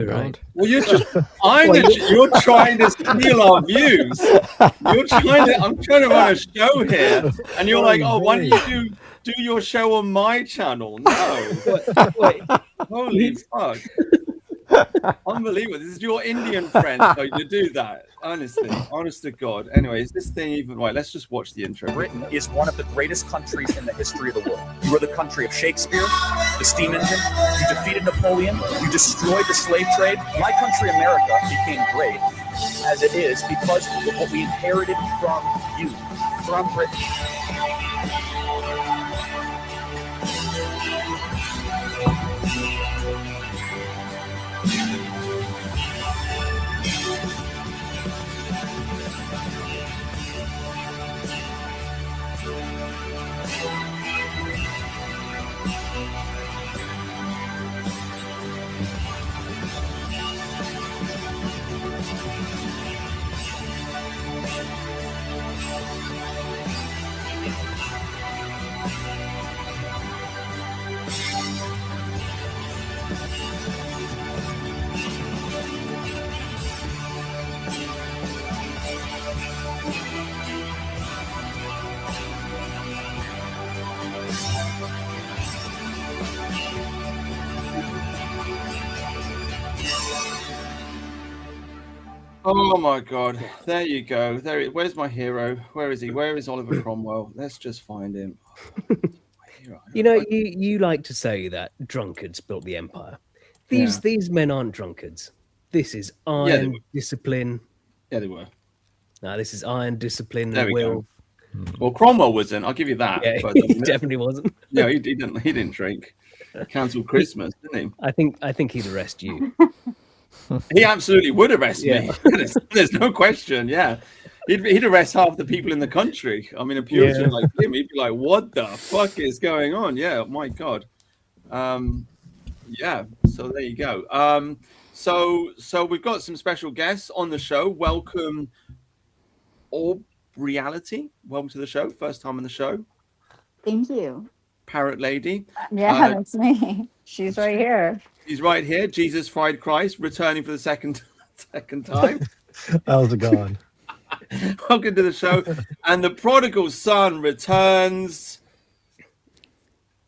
Right. Well, you're trying to steal our views. I'm trying to run a show here, and you're like, oh, why don't you do your show on my channel? No. Wait. Holy fuck. Unbelievable. This is your Indian friend, so you do that. Honestly, honest to God. Anyway, is this thing even right? Let's just watch the intro. Britain is one of the greatest countries in the history of the world. You are the country of Shakespeare, the steam engine. You defeated Napoleon. You destroyed the slave trade. My country, America, became great as it is because of what we inherited from you, from Britain. Oh my God! There you go. Where's my hero? Where is he? Where is Oliver Cromwell? Let's just find him. You know, you like to say that drunkards built the empire. These men aren't drunkards. This is iron, discipline. Yeah, they were. No, this is iron, discipline, there we will. Go. Well, Cromwell wasn't. I'll give you that. Yeah, but, he definitely wasn't. No, he didn't. He didn't drink. He cancelled Christmas, didn't he? I think he'd arrest you. He absolutely would arrest me. There's no question. Yeah, he'd arrest half the people in the country. I mean, a Puritan like him, he'd be like, "What the fuck is going on?" Yeah, my God. Yeah. So there you go. So we've got some special guests on the show. Welcome, Orb Reality. Welcome to the show. First time on the show. Thank you. Parrot Lady. Yeah, that's me. She's right here. He's right here. Jesus Fried Christ, returning for the second time. How's it going? Welcome to the show. And the prodigal son returns.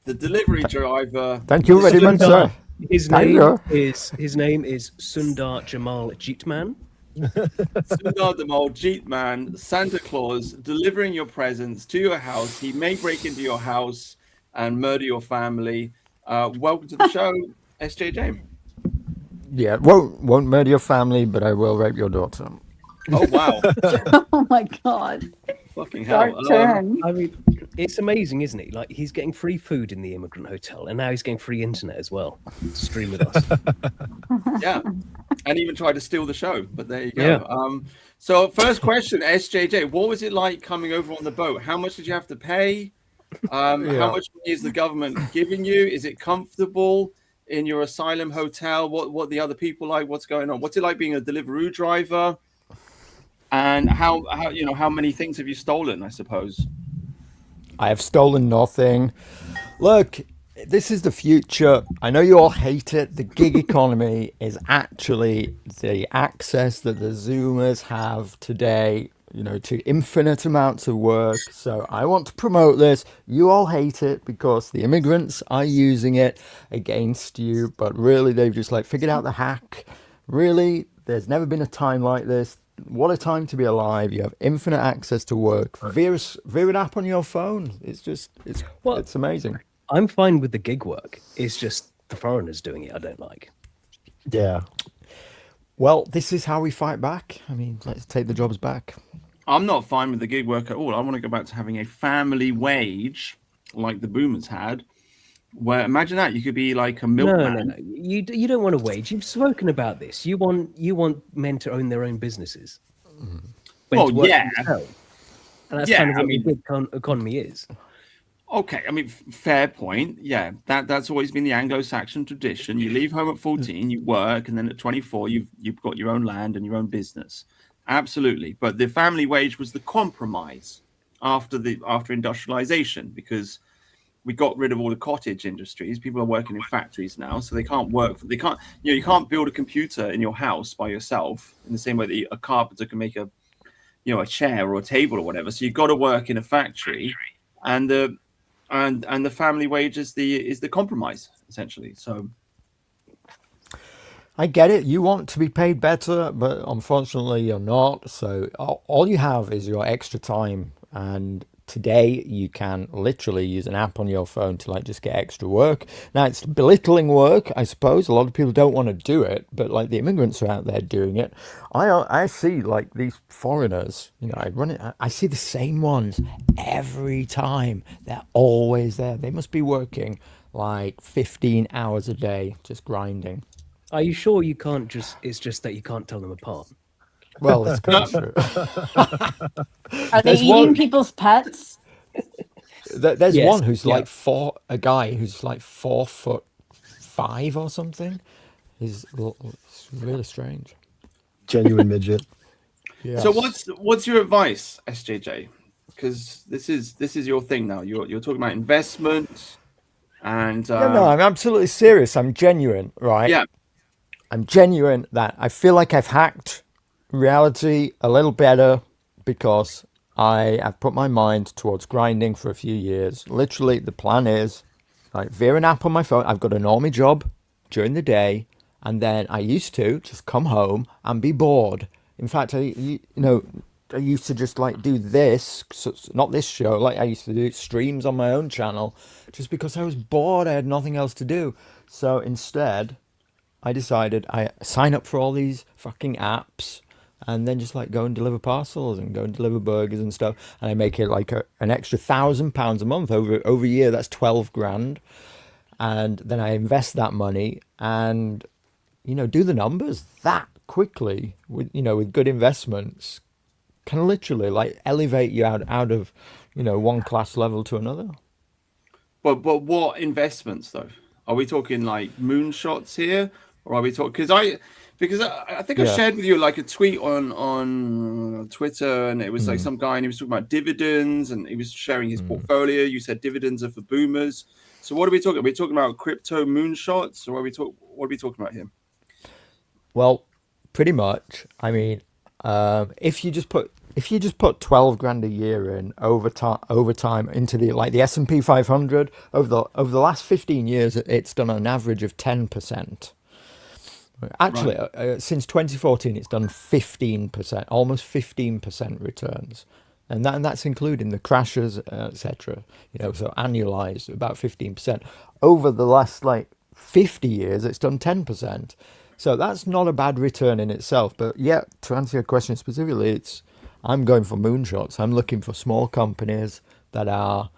The delivery driver. Thank you very much, sir. His name is Sundar Jamal Jeetman. Sundar Jamal Jeetman, Santa Claus, delivering your presents to your house. He may break into your house and murder your family. Welcome to the show, SJJ. Yeah, won't murder your family, but I will rape your daughter. Oh wow! Oh my God! Fucking hell! Turn. I mean, it's amazing, isn't it? Like, he's getting free food in the immigrant hotel, and now he's getting free internet as well to stream with us. Yeah, and even tried to steal the show, but there you go. Yeah. So first question, SJJ, what was it like coming over on the boat? How much did you have to pay? How much money is the government giving you? Is it comfortable in your asylum hotel? What the other people like? What's going on? What's it like being a Deliveroo driver? And how many things have you stolen, I suppose? I have stolen nothing. Look, this is the future. I know you all hate it. The gig economy is actually the access that the Zoomers have today, to infinite amounts of work. So I want to promote this. You all hate it because the immigrants are using it against you. But really, they've just figured out the hack. Really, there's never been a time like this. What a time to be alive. You have infinite access to work via an app on your phone. It's amazing. I'm fine with the gig work. It's just the foreigners doing it I don't like. Yeah. Well, this is how we fight back. I mean, let's take the jobs back. I'm not fine with the gig work at all. I want to go back to having a family wage like the boomers had. Where imagine that you could be like a milkman. No. You don't want a wage. You've spoken about this. You want men to own their own businesses. Well, yeah, and that's kind of what the gig economy is. Okay, I mean, fair point. Yeah, that's always been the Anglo-Saxon tradition. You leave home at 14, you work, and then at 24, you've got your own land and your own business. Absolutely, but the family wage was the compromise after industrialization, because we got rid of all the cottage industries. People are working in factories now, so they can't work. They can't, you can't build a computer in your house by yourself in the same way that a carpenter can make a chair or a table or whatever. So you've got to work in a factory, and the family wage is the compromise essentially. So I get it. You want to be paid better, but unfortunately you're not. So all you have is your extra time. And today you can literally use an app on your phone to like just get extra work. Now it's belittling work, I suppose. A lot of people don't want to do it, but like the immigrants are out there doing it. I see like these foreigners, I see the same ones every time. They're always there. They must be working like 15 hours a day, just grinding. Are you sure you can't just? It's just that you can't tell them apart. Well, that's kind of true. Are they eating people's pets? There's Yes, one who's yeah. like a guy who's like 4'5" or something. It's really strange. Genuine midget. Yeah. So what's your advice, SJJ? Because this is your thing now. You're talking about investment, and No, I'm absolutely serious. I'm genuine, right? yeah. I'm genuine that I feel like I've hacked reality a little better because I've put my mind towards grinding for a few years. Literally, the plan is like veer an app on my phone. I've got a normie job during the day, and then I used to just come home and be bored. In fact, I used to just like do this, so not this show. Like I used to do streams on my own channel, just because I was bored. I had nothing else to do. So instead, I decided I sign up for all these fucking apps and then just like go and deliver parcels and go and deliver burgers and stuff. And I make it like an extra £1,000 a month over a year. That's 12 grand. And then I invest that money and, do the numbers that quickly with good investments can literally like elevate you out of, one class level to another. But what investments though? Are we talking like moonshots here, or are we talking? Because I think I shared with you like a tweet on Twitter, and it was like some guy, and he was talking about dividends, and he was sharing his portfolio. You said dividends are for boomers. So what are we talking? Are we talking about crypto moonshots, or what are we talking about here? Well, pretty much. I mean, if you just put 12 grand a year in over time into the S&P 500 over the last 15 years, it's done an average of 10%. Actually, since 2014, it's done 15%, almost 15% returns, and that's including the crashes, etc. So annualized about 15%. Over the last like 50 years, it's done 10%. So that's not a bad return in itself. But yeah, to answer your question specifically, I'm going for moonshots. I'm looking for small companies that are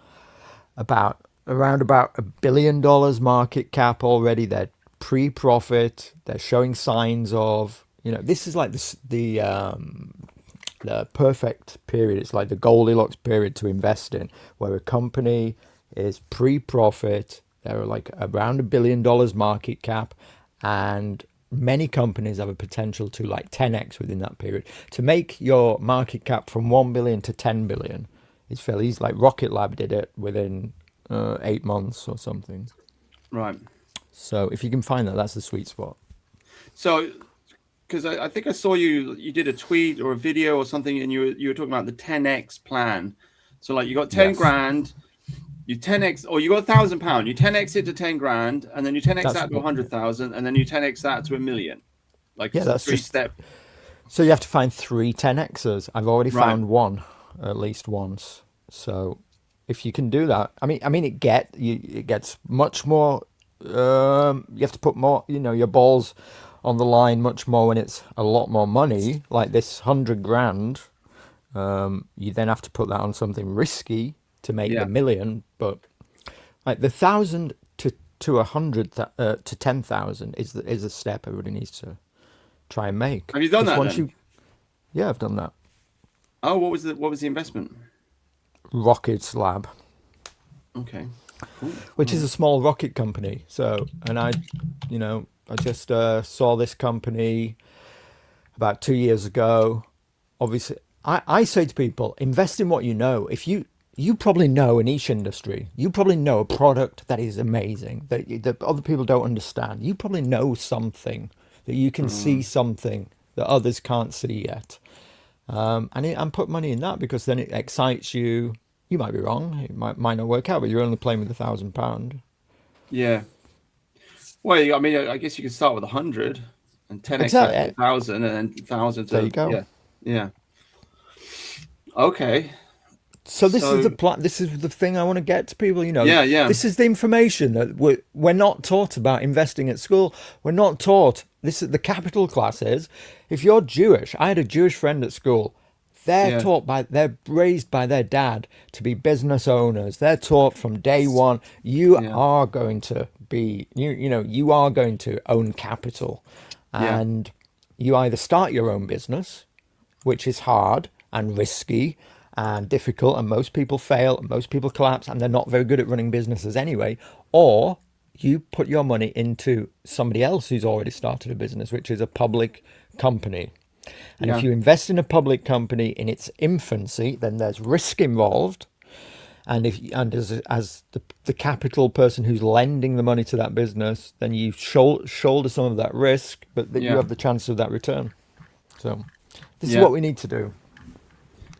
around about $1 billion market cap already. They're pre-profit. They're showing signs of, this is like the perfect period. It's like the Goldilocks period to invest in, where a company is pre-profit. They're like around $1 billion market cap, and many companies have a potential to like 10x within that period. To make your market cap from 1 billion to 10 billion is fairly easy. Like Rocket Lab did it within 8 months or something. Right. So if you can find that, that's the sweet spot. So, because I think I saw you did a tweet or a video or something, and you were talking about the 10x plan. So like you got 10 grand. You 10x, or you got £1,000. You 10x it to 10 grand, and then you 10x that to 100,000, and then you 10x that to $1 million. Like that's 3-step. So you have to find 3 10x's. I've already found one, at least once. So if you can do that, I mean, it gets much more. You have to put more, your balls on the line much more when it's a lot more money, like this 100 grand. You then have to put that on something risky to make the million, but like the 1,000 to 100 to 10,000 is a step everybody needs to try and make. Have you done that? Yeah, I've done that. Oh, what was the investment? Rockets Lab. Okay. Cool. Which is a small rocket company. So, and I just saw this company about 2 years ago. Obviously, I say to people, invest in what you know. If you you probably know in each industry, you probably know a product that is amazing that other people don't understand. You probably know something that you can see something that others can't see yet. And put money in that because then it excites you. You might be wrong. It might not work out, but you're only playing with £1,000. Yeah. Well, I mean, I guess you could start with 100 and 10x Exactly. 1,000 and then 1,000 to, There you go. Yeah. Okay. So this is the plan. This is the thing I want to get to people. Yeah. This is the information that we're not taught about investing at school. We're not taught. This is the capital classes. If you're Jewish, I had a Jewish friend at school. They're raised by their dad to be business owners. They're taught from day one. You are going to be, you are going to own capital, and you either start your own business, which is hard and risky and difficult, and most people fail and most people collapse, and they're not very good at running businesses anyway, or you put your money into somebody else who's already started a business, which is a public company. And if you invest in a public company in its infancy, then there's risk involved. And as the capital person who's lending the money to that business, then you shoulder some of that risk, but that you have the chance of that return. So this is what we need to do,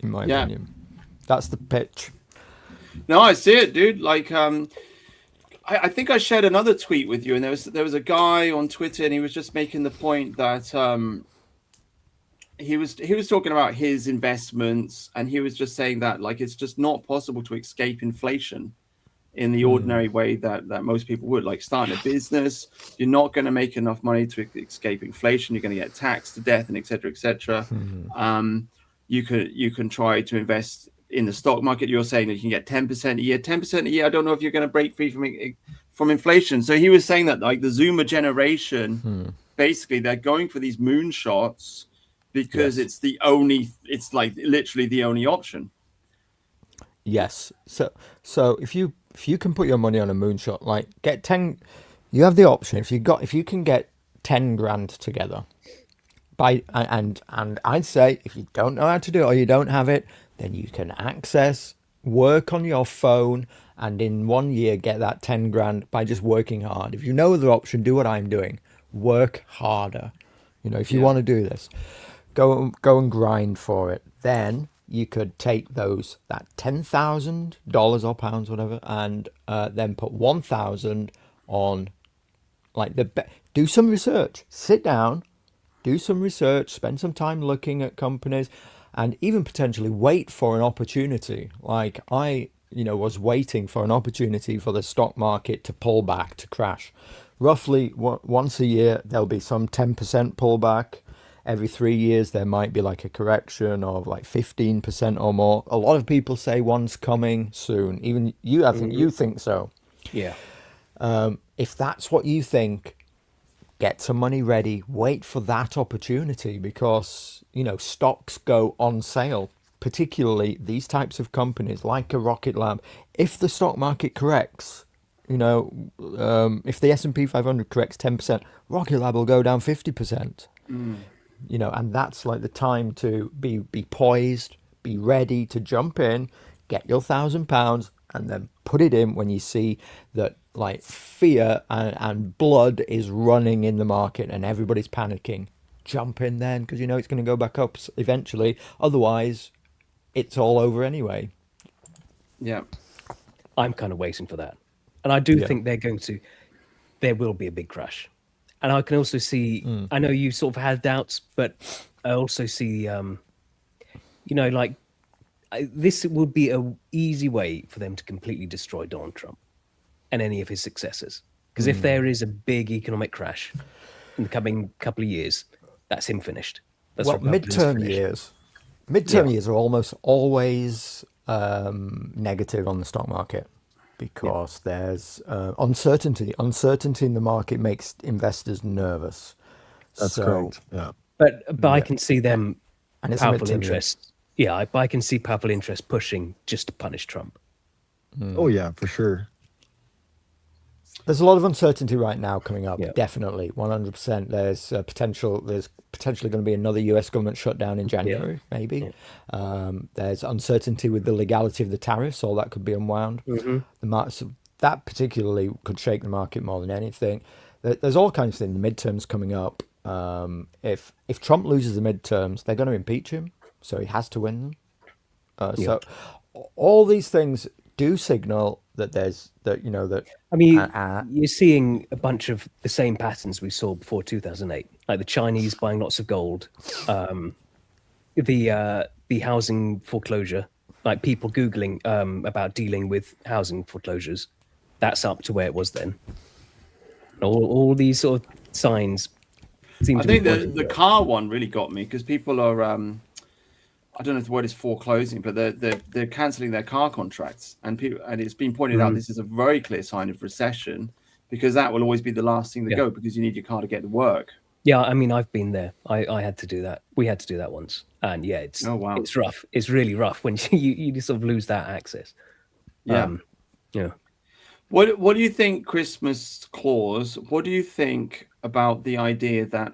in my opinion. That's the pitch. No, I see it, dude. Like, I think I shared another tweet with you, and there was a guy on Twitter, and he was just making the point that he was talking about his investments, and he was just saying that like it's just not possible to escape inflation in the ordinary way that most people would. Like starting a business, you're not going to make enough money to escape inflation. You're going to get taxed to death, and etc. etc. You can try to invest in the stock market. You're saying that you can get 10% a year. 10% a year. I don't know if you're going to break free from inflation. So he was saying that like the Zoomer generation, basically they're going for these moonshots because it's like literally the only option. Yes. So if you can put your money on a moonshot, like get 10, you have the option. If you can get 10 grand together, and I'd say if you don't know how to do it or you don't have it, then you can work on your phone, and in 1 year get that 10 grand by just working hard. If you know the option, do what I'm doing. Work harder. If you want to do this, go and grind for it. Then you could take that $10,000 or pounds, whatever, and then put 1,000 on do some research. Sit down, do some research, spend some time looking at companies, and even potentially wait for an opportunity. Like I, was waiting for an opportunity for the stock market to pull back, to crash. Roughly once a year, there'll be some 10% pullback. Every 3 years, there might be like a correction of like 15% or more. A lot of people say one's coming soon. Even you, I think you think so. Yeah. If that's what you think, get some money ready. Wait for that opportunity because, stocks go on sale, particularly these types of companies like a Rocket Lab. If the stock market corrects, if the S&P 500 corrects 10%, Rocket Lab will go down 50%. And that's like the time to be poised, be ready to jump in, get your £1,000, and then put it in when you see that like fear and blood is running in the market and everybody's panicking. Jump in then because it's going to go back up eventually. Otherwise, it's all over anyway. Yeah, I'm kind of waiting for that, and I do think there will be a big crash. And I can also see, I know you sort of had doubts, but I also see, this would be an easy way for them to completely destroy Donald Trump and any of his successors. Because if there is a big economic crash in the coming couple of years, that's him finished. That's midterm years. Midterm years are almost always negative on the stock market. Because there's uncertainty. Uncertainty in the market makes investors nervous. That's correct. Yeah. But I can see them and it's powerful interest. Yeah, I can see powerful interest pushing just to punish Trump. Oh yeah, for sure. There's a lot of uncertainty right now coming up. Yeah. Definitely, 100%. There's potential. There's potentially going to be another U.S. government shutdown in January, maybe. There's uncertainty with the legality of the tariffs. All that could be unwound. The so that particularly could shake the market more than anything. There's all kinds of things. The midterms coming up. If Trump loses the midterms, they're going to impeach him, so he has to win them. So all these things do signal that there's that I mean, you're seeing a bunch of the same patterns we saw before 2008, like the Chinese buying lots of gold, the housing foreclosure, like people Googling about dealing with housing foreclosures. That's up to where it was then. All these sort of signs seem I to think be the car one really got me because people are I don't know if the word is foreclosing, but they're cancelling their car contracts, and it's been pointed out this is a very clear sign of recession because that will always be the last thing to go because you need your car to get to work. Yeah, I mean, I've been there. I had to do that. We had to do that once, and yeah, it's rough. It's really rough when you sort of lose that access. Yeah. Yeah. What do you think, Christmas Claus? What do you think about the idea that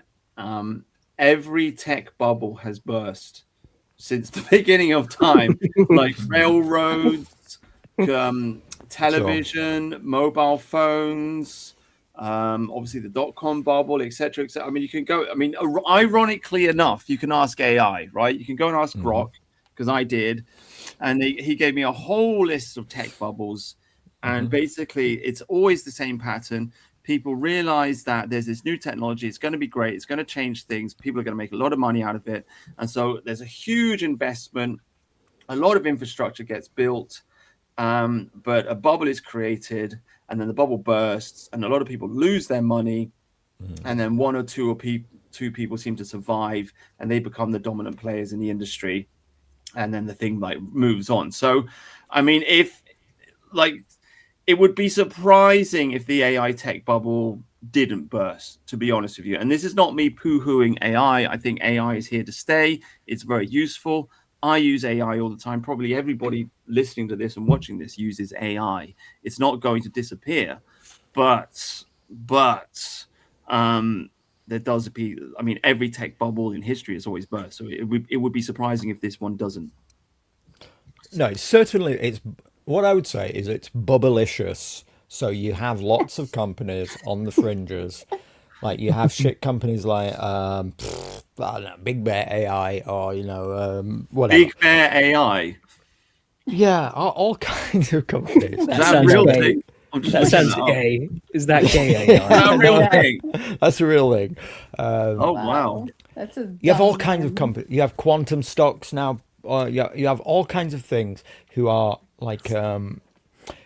every tech bubble has burst since the beginning of time, like railroads, television, mobile phones, obviously the dot-com bubble, etc., etc. I mean, you can go. I mean, ironically enough, you can ask AI, right? You can go and ask Grok, because I did, and he gave me a whole list of tech bubbles, and basically, it's always the same pattern. People realize that there's this new technology. It's going to be great. It's going to change things. People are going to make a lot of money out of it. And so there's a huge investment. A lot of infrastructure gets built, but a bubble is created, and then the bubble bursts, and a lot of people lose their money. And then one or two people seem to survive, and they become the dominant players in the industry. And then the thing moves on. So, I mean, it would be surprising if the AI tech bubble didn't burst, to be honest with you. And this is not me poo-hooing AI. I think AI is here to stay. It's very useful. I use AI all the time. Probably everybody listening to this and watching this uses AI. It's not going to disappear. But there does be, I mean, every tech bubble in history has always burst. So it would be surprising if this one doesn't. No, certainly it's what I would say is it's bubblicious. So you have lots of companies on the fringes. Like you have shit companies like I don't know, Big Bear AI or whatever. Big Bear AI. Yeah, all kinds of companies. Is that a real thing? That sounds gay. Is that gay AI? Is that a real thing? That's a real thing. Oh wow. That's a You have all kinds of companies. You have quantum stocks now. You have all kinds of things who are like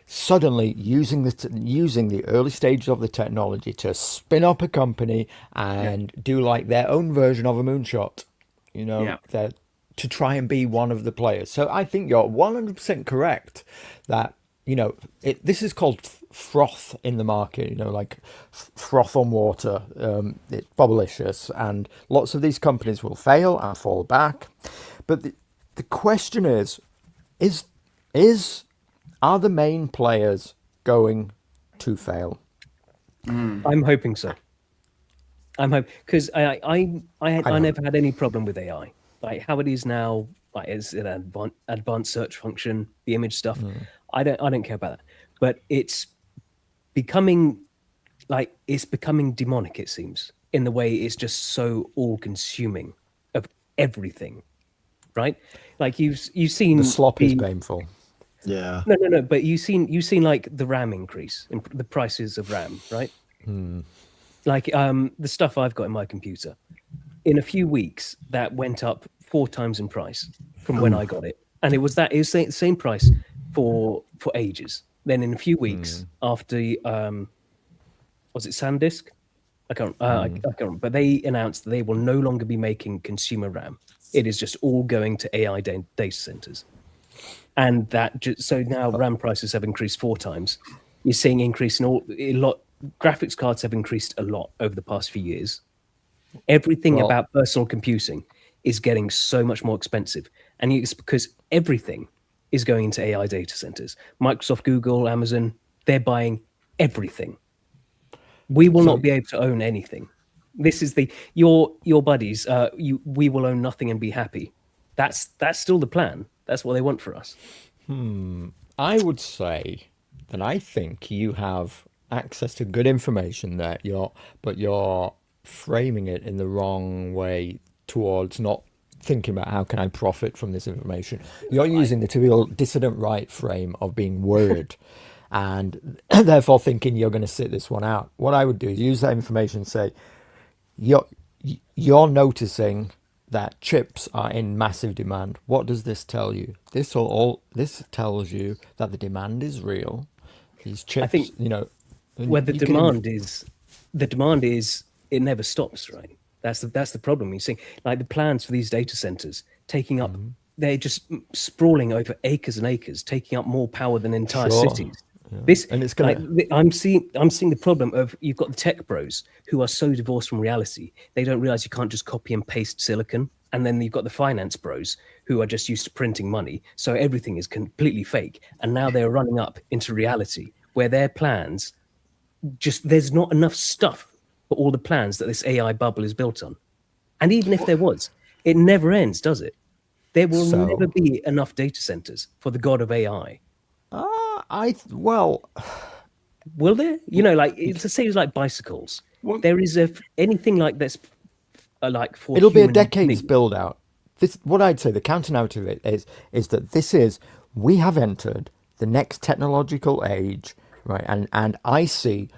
suddenly using the early stages of the technology to spin up a company and do like their own version of a moonshot. To try and be one of the players. So I think you're 100% correct that this is called froth in the market, like froth on water. It's bubblicious, and lots of these companies will fail and fall back. But the question are the main players going to fail? I'm hoping so. I'm hoping because I never had any problem with AI. Like how it is now, like it's an advanced search function, the image stuff. I don't care about that. But it's becoming demonic, it seems, in the way it's just so all-consuming of everything, right? Like you've seen the slop is painful. Yeah. No. But you've seen like the RAM increase in the prices of RAM, right? Like the stuff I've got in my computer, in a few weeks that went up 4 times in price from when I got it, and it was the same price for ages. Then in a few weeks after was it SanDisk? I can't remember, but they announced that they will no longer be making consumer RAM. It is just all going to AI data centers, and so now RAM prices have increased 4 times. You're seeing increase in a lot. Graphics cards have increased a lot over the past few years. Everything about personal computing is getting so much more expensive, and it's because everything is going into AI data centers. Microsoft, Google, Amazon, they're buying everything We will not be able to own anything. This is your buddies. We will own nothing and be happy. That's still the plan. That's what they want for us. I would say that I think you have access to good information there. But you're framing it in the wrong way towards not thinking about how can I profit from this information. You're using the typical dissident right frame of being worried and therefore thinking you're going to sit this one out. What I would do is use that information and say, you're noticing that chips are in massive demand. What does this tell you? This tells you that the demand is real. These chips, I think, where the demand is, it never stops, right? That's the problem. You're seeing like the plans for these data centers taking up, they're just sprawling over acres and acres, taking up more power than entire cities. Yeah. This and it's gonna. I'm seeing the problem of you've got the tech bros who are so divorced from reality they don't realize you can't just copy and paste silicon, and then you've got the finance bros who are just used to printing money, so everything is completely fake, and now they're running up into reality where their plans there's not enough stuff for all the plans that this AI bubble is built on, and even if there was, it never ends, does it? There will never be enough data centers for the god of AI. Will there? Like it's say it's like bicycles. There is anything like this, like for it'll be a decade's build out. This, what I'd say, the counter narrative is that we have entered the next technological age, right? And I see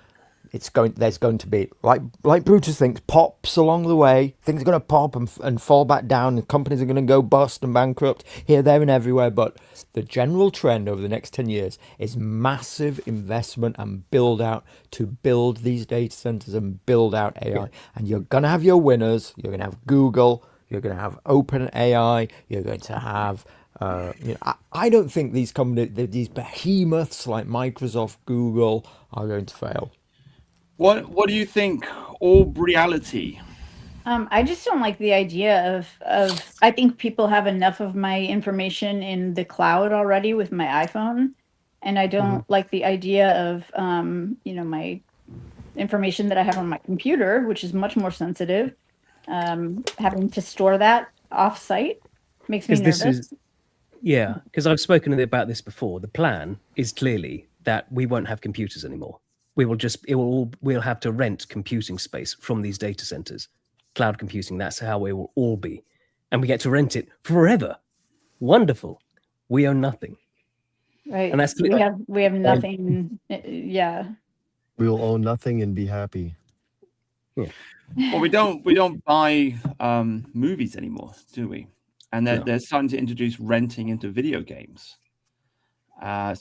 there's going to be, like Brutus thinks, pops along the way. Things are going to pop and fall back down, and companies are going to go bust and bankrupt here, there, and everywhere. But the general trend over the next 10 years is massive investment and build out to build these data centers and build out AI. Yeah. And you're going to have your winners. You're going to have Google. You're going to have OpenAI. You're going to have... I don't think these companies, these behemoths like Microsoft, Google, are going to fail. What do you think? Orb reality. I just don't like the idea of. I think people have enough of my information in the cloud already with my iPhone, and I don't like the idea of my information that I have on my computer, which is much more sensitive. Having to store that off-site makes me nervous. Because I've spoken about this before. The plan is clearly that we won't have computers anymore. We'll have to rent computing space from these data centers, cloud computing. That's how it will all be, and we get to rent it forever. Wonderful. We own nothing, right? And that's we have nothing. Yeah, we will own nothing and be happy. Yeah. Well, we don't buy movies anymore, do we? And they're starting to introduce renting into video games. I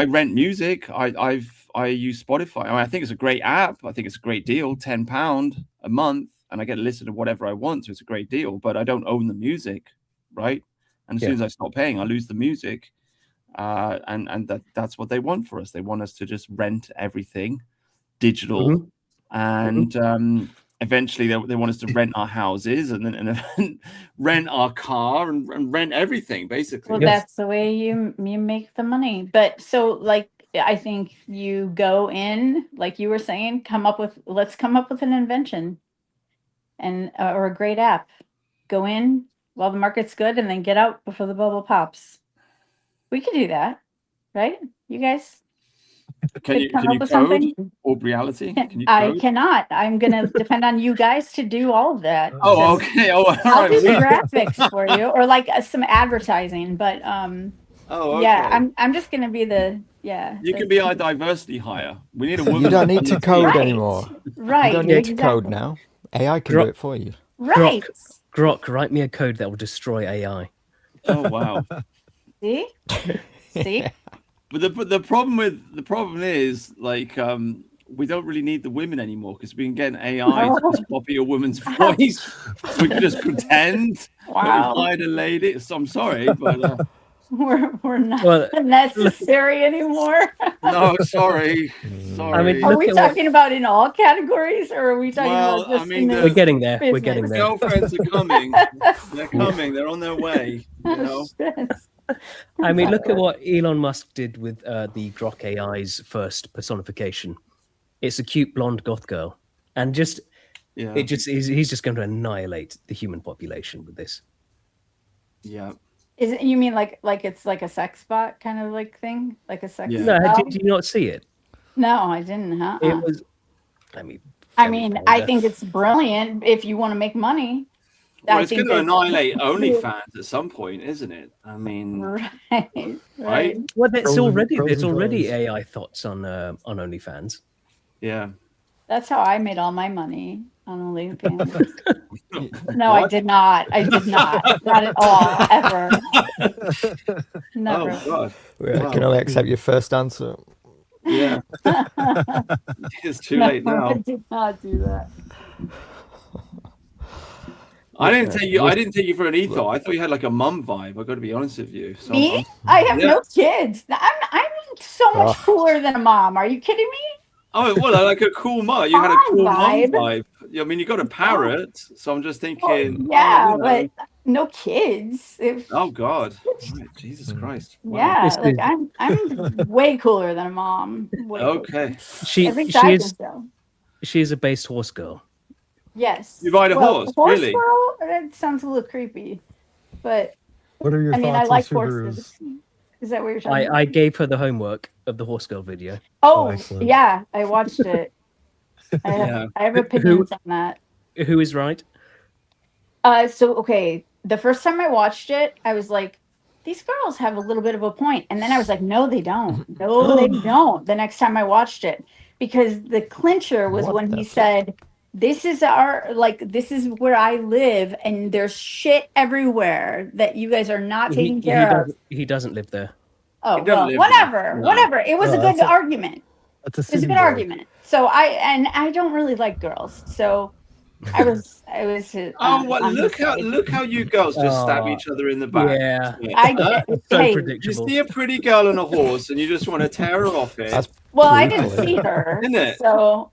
rent music. I use Spotify. I think it's a great app. I think it's a great deal, £10 a month, and I get to listen to whatever I want. So it's a great deal, but I don't own the music, right? And as soon as I stop paying, I lose the music. And that's what they want for us. They want us to just rent everything digital, and eventually they want us to rent our houses and then rent our car and rent everything, basically. Well, that's the way you make the money. But so I think you go in, like you were saying, let's come up with an invention or a great app. Go in while the market's good and then get out before the bubble pops. We could do that, right? You guys can you code or reality? Can you code? I cannot. I'm going to depend on you guys to do all of that. Oh, okay. Oh, I'll do the graphics for you, or like some advertising. But okay. Yeah, I'm just going to be You can be our diversity hire. We need a woman. You don't need to code anymore. Right. You don't need to code now. AI can do it for you. Right. Grok, write me a code that will destroy AI. Oh wow. See. But the problem is like we don't really need the women anymore because we can get an AI to just copy a woman's voice. We can just pretend that we hired a lady. So I'm sorry, but we're not necessary anymore. No, sorry. I mean, are we talking about in all categories, or are we talking about just we're getting there. We're getting there. Girlfriends are coming. They're coming. They're on their way. You know. I mean, look at what Elon Musk did with the Grok AI's first personification. It's a cute blonde goth girl, and just Yeah. he's just going to annihilate the human population with this. Yeah. Is it, you mean like it's like a sex bot kind of like thing? Like a sex Yeah. No, doll? did you not see it? No, I didn't. Huh? It was. I mean, I mean, I think it's brilliant if you want to make money. Well, I it's going think to that- annihilate OnlyFans at some point, isn't it? I mean, Right. well, there's Pros and- already pros there's and already cons. AI thoughts on OnlyFans. yeah. That's how I made all my money on OnlyFans. No, I did not. I did not. Not at all. Ever. Never. Oh God. I can only accept your first answer. Yeah. It's too late No, I now. did not do that. I didn't take you for an ethos. I thought you had like a mum vibe. I got to be honest with you. So Me? I have yeah. no kids. I'm so much Ugh. cooler than a mom. Are you kidding me? Oh well, like a cool mum. You had a Mom cool mum vibe. vibe. I mean, you got a parrot, so I'm just thinking. Yeah, oh, you know. but no kids. If, Oh God. Right, Jesus Christ. Wow. yeah, This like is- I'm way cooler than a mom. Way cooler. Okay. She At least she I is think so. she is a based horse girl. Yes. You ride a horse, really? Girl, that sounds a little creepy. But What are your I mean, I thoughts like on horses. Subarus? Is that what you're talking about? I gave her the homework of the horse girl video. Oh, excellent. yeah, I watched it. Yeah. I have opinions on that. Who is right? So okay, the first time I watched it, I was like, these girls have a little bit of a point. And then I was like, no, they don't. No, they don't. The next time I watched it. Because the clincher was What when the he fuck? said, this is this is where I live, and there's shit everywhere that you guys are not taking care of. He doesn't live there. Oh, He doesn't well, live whatever, there. No. whatever. It was No, a that's good a- argument. That's a It was a city good boy. argument. So I don't really like girls. So I was Oh, what? on his side. Look how you girls just stab Oh, each other in the back. yeah. I Huh? get So hey, You predictable. see a pretty girl on a horse and you just want to tear her off it. That's well, I didn't brutal. see her. Isn't it? So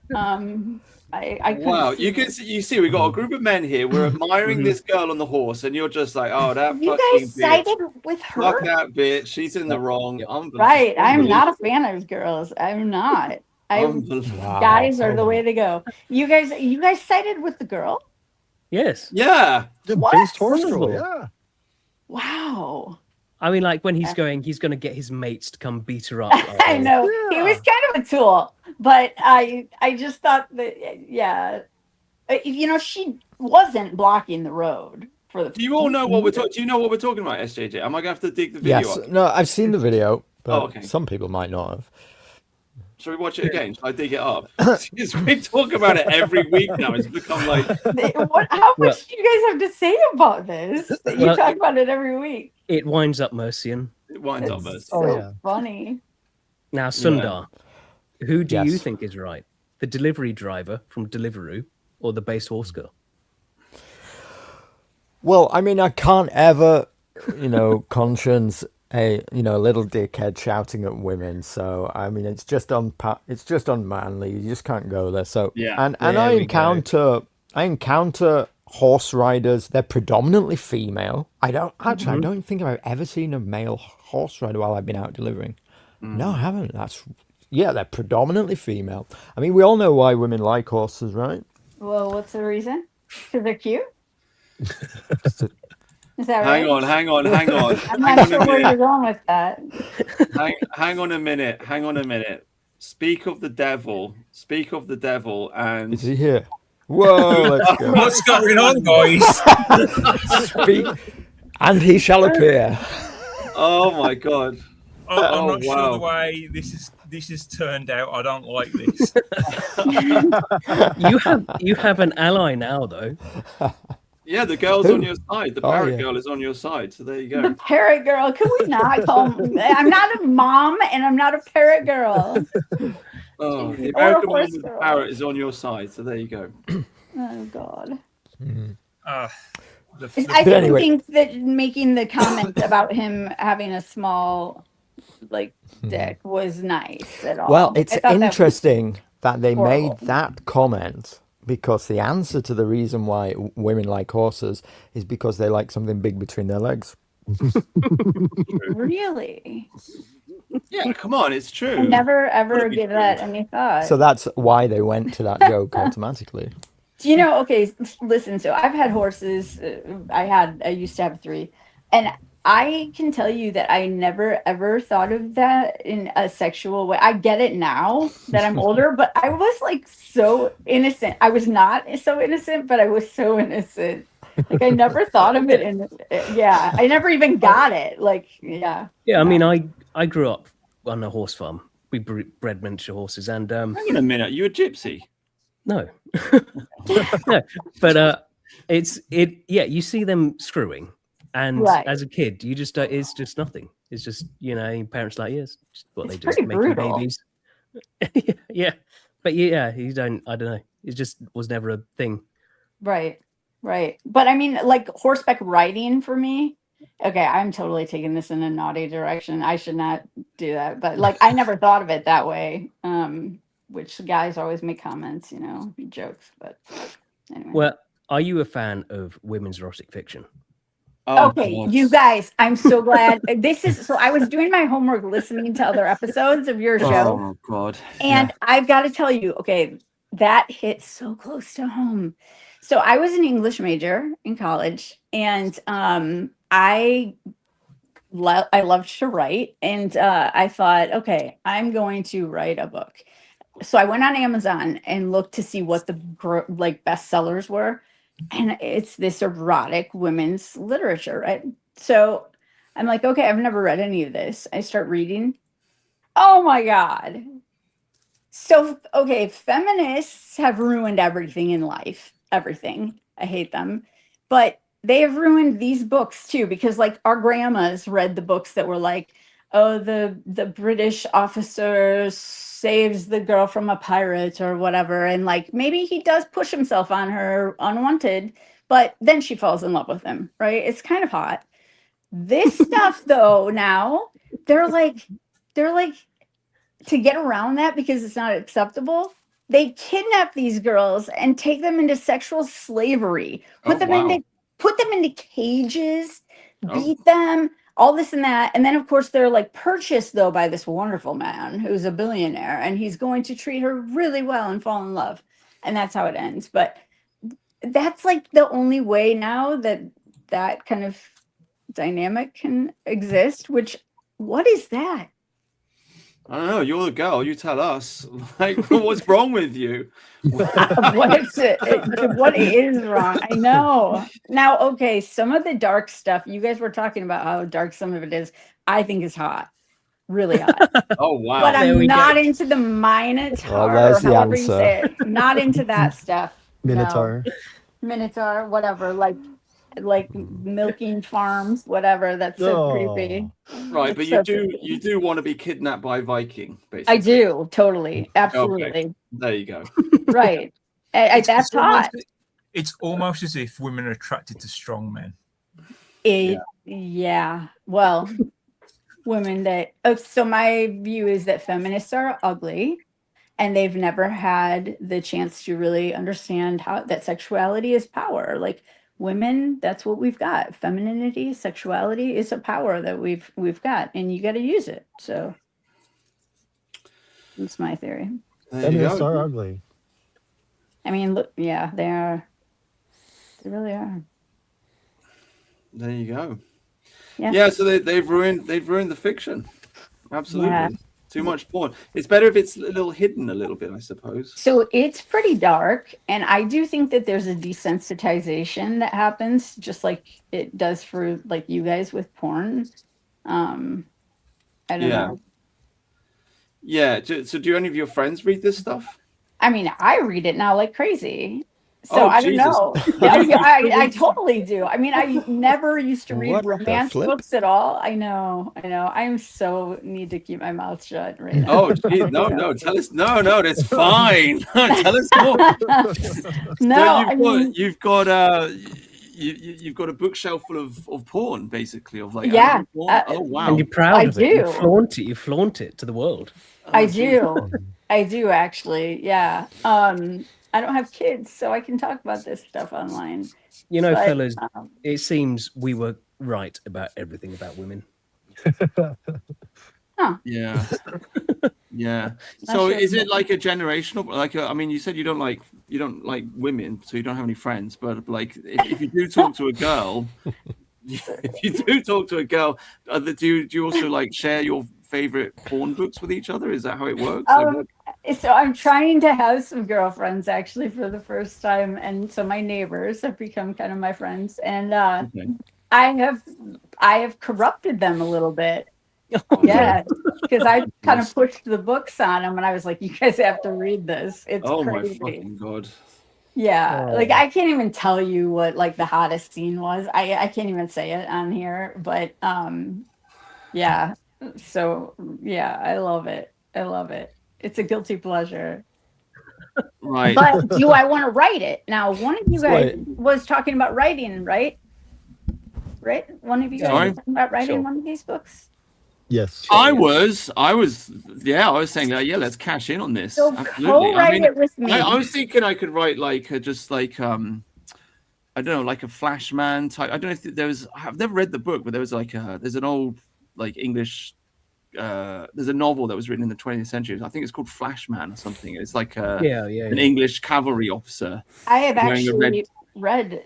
I couldn't Wow, see you can see, you see, we got a group of men here. We're admiring this girl on the horse, and you're just like, oh, that you fucking guys bitch. sided with Fuck her. that bitch. She's in the wrong. Yep. Right. I'm not a fan of girls. I'm not. Wow. Guys are the way to go. You guys sided with the girl? Yes. Yeah. The What? based horse girl, Wonderful. yeah. Wow. I mean, like when he's going to get his mates to come beat her up. I know. He Yeah. was kind of a tool, but I just thought that yeah. She wasn't blocking the road for the Do you all know what we're talking? Do you know what we're talking about, SJJ? Am I gonna have to dig the video Yes. up? No, I've seen the video, but Oh, okay. some people might not have. Shall we watch it again? Shall I dig it up? Because we talk about it every week now. It's become like How much do you guys have to say about this? That you Well, talk about it every week. It winds up Mercian. it winds up It's us. so Oh, yeah. funny. Now, Sundar, who do you Yes. think is right? The delivery driver from Deliveroo or the base horse girl? Well, I mean, I can't ever, conscience a little dickhead shouting at women. So I mean, it's just unmanly. You just can't go there. So Yeah. and There I we go. encounter horse riders. They're predominantly female. I don't think I've ever seen a male horse rider while I've been out delivering. No, I haven't. They're predominantly female. I mean, we all know why women like horses, right? Well, what's the reason? Because they're cute? Is that right? Hang on. I'm Hang not on sure a where you're minute. going with that. Hang on a minute. Speak of the devil. And Is he here? Whoa, let's go. What's going on, guys? Speak, and he shall appear. oh my god. I'm Oh, not sure wow. the way this has turned out. I don't like this. You have an ally now, though. Yeah, the girl's Who? on your side. The Oh, parrot yeah. girl is on your side. So there you The go. parrot girl. Can we not call I'm not a mom and I'm not a parrot girl. Oh, the Or a American one horse with the girl. parrot is on your side. So there you go. Oh God. Uh, the, I But anyway. think that making the comment about him having a small dick was nice at all. Well, it's I thought that was- interesting that they made horrible. that comment because the answer to the reason why women like horses is because they like something big between their legs. Really? Yeah, come on, it's true. I never ever Gotta be give true. that any thought. So that's why they went to that joke automatically. Do you know? Okay, listen. So I've had horses. I used to have 3, and I can tell you that I never ever thought of that in a sexual way. I get it now that I'm older, but I was like so innocent. I was not so innocent, but I was so innocent. Like I never thought of it, and yeah, I never even got it. Like yeah, Yeah, I no. mean, I grew up on a horse farm. We bred miniature horses, and Hang on a minute, you a gypsy? no, no, but yeah, you see them screwing, and Right. as a kid, you just it's just nothing. It's just your parents like yes, just what It's they do, pretty making brutal. babies. Yeah, but yeah, you don't. I don't know. It just was never a thing. Right. But I mean, like horseback riding for me. Okay, I'm totally taking this in a naughty direction. I should not do that. But like I never thought of it that way. Which guys always make comments, jokes. But anyway. Well, are you a fan of women's erotic fiction? Oh, Okay, God. you guys, I'm so glad. So I was doing my homework listening to other episodes of your show. Oh God. And I've got to tell you, okay, that hit so close to home. So I was an English major in college, and I loved to write, and I thought, okay, I'm going to write a book. So I went on Amazon and looked to see what the bestsellers were, and it's this erotic women's literature, right? So I'm like, okay, I've never read any of this. I start reading. Oh my God. So, okay, feminists have ruined everything in life. Everything. I hate them. But they have ruined these books too, because like our grandmas read the books that were like, oh, the British officer saves the girl from a pirate or whatever. And like maybe he does push himself on her unwanted, but then she falls in love with him, right? It's kind of hot. This stuff though, now they're like to get around that because it's not acceptable, they kidnap these girls and take them into sexual slavery, put them into cages, beat them, all this and that. And then of course they're like purchased though by this wonderful man who's a billionaire, and he's going to treat her really well and fall in love. And that's how it ends. But that's like the only way now that kind of dynamic can exist, which what is that? I don't know. You're the girl. You tell us. Like, what's wrong with you? What is wrong? I know. Now, okay, some of the dark stuff, you guys were talking about how dark some of it is, I think is hot. Really hot. Oh, wow. But There I'm we not go. into the Minotaur, or there's the however you answer. say it. Not into that stuff. Minotaur. No. Minotaur, whatever, like milking farms, whatever. That's so creepy. Right, but It's you do want to be kidnapped by a Viking, basically. I do, totally, absolutely. Okay. There you go. Right. That's It's almost- hot. It's almost as if women are attracted to strong men. Yeah. Well, women that so my view is that feminists are ugly, and they've never had the chance to really understand how that sexuality is power. Like women, that's what we've got. Femininity, sexuality is a power that we've got, and you got to use it. So that's my theory. There you Feminists go. are ugly. I mean, look, yeah, they are. They really are. There you go. Yeah. Yeah, so they've ruined the fiction. Absolutely. Yeah. Too much porn. It's better if it's a little hidden a little bit, I suppose. So it's pretty dark, and I do think that there's a desensitization that happens, just like it does for like you guys with porn. I don't know. Yeah. So do any of your friends read this stuff? I mean, I read it now like crazy. So Oh, I don't Jesus. know. I totally do. I mean, I never used to read What the romance flip? books at all. I know. I'm so need to keep my mouth shut right now. Oh, geez. No. Tell us. No, that's fine. Tell us more. No, So you've got a bookshelf full of porn, basically, of like Yeah, animal porn. Oh wow. And you're proud I of it. You do. flaunt it. You flaunt it to the world. I do. I do actually. Yeah. I don't have kids, so I can talk about this stuff online. You know, But, fellas, it seems we were right about everything about women. Yeah. Yeah. Not So sure. is it like a generational, like, I mean, you said you don't like women, so you don't have any friends, but like if you do talk to a girl, if you do talk to a girl, do you also like share your favorite porn books with each other? Is that how it works? Like, what? So I'm trying to have some girlfriends actually for the first time, and so my neighbors have become kind of my friends, and Okay. I have corrupted them a little bit. Oh, Yeah, because I kind Yes. of pushed the books on them, and I was like, "You guys have to read this. It's Oh my crazy." fucking God. Yeah, like Oh. I can't even tell you what like the hottest scene was. I can't even say it on here, but yeah. So yeah, I love it. I love it. It's a guilty pleasure. Right. But do I want to write it? Now, one of you It's guys like- was talking about writing, right? Right? One of you guys Sorry? was talking about writing Sure. one of these books? Yes. I was saying that, yeah, let's cash in on this. So Absolutely. co-write it with me. I was thinking I could write like just like I don't know, like a Flashman type. I don't know if there was. I've never read the book, but there was like there's an old like English. There's a novel that was written in the 20th century. I think it's called Flashman or something. It's like an English cavalry officer. I have wearing a actually read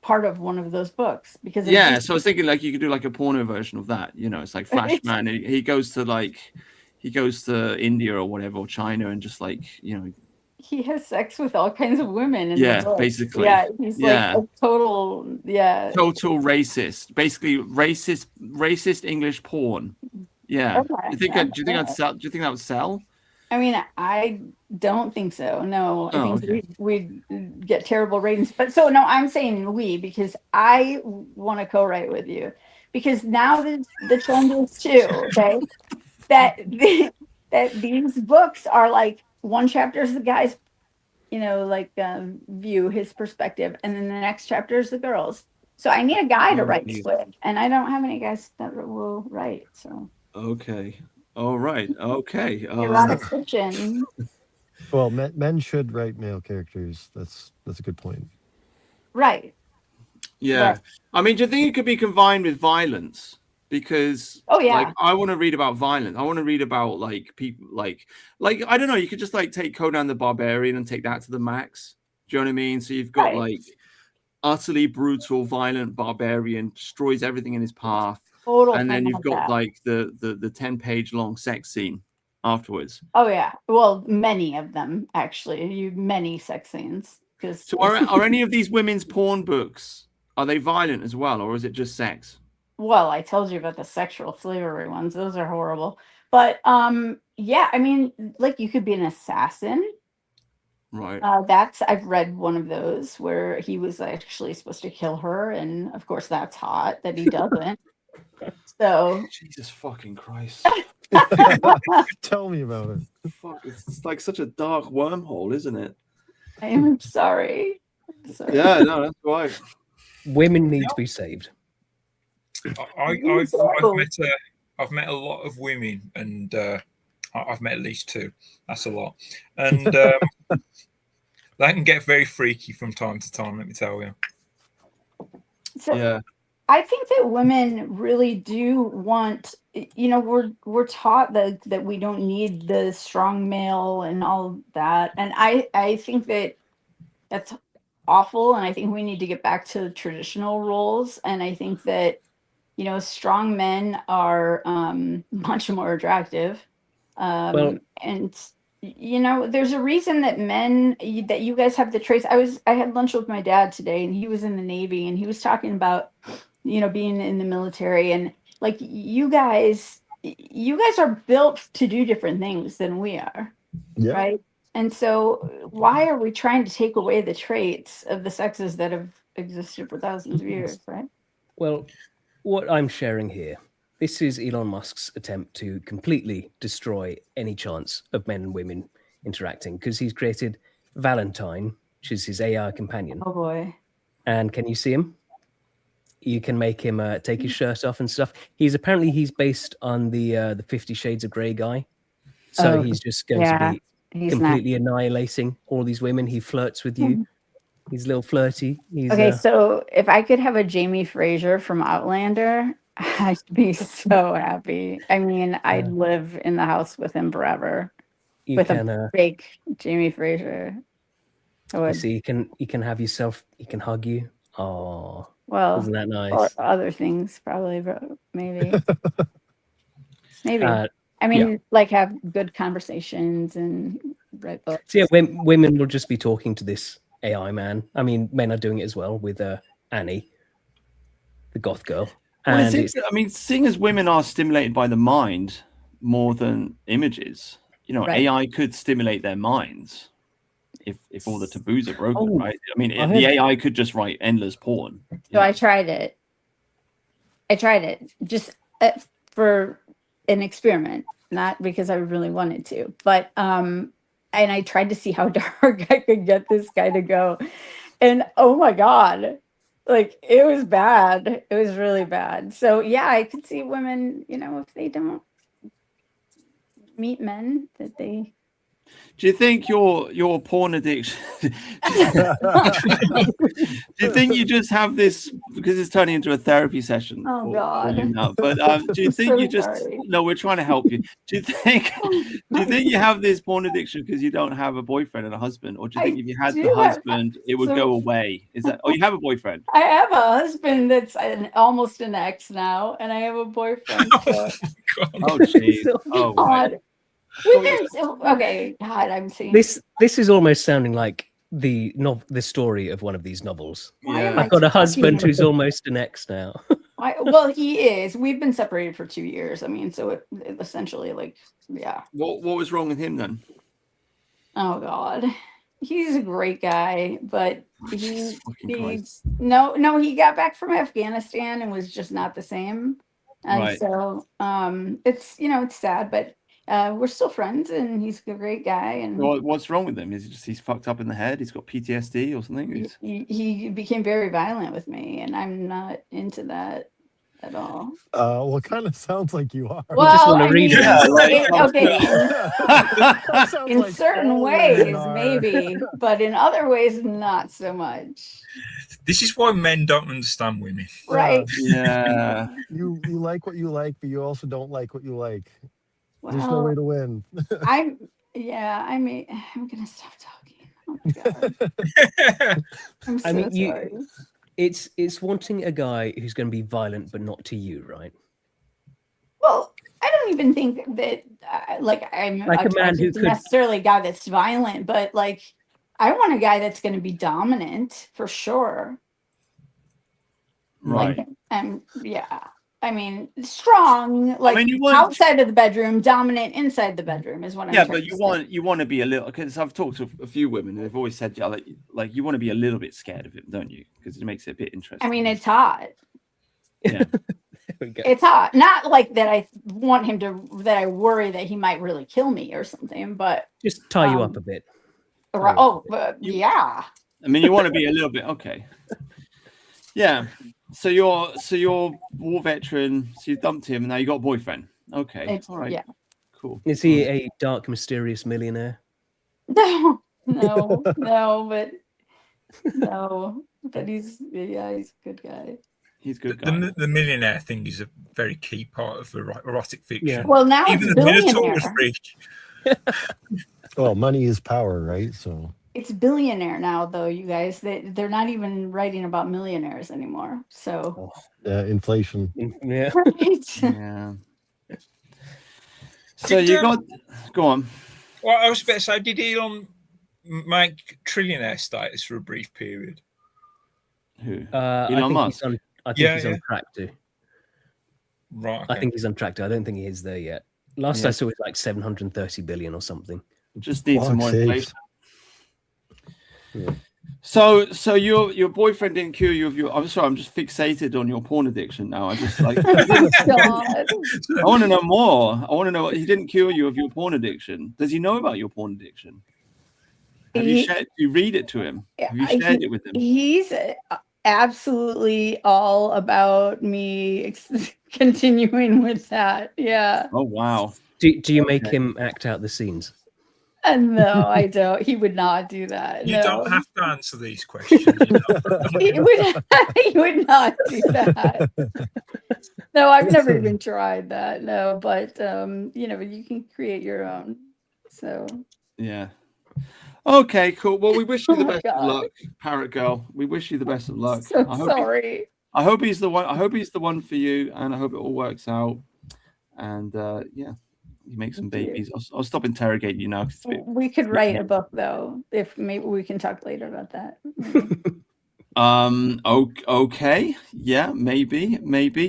part of one of those books because Yeah, so I was thinking like you could do like a porno version of that. You know, it's like Flashman. He goes to India or whatever, or China, and just like, you know. he has sex with all kinds of women. In Yeah, the book. basically. Yeah, he's Yeah. like a total Racist. Basically, racist English porn. Yeah. Okay, Do you think that would sell? I mean, I don't think so. No, I think okay. we get terrible ratings. But so no, I'm saying we because I want to co-write with you because now the trend is too okay that that these books are like one chapter is the guy's, view, his perspective, and then the next chapter is the girls. So I need a guy to write this with, and I don't have any guys that will write. So Okay. All right. Okay. a lot of fiction. Well, men should write male characters. That's a good point. Right. Yeah. Right. I mean, do you think it could be combined with violence? Because like I want to read about violence. I want to read about like people like I don't know, you could just like take Conan the Barbarian and take that to the max. Do you know what I mean? So you've got like utterly brutal, violent barbarian, destroys everything in his path. And then you've got like the 10-page long sex scene afterwards. Oh yeah. Well, many of them actually. Many sex scenes. So are any of these women's porn books, are they violent as well, or is it just sex? Well, I told you about the sexual slavery ones. Those are horrible. But yeah, I mean, like you could be an assassin. Right. I've read one of those where he was actually supposed to kill her, and of course that's hot that he doesn't. So Jesus fucking Christ. Tell me about it. Fuck, it's like such a dark wormhole, isn't it? I am sorry. Yeah, no, that's right. Women need to be saved. I've met a lot of women, and I've met at least two. That's a lot, and that can get very freaky from time to time. Let me tell you. So, yeah. I think that women really do want, we're taught that we don't need the strong male and all that. And I think that's awful. And I think we need to get back to traditional roles. And I think that, strong men are much more attractive. And, there's a reason that that you guys have the traits. I had lunch with my dad today, and he was in the Navy, and he was talking about, being in the military, and like you guys are built to do different things than we are. Yeah. Right. And so why are we trying to take away the traits of the sexes that have existed for thousands of years? Right. Well, what I'm sharing here, this is Elon Musk's attempt to completely destroy any chance of men and women interacting, because he's created Valentine, which is his AI companion. Oh boy. And can you see him? You can make him take his shirt off and stuff. He's based on the 50 Shades of Grey guy. So he's just going to be completely annihilating all these women. He flirts with you. He's a little flirty. Okay, so if I could have a Jamie Fraser from Outlander, I'd be so happy. I mean, I'd live in the house with him forever. You With can, a fake Jamie Fraser. I you would. see, you can have yourself. He can hug you. Oh, Well, isn't that nice? or other things, probably, but maybe. Maybe. Uh, I mean, like have good conversations and write books. So yeah, women will just be talking to this AI man. I mean, men are doing it as well with Annie, the goth girl. Well, And I mean, seeing as women are stimulated by the mind more than images, you know, Right. AI could stimulate their minds if all the taboos are broken, Oh, right? I mean, I the heard- AI could just write endless porn. So I tried it. Just for an experiment, not because I really wanted to, but and I tried to see how dark I could get this guy to go. And oh my God, like it was bad. It was really bad. So yeah, I could see women, you know, if they don't meet men that they Do you think your porn addiction? Do you think you just have this because it's turning into a therapy session? Oh, God. you now. But do you I'm think so you just? sorry. No, we're trying to help you. Do you think you have this porn addiction because you don't have a boyfriend and a husband, or do you think I if you had do the have- husband, it would so- go away? Is that? Oh, you have a boyfriend. I have a husband that's almost an ex now, and I have a boyfriend. So. Oh, jeez. Oh, right. God. We've been okay. God, I'm seeing this is almost sounding like the story of one of these novels. Why am Yeah. I I've got a talking husband about- who's almost an ex now. Well, he is. We've been separated for 2 years. I mean, so it essentially, like, yeah. What was wrong with him then? Oh God, he's a great guy, but Jesus fucking Christ. he got back from Afghanistan and was just not the same. And Right. so it's it's sad, but we're still friends, and he's a great guy. And What's wrong with him? Is it just he's fucked up in the head? He's got PTSD or something? he became very violent with me, and I'm not into that at all. Well, it kind of sounds like you are. Well, just wanna I read mean, it. okay, Sounds in like certain all ways, women are. maybe, but in other ways, not so much. This is why men don't understand women. Right? Yeah. You like what you like, but you also don't like what you like. There's no Well, way to win. I'm gonna stop talking. Oh my God, I'm so I mean, sorry. it's wanting a guy who's going to be violent, but not to you, right? Well, I don't even think that I'm Like a man attracted who to could- necessarily a guy that's violent, but like I want a guy that's going to be dominant for sure. Right. Like, yeah. I mean, strong, like mean, you want- outside of the bedroom, dominant inside the bedroom is what I'm Yeah, trying but to say. you want to be a little, because I've talked to a few women and they've always said, yeah, like you want to be a little bit scared of him, don't you? Because it makes it a bit interesting. I mean, it's hot. Yeah. There we go. It's hot. Not like that I want him to, that I worry that he might really kill me or something, but Just tie you up a bit. yeah. I mean, you want to be a little bit okay. Yeah. So you're war veteran. So you dumped him, and now you got a boyfriend. Okay. All right. Yeah. Cool. Is he a dark, mysterious millionaire? No, but he's a good guy. He's a good guy. The millionaire thing is a very key part of erotic fiction. Yeah. Well, now Even it's the Minotaur was billionaire. rich. Well, money is power, right? So It's billionaire now, though, you guys. They're not even writing about millionaires anymore. So, inflation. Yeah. right? Yeah. So you got go on. Well, I was about to say, did Elon make trillionaire status for a brief period? Who? I Elon think Musk. he's on track to. Right. I Okay. think he's on track to. I don't think he is there yet. Last Yeah. I saw it was like 730 billion or something. Just need some more Fuck's sakes. inflation. So your boyfriend didn't cure you of your. I'm sorry, I'm just fixated on your porn addiction now. I just like. God. I want to know more. I want to know. He didn't cure you of your porn addiction. Does he know about your porn addiction? Have you shared? You read it to him? Have you shared it with him? He's absolutely all about me continuing with that. Yeah. Oh wow. Do you make him act out the scenes? No, I don't. He would not do that. You no. don't have to answer these questions. You know? He would not do that. No, I've never even tried that. No, but you can create your own. So Yeah. Okay, cool. Well, we wish you oh the my best of God. luck, Parrot Girl. We wish you the best of luck. So I hope sorry. I hope he's the one. I hope he's the one for you, and I hope it all works out. And yeah, you make some Thank you. babies. I'll stop interrogating you now. 'Cause it's a bit- We could write a book though, if maybe we can talk later about that. Maybe. Okay. Yeah. Maybe.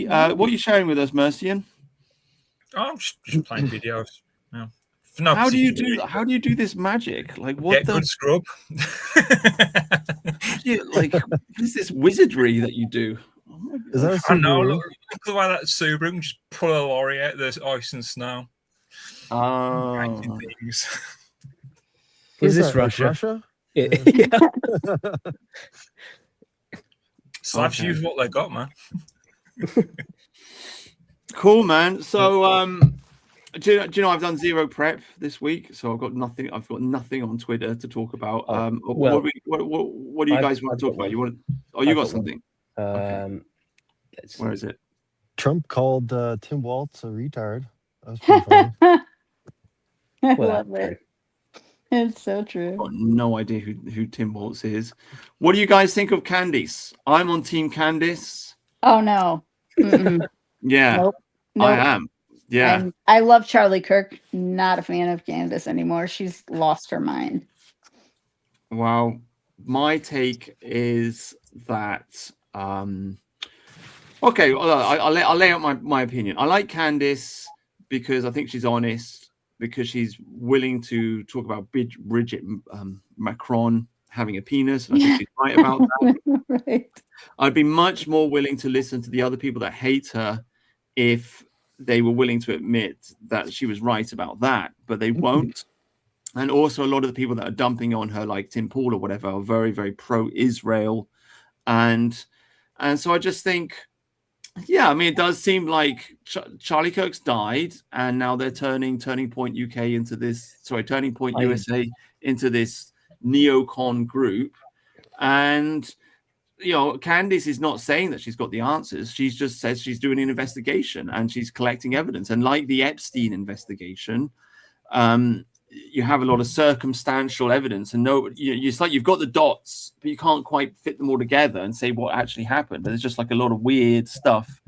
What are you sharing with us, Mercian? I'm just playing videos. Yeah. For no How do you particular do? reason. How do you do this magic? Like what Get good scrub. what is this wizardry that you do? Oh my Is that a I know. Subaru? Look at the way that Subaru can just pull a lorry out. There's ice and snow. Painting Oh. things. Is What this that, like Russia? Russia? Yeah. Slavs Okay. use what they got, man. Cool, man. So, do you know I've done zero prep this week, so I've got nothing. I've got nothing on Twitter to talk about. well, what do you guys want to talk about? You want? Oh, you I've got got one. something. Let's Where see. is it? Trump called Tim Waltz a retard. That was pretty funny. I Well, love it. It's so true. I've got no idea who Tim Waltz is. What do you guys think of Candice? I'm on Team Candice. Oh no. Mm-mm. Yeah, Nope. I Nope. am. Yeah. I love Charlie Kirk. Not a fan of Candace anymore. She's lost her mind. Well, my take is that okay, I'll lay out my opinion. I like Candice because I think she's honest, because she's willing to talk about Bridget Macron having a penis, and I think she's right about that. Right. I'd be much more willing to listen to the other people that hate her if they were willing to admit that she was right about that, but they won't. And also, a lot of the people that are dumping on her, like Tim Pool or whatever, are very, very pro-Israel, and so I just think, yeah, I mean, it does seem like Charlie Kirk's died, and now they're turning Point USA into this neocon group, and Candice is not saying that she's got the answers. She just says she's doing an investigation and she's collecting evidence. And like the Epstein investigation, you have a lot of circumstantial evidence, and it's like you've got the dots, but you can't quite fit them all together and say what actually happened. There's just like a lot of weird stuff,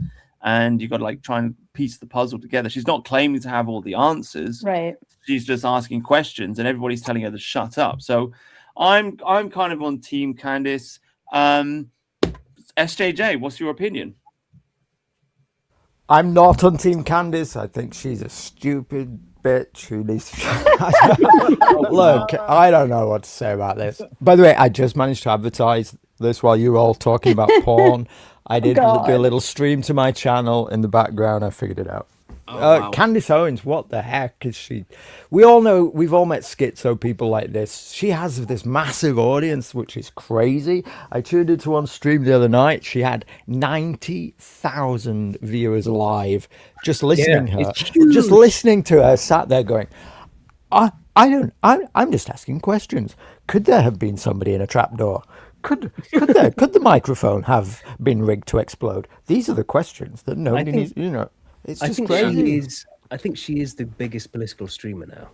and you've got to like try and piece the puzzle together. She's not claiming to have all the answers. Right. She's just asking questions, and everybody's telling her to shut up. So I'm kind of on Team Candice. SJJ, what's your opinion? I'm not on Team Candice. I think she's a stupid bitch who needs to... Look, I don't know what to say about this. By the way, I just managed to advertise this while you were all talking about porn. I did do a little stream to my channel in the background. I figured it out. Wow. Candice Owens, what the heck is she? We all know, we've all met schizo people like this. She has this massive audience, which is crazy. I tuned into one stream the other night. She had 90,000 viewers live, just listening to her, sat there going, I'm just asking questions. Could there have been somebody in a trapdoor? Could the microphone have been rigged to explode? These are the questions that nobody needs, It's just crazy. I think she is the biggest political streamer now.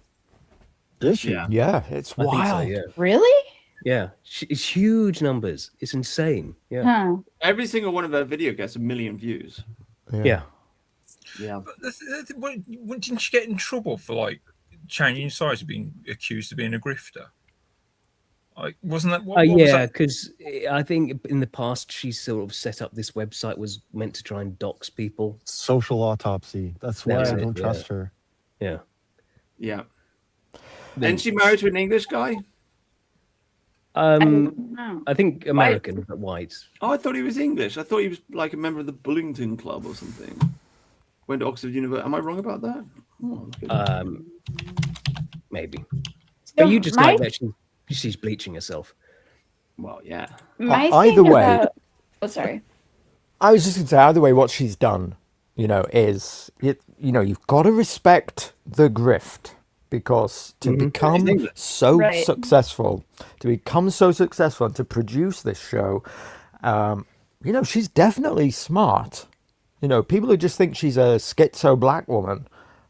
Is she? Yeah, it's wild. I think so, yeah. Really? Yeah, it's huge numbers. It's insane. Yeah. Huh. Every single one of her video gets 1 million views. Yeah. Yeah. Didn't she get in trouble for like changing size, being accused of being a grifter? Like, wasn't that? What was yeah, that? because I think in the past she sort of set up this website was meant to try and dox people. Social autopsy. That's why That's I it, don't yeah. trust her. Yeah. Yeah. And she married to an English guy? I think American, but white. Oh, I thought he was English. I thought he was like a member of the Bullington Club or something. Went to Oxford University. Am I wrong about that? Oh, Maybe. So But you just my- like that she's bleaching herself. well, yeah. My Either thing way- about- oh, sorry. I was just going to say, either way, what she's done, is you've got to respect the grift, because to become so Right. successful, and to produce this show, she's definitely smart. You know, people who just think she's a schizo black woman,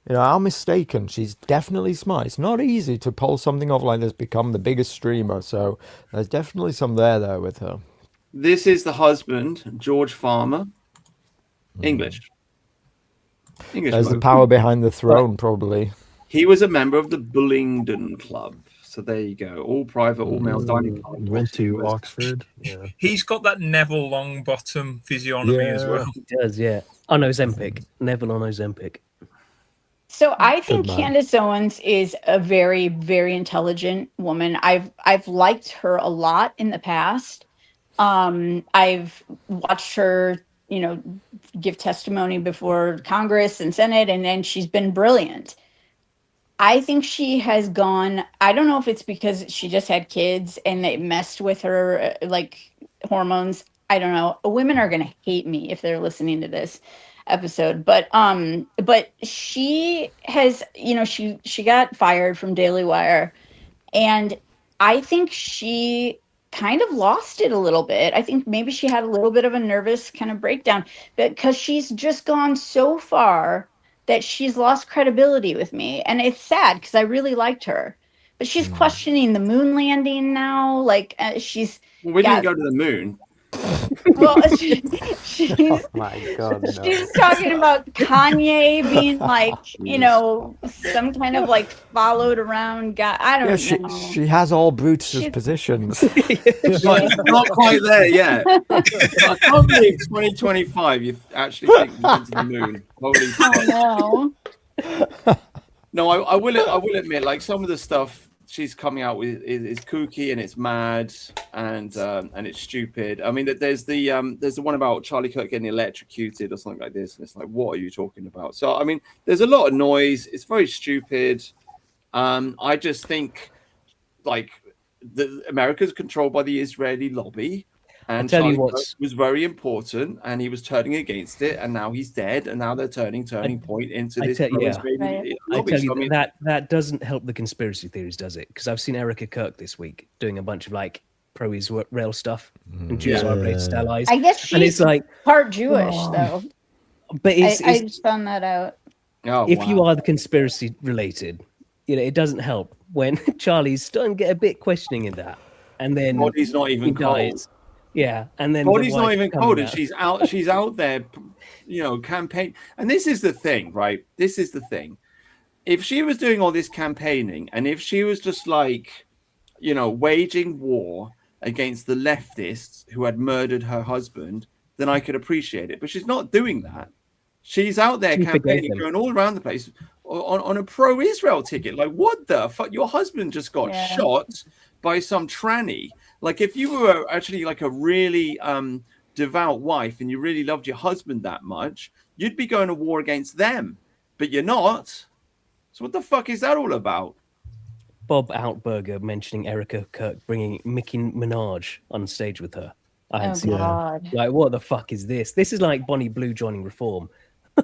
you know, are mistaken. She's definitely smart. It's not easy to pull something off like this, become the biggest streamer. So there's definitely some there with her. This is the husband, George Farmer, English. There's the bloke. power behind the throne, probably. He was a member of the Bullingdon Club. So there you go. All private, all male dining car. Went to Oxford. Yeah. He's got that Neville Longbottom physiognomy as Yeah. well. He does, yeah. On Ozempic. Neville on Ozempic. So I think man. Candace Owens is a very, very intelligent woman. I've liked her a lot in the past. I've watched her, you know, give testimony before Congress and Senate, and then she's been brilliant. I think she has gone, I don't know if it's because she just had kids and they messed with her like hormones. I don't know. Women are gonna hate me if they're listening to this episode. But she has, you know, she got fired from Daily Wire, and I think she kind of lost it a little bit. I think maybe she had a little bit of a nervous kind of breakdown because she's just gone so far that she's lost credibility with me. And it's sad because I really liked her. But she's questioning the moon landing now. Like she's Well, we didn't go to the moon. well, she's Oh my God, no. she's talking about Kanye being like, you know, some kind of like followed around guy. I don't Yeah, know. she has all Brutus's She's- positions. Not quite there yet. I can't believe 2025 you actually think we've been to the moon. Holy shit. Oh no. No, I will admit, like some of the stuff she's coming out with is kooky and it's mad and it's stupid. I mean, there's the one about Charlie Kirk getting electrocuted or something like this, and it's like, what are you talking about? So I mean, there's a lot of noise. It's very stupid. I just think like America's controlled by the Israeli lobby. And tell you Charlie what's- Kirk was very important, and he was turning against it, and now he's dead, and now they're turning point into I this tell- yeah. pro-Israeli Right. I lobby. tell So, you I mean, that doesn't help the conspiracy theories, does it? Because I've seen Erica Kirk this week doing a bunch of like pro-Israel stuff and Jews are our greatest Yeah. allies. I guess And it's she's like, part Jewish though. but it's, I just found that out. oh, if wow. you are the conspiracy related, you know, it doesn't help when Charlie's starting to get a bit questioning in that, and then Body's not he even cold. dies. Yeah, and then the Body's not wife even comes cold, and out. she's out there, you know, campaign. And this is the thing, right? This is the thing. If she was doing all this campaigning, and if she was just like, you know, waging war against the leftists who had murdered her husband, then I could appreciate it. But she's not doing that. She's out there She forgave campaigning, them. going all around the place on a pro-Israel ticket. Like, what the fuck? Your husband just got Yeah. shot by some tranny. Like, if you were actually like a really devout wife and you really loved your husband that much, you'd be going to war against them. But you're not. So what the fuck is that all about? Bob Outberger mentioning Erica Kirk bringing Mickey Minaj on stage with her. I Oh hadn't seen that. God. Like, what the fuck is this? This is like Bonnie Blue joining Reform.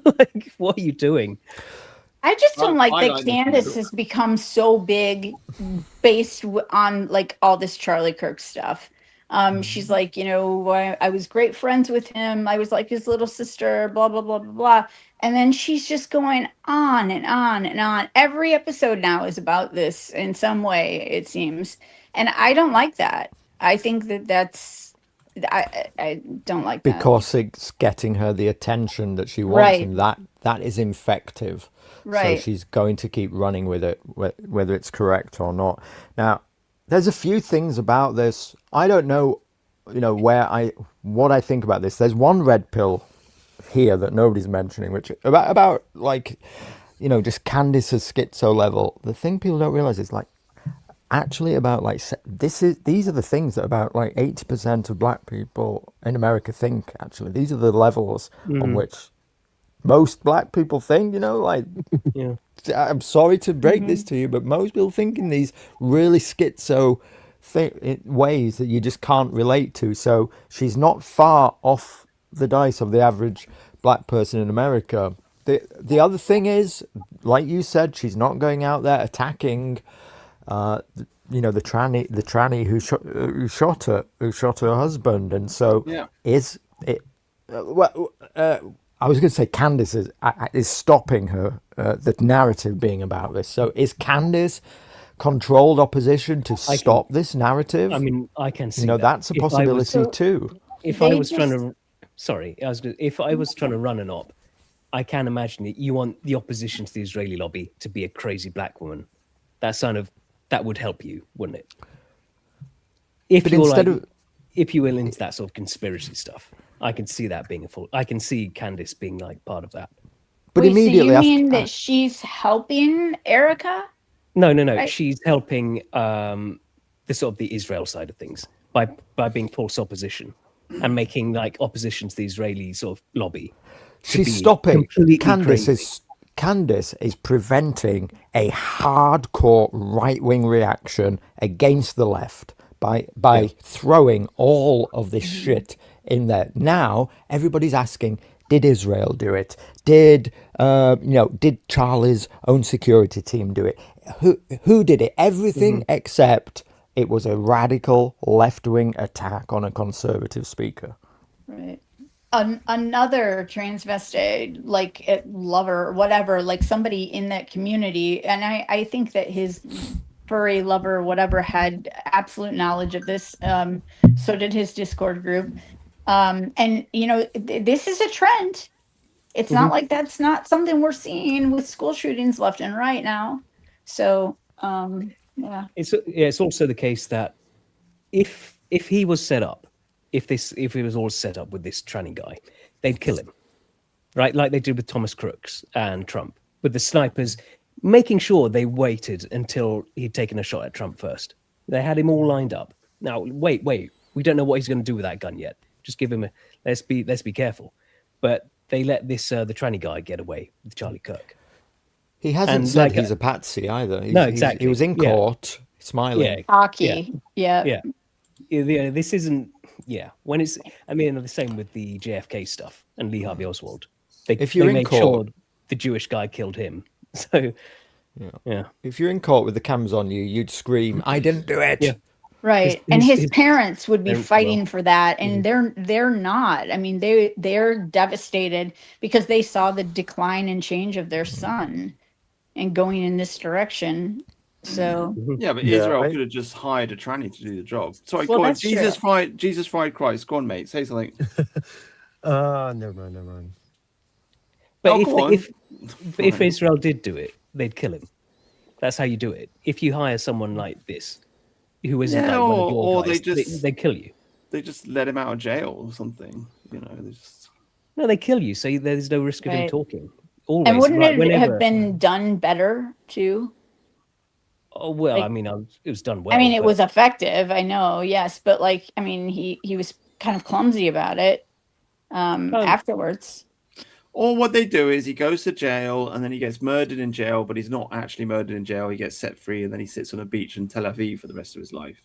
Like, what are you doing? I just don't like I that like this Candace too. has become so big based on like all this Charlie Kirk stuff. She's like, you know, I was great friends with him. I was like his little sister, blah, blah, blah, blah, blah. And then she's just going on and on and on. Every episode now is about this in some way, it seems. And I don't like that. I think I don't like that. Because it's getting her the attention that she wants, Right. and that is infective. Right. So she's going to keep running with it, whether it's correct or not. Now, there's a few things about this. I don't know, you know, what I think about this. There's one red pill here that nobody's mentioning, which about like, you know, just Candace's schizo level. The thing people don't realize is like, actually about like these are the things that about like 80% of black people in America think. Actually, these are the levels on which most black people think, you know, like, Yeah. I'm sorry to break this to you, but most people think in these really schizo ways that you just can't relate to. So she's not far off the dice of the average black person in America. The other thing is, like you said, she's not going out there attacking, you know, the tranny who shot her husband, and so Yeah. is it? I was going to say Candice is stopping her the narrative being about this. So is Candice controlled opposition to stop this narrative? I mean, I can see that's a possibility too. If I was trying to, if I was trying to run an op, I can imagine it. You want the opposition to the Israeli lobby to be a crazy black woman. That would help you, wouldn't it? If you were into that sort of conspiracy stuff, I can see that being I can see Candice being like part of that. But wait, immediately so you mean that she's helping Erica? No. Right? She's helping the Israel side of things by being false opposition and making like opposition to the Israeli sort of lobby. She's stopping. Candice is preventing a hardcore right-wing reaction against the left by throwing all of this shit in there. Now everybody's asking, did Israel do it? Did Charlie's own security team do it? Who did it? Everything except it was a radical left-wing attack on a conservative speaker. Right. Another transvestite, like lover, whatever, like somebody in that community, and I think that his furry lover, whatever, had absolute knowledge of this. So did his Discord group. And this is a trend. It's not like that's not something we're seeing with school shootings left and right now. So yeah. It's also the case that if he was set up, if it was all set up with this tranny guy, they'd kill him, right? Like they did with Thomas Crooks and Trump, with the snipers, making sure they waited until he'd taken a shot at Trump first. They had him all lined up. Now, wait, we don't know what he's going to do with that gun yet. Just give him let's be careful. But they let the tranny guy get away with Charlie Kirk. He hasn't said he's a patsy either. Exactly. He was in court smiling. Hockey. Yeah. This isn't. Yeah, when it's. I mean, the same with the JFK stuff and Lee Harvey Oswald. They made sure the Jewish guy killed him. So, yeah. If you're in court with the cams on you, you'd scream, "I didn't do it." Yeah. Right, and his parents would be fighting for that, and they're not. I mean, they're devastated because they saw the decline and change of their son, and going in this direction. So yeah, but Israel could have just hired a tranny to do the job. Sorry, go on. Jesus fried Christ. Go on, mate. Say something. Never mind. But if Israel did do it, they'd kill him. That's how you do it. If you hire someone like this, who isn't like one of your guys, they kill you. They just let him out of jail or something. No, they kill you. So there's no risk of him talking. Always. And wouldn't it have been done better too? Oh well, I mean, it was done well. I mean, it was effective. I know, yes, but he was kind of clumsy about it afterwards. Or what they do is he goes to jail and then he gets murdered in jail, but he's not actually murdered in jail. He gets set free and then he sits on a beach in Tel Aviv for the rest of his life.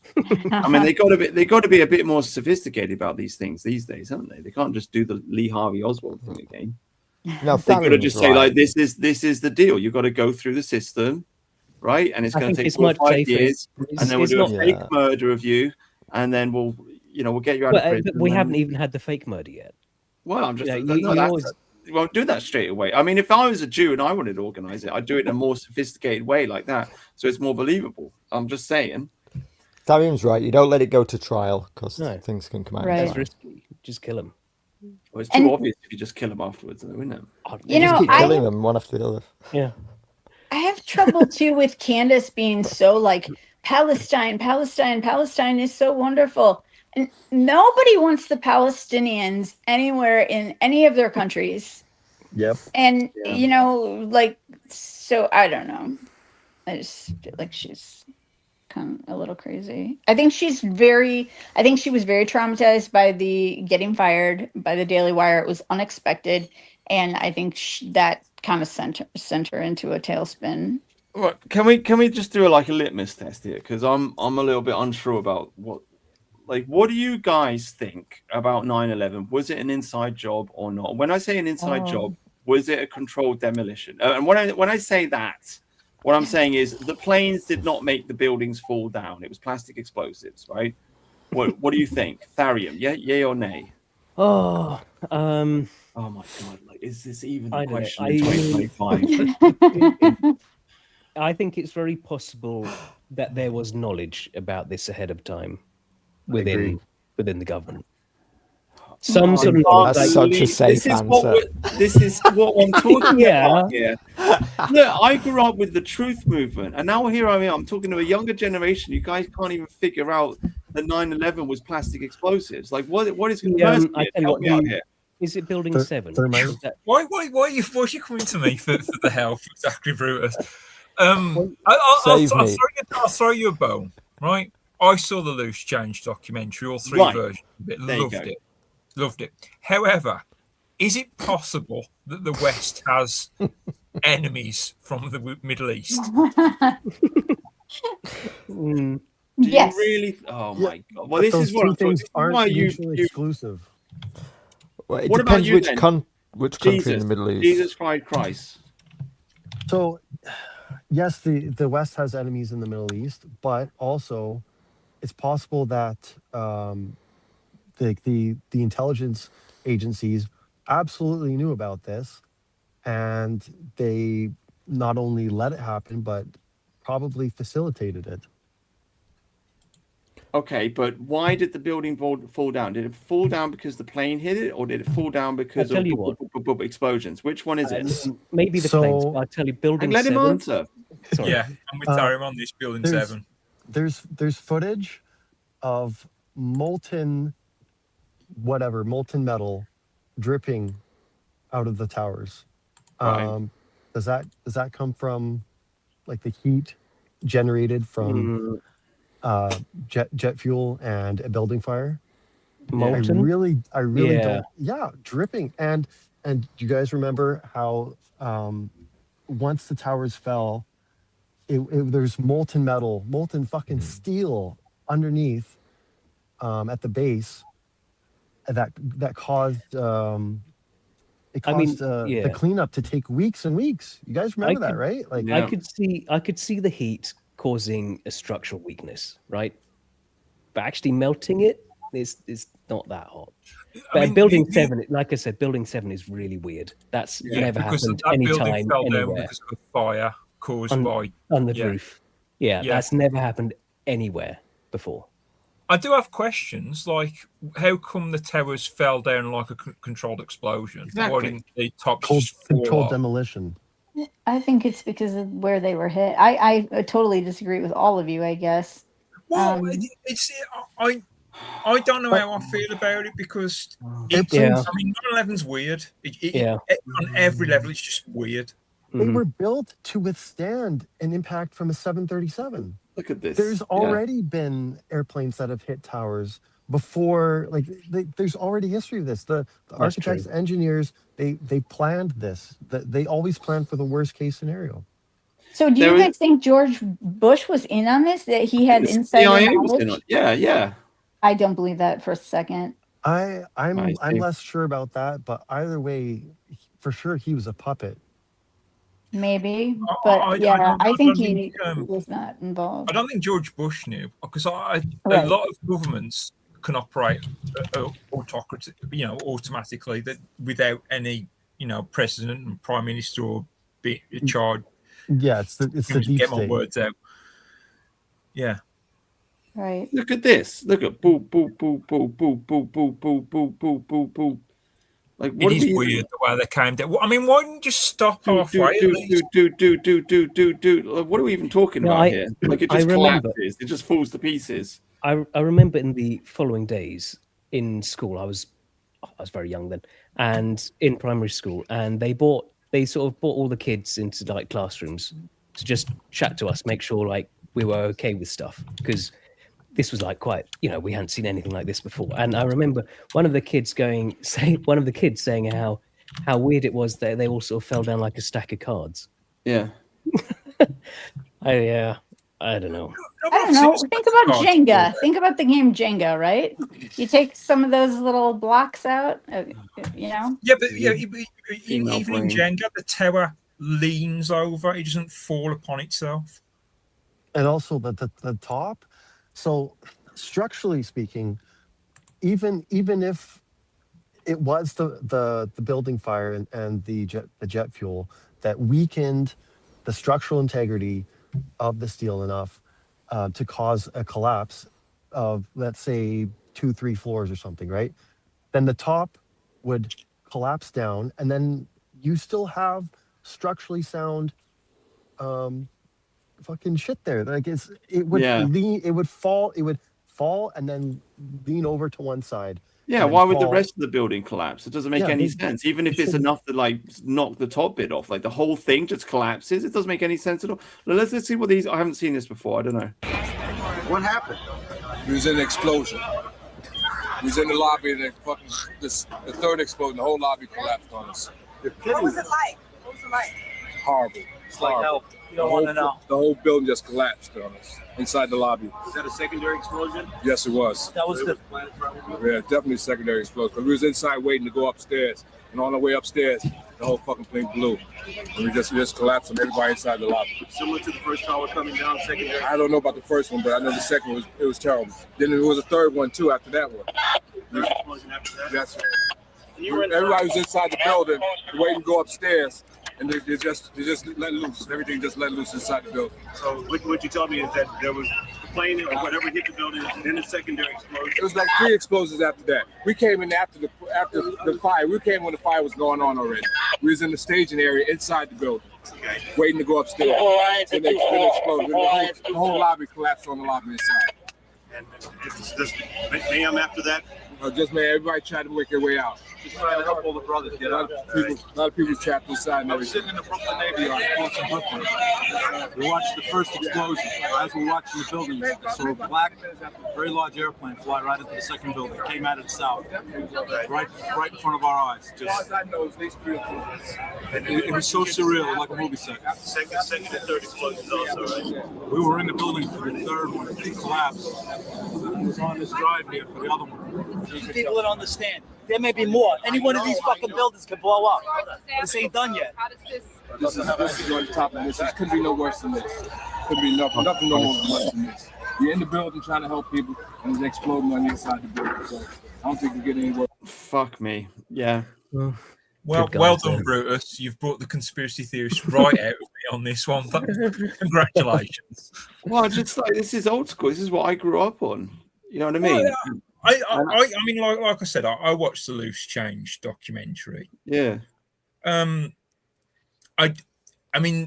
I mean, they got to be a bit more sophisticated about these things these days, haven't they? They can't just do the Lee Harvey Oswald thing again. No, they got to just say like, this is the deal. You've got to go through the system. Right, and it's going to take 4 or 5 years, and then we'll do a fake murder of you, and then we'll get you out of prison. We haven't even had the fake murder yet. Well, I'm just we won't do that straight away. I mean, if I was a Jew and I wanted to organize it, I'd do it in a more sophisticated way like that, so it's more believable. I'm just saying. Tarium's right. You don't let it go to trial because things can come out. Right. It's risky. Just kill them. Well, it's too obvious if you just kill them afterwards, isn't it? Just keep killing them one after the other. Yeah. I have trouble too with Candice being so like Palestine is so wonderful. And nobody wants the Palestinians anywhere in any of their countries. Yep. And so I don't know. I just feel like she's kind of a little crazy. I think she was very traumatized by the getting fired by the Daily Wire. It was unexpected. And I think that kind of sent her into a tailspin. Right. Can we just do a litmus test here? Because I'm a little bit unsure about what do you guys think about 9/11? Was it an inside job or not? When I say an inside job, was it a controlled demolition? And when I say that, what I'm saying is the planes did not make the buildings fall down. It was plastic explosives, right? What do you think, Tharium? Yeah, yay or nay? Oh, Oh my god! Like, is this even I a don't know. question in 2025? I think it's very possible that there was knowledge about this ahead of time agree. within the government. Some I sort of can't knowledge. That's such a believe safe answer. this is what I'm talking Yeah. about here. Look, I grew up with the truth movement, and now here I am. I'm talking to a younger generation. You guys can't even figure out that 9/11 was plastic explosives. Like, what is I tell you help what, me out here? is it Building 7? Thermite? Is that, Why are you coming to me for the help? Exactly, Brutus. Well, Save me. I'll throw you a bone, right? I saw the Loose Change documentary, all three Right. versions of it. There you Loved go. it. Loved it. However, is it possible that the West has enemies from the Middle East? mm, Do Yes. you really? Oh Yeah, my god! Well, But this those is what two I'm talking. things This is aren't why mutually exclusive. Well, it What about depends you which then? which country in Jesus, the Middle East. Jesus Christ. So, yes, the West has enemies in the Middle East, but also it's possible that the intelligence agencies absolutely knew about this, and they not only let it happen, but probably facilitated it. Okay, but why did the building fall down? Did it fall down because the plane hit it, or did it fall down because tell of you what. explosions? Which one is it? maybe the planes. So- But I'll tell you, And Building let him 7. answer. Sorry. Yeah, and with Tarim on this Building there's- 7. There's footage of molten metal dripping out of the towers. Right. Does that come from like the heat generated from jet fuel and a building fire? Molten. I really Yeah. don't. Yeah, dripping. And do you guys remember how once the towers fell, there's molten metal, molten fucking steel underneath at the base that caused it I mean, caused the yeah. cleanup to take weeks and weeks. You guys remember that, could- right? Like, Yeah. I could see the heat causing a structural weakness, right? But actually melting it is not that hot. But Building 7, like I said, Building 7 is really weird. That's never because happened that building anytime, fell down anywhere because of a fire caused by. on the yeah. roof. Yeah, Yeah. that's never happened anywhere before. I do have questions, like how come the towers fell down like a controlled explosion? Why Exactly. didn't the tops just fall controlled off? demolition. I think it's because of where they were hit. I totally disagree with all of you, I guess. Well, I don't know how I feel about it because Yeah. I mean, 9/11's weird. Yeah. On every level, it's just weird. They were built to withstand an impact from a 737. Look at this. There's Yeah. already been airplanes that have hit towers before. Like, there's already history of this. The architects, true. engineers, they planned this. They always plan for the worst case scenario. So do There you is- guys think George Bush was in on this? That he had The insider CIA was in knowledge? on- Yeah. I don't believe that for a second. I'm I I'm see. less sure about that, but either way, for sure he was a puppet. Maybe, I but yeah, don't- I I think don't he think, was not involved. I don't think George Bush knew because a Right. lot of governments can operate autocracy, automatically that without any, president and prime minister or be charged. Yeah, it's the deep Get my state. words out. Yeah. Right. Look at this. Look at boop, boop, boop, boop, boop, boop, boop, boop, boop, boop, boop, boop. Like, what It is are these? weird the way they came down. I mean, why didn't you just stop Do. halfway? at least? What are we even talking No, about here? Like, it I just remember. collapses. It just falls to pieces. I remember in the following days in school, I was very young then, and in primary school, and they sort of brought all the kids into like classrooms to just chat to us, make sure like we were okay with stuff, because this was like quite, we hadn't seen anything like this before. And I remember one of the kids saying how weird it was that they all sort of fell down like a stack of cards. Yeah. I don't know. I don't know. Think about Jenga. Think about the game Jenga, right? You take some of those little blocks out, Yeah, but even in Jenga, the tower leans over; it doesn't fall upon itself. And also the top. So structurally speaking, even if it was the building fire and the jet fuel that weakened the structural integrity of the steel enough to cause a collapse of, let's say, 2-3 floors or something, right? Then the top would collapse down, and then you still have structurally sound fucking shit there. Like it would lean, it would fall and then lean over to one side. Yeah, why would the rest of the building collapse? It doesn't make any sense. Even if it's enough to like knock the top bit off, like the whole thing just collapses. It doesn't make any sense at all. Let's see what these. I haven't seen this before. I don't know. What happened? It was an explosion. He was in the lobby, and the third explosion, the whole lobby collapsed on us. What was it like? What was it like? Horrible. It's like hell. You don't want to know. The whole building just collapsed on us inside the lobby. Is that a secondary explosion? Yes, it was. That was the. Yeah, definitely a secondary explosion. Because we was inside waiting to go upstairs, and on the way upstairs, the whole fucking thing blew. And we just collapsed on everybody inside the lobby. Similar to the first tower coming down, secondary. I don't know about the first one, but I know the second one was terrible. Then there was a third one too after that one. Third explosion after that. That's everybody was inside the building waiting to go upstairs, and they just let loose. Everything just let loose inside the building. So what you told me is that there was the plane or whatever hit the building, and then a secondary explosion. It was like 3 explosions after that. We came in after the fire. We came when the fire was going on already. We was in the staging area inside the building, waiting to go upstairs. And they exploded. The whole lobby collapsed on the lobby inside. And just mayhem after that. Just man, everybody tried to make their way out. Just trying to help all the brothers get out. A lot of people trapped inside. And I was sitting in the Brooklyn Navy Yard, close to Brooklyn. We watched the first explosion. As we were watching the buildings, I saw a black, very large airplane fly right into the second building. It came out of the south, right in front of our eyes. Just, it was so surreal, like a movie set. Second and third explosions also, right? We were in the building for the third one. It collapsed. I was on this drive here for the other one. People don't understand. There may be more. Any one of these fucking buildings could blow up. This ain't done yet. This is on the top of this. It could be no worse than this. Could be nothing no worse than this. You're in the building trying to help people, and it's exploding on the inside the building. So I don't think we get any worse. Fuck me. Yeah. Well done, Brutus. You've brought the conspiracy theorists right out of me on this one. Congratulations. Well, just like this is old school. This is what I grew up on. You know what I mean? Well, I mean, like I said, I watched the Loose Change documentary. Yeah. I mean,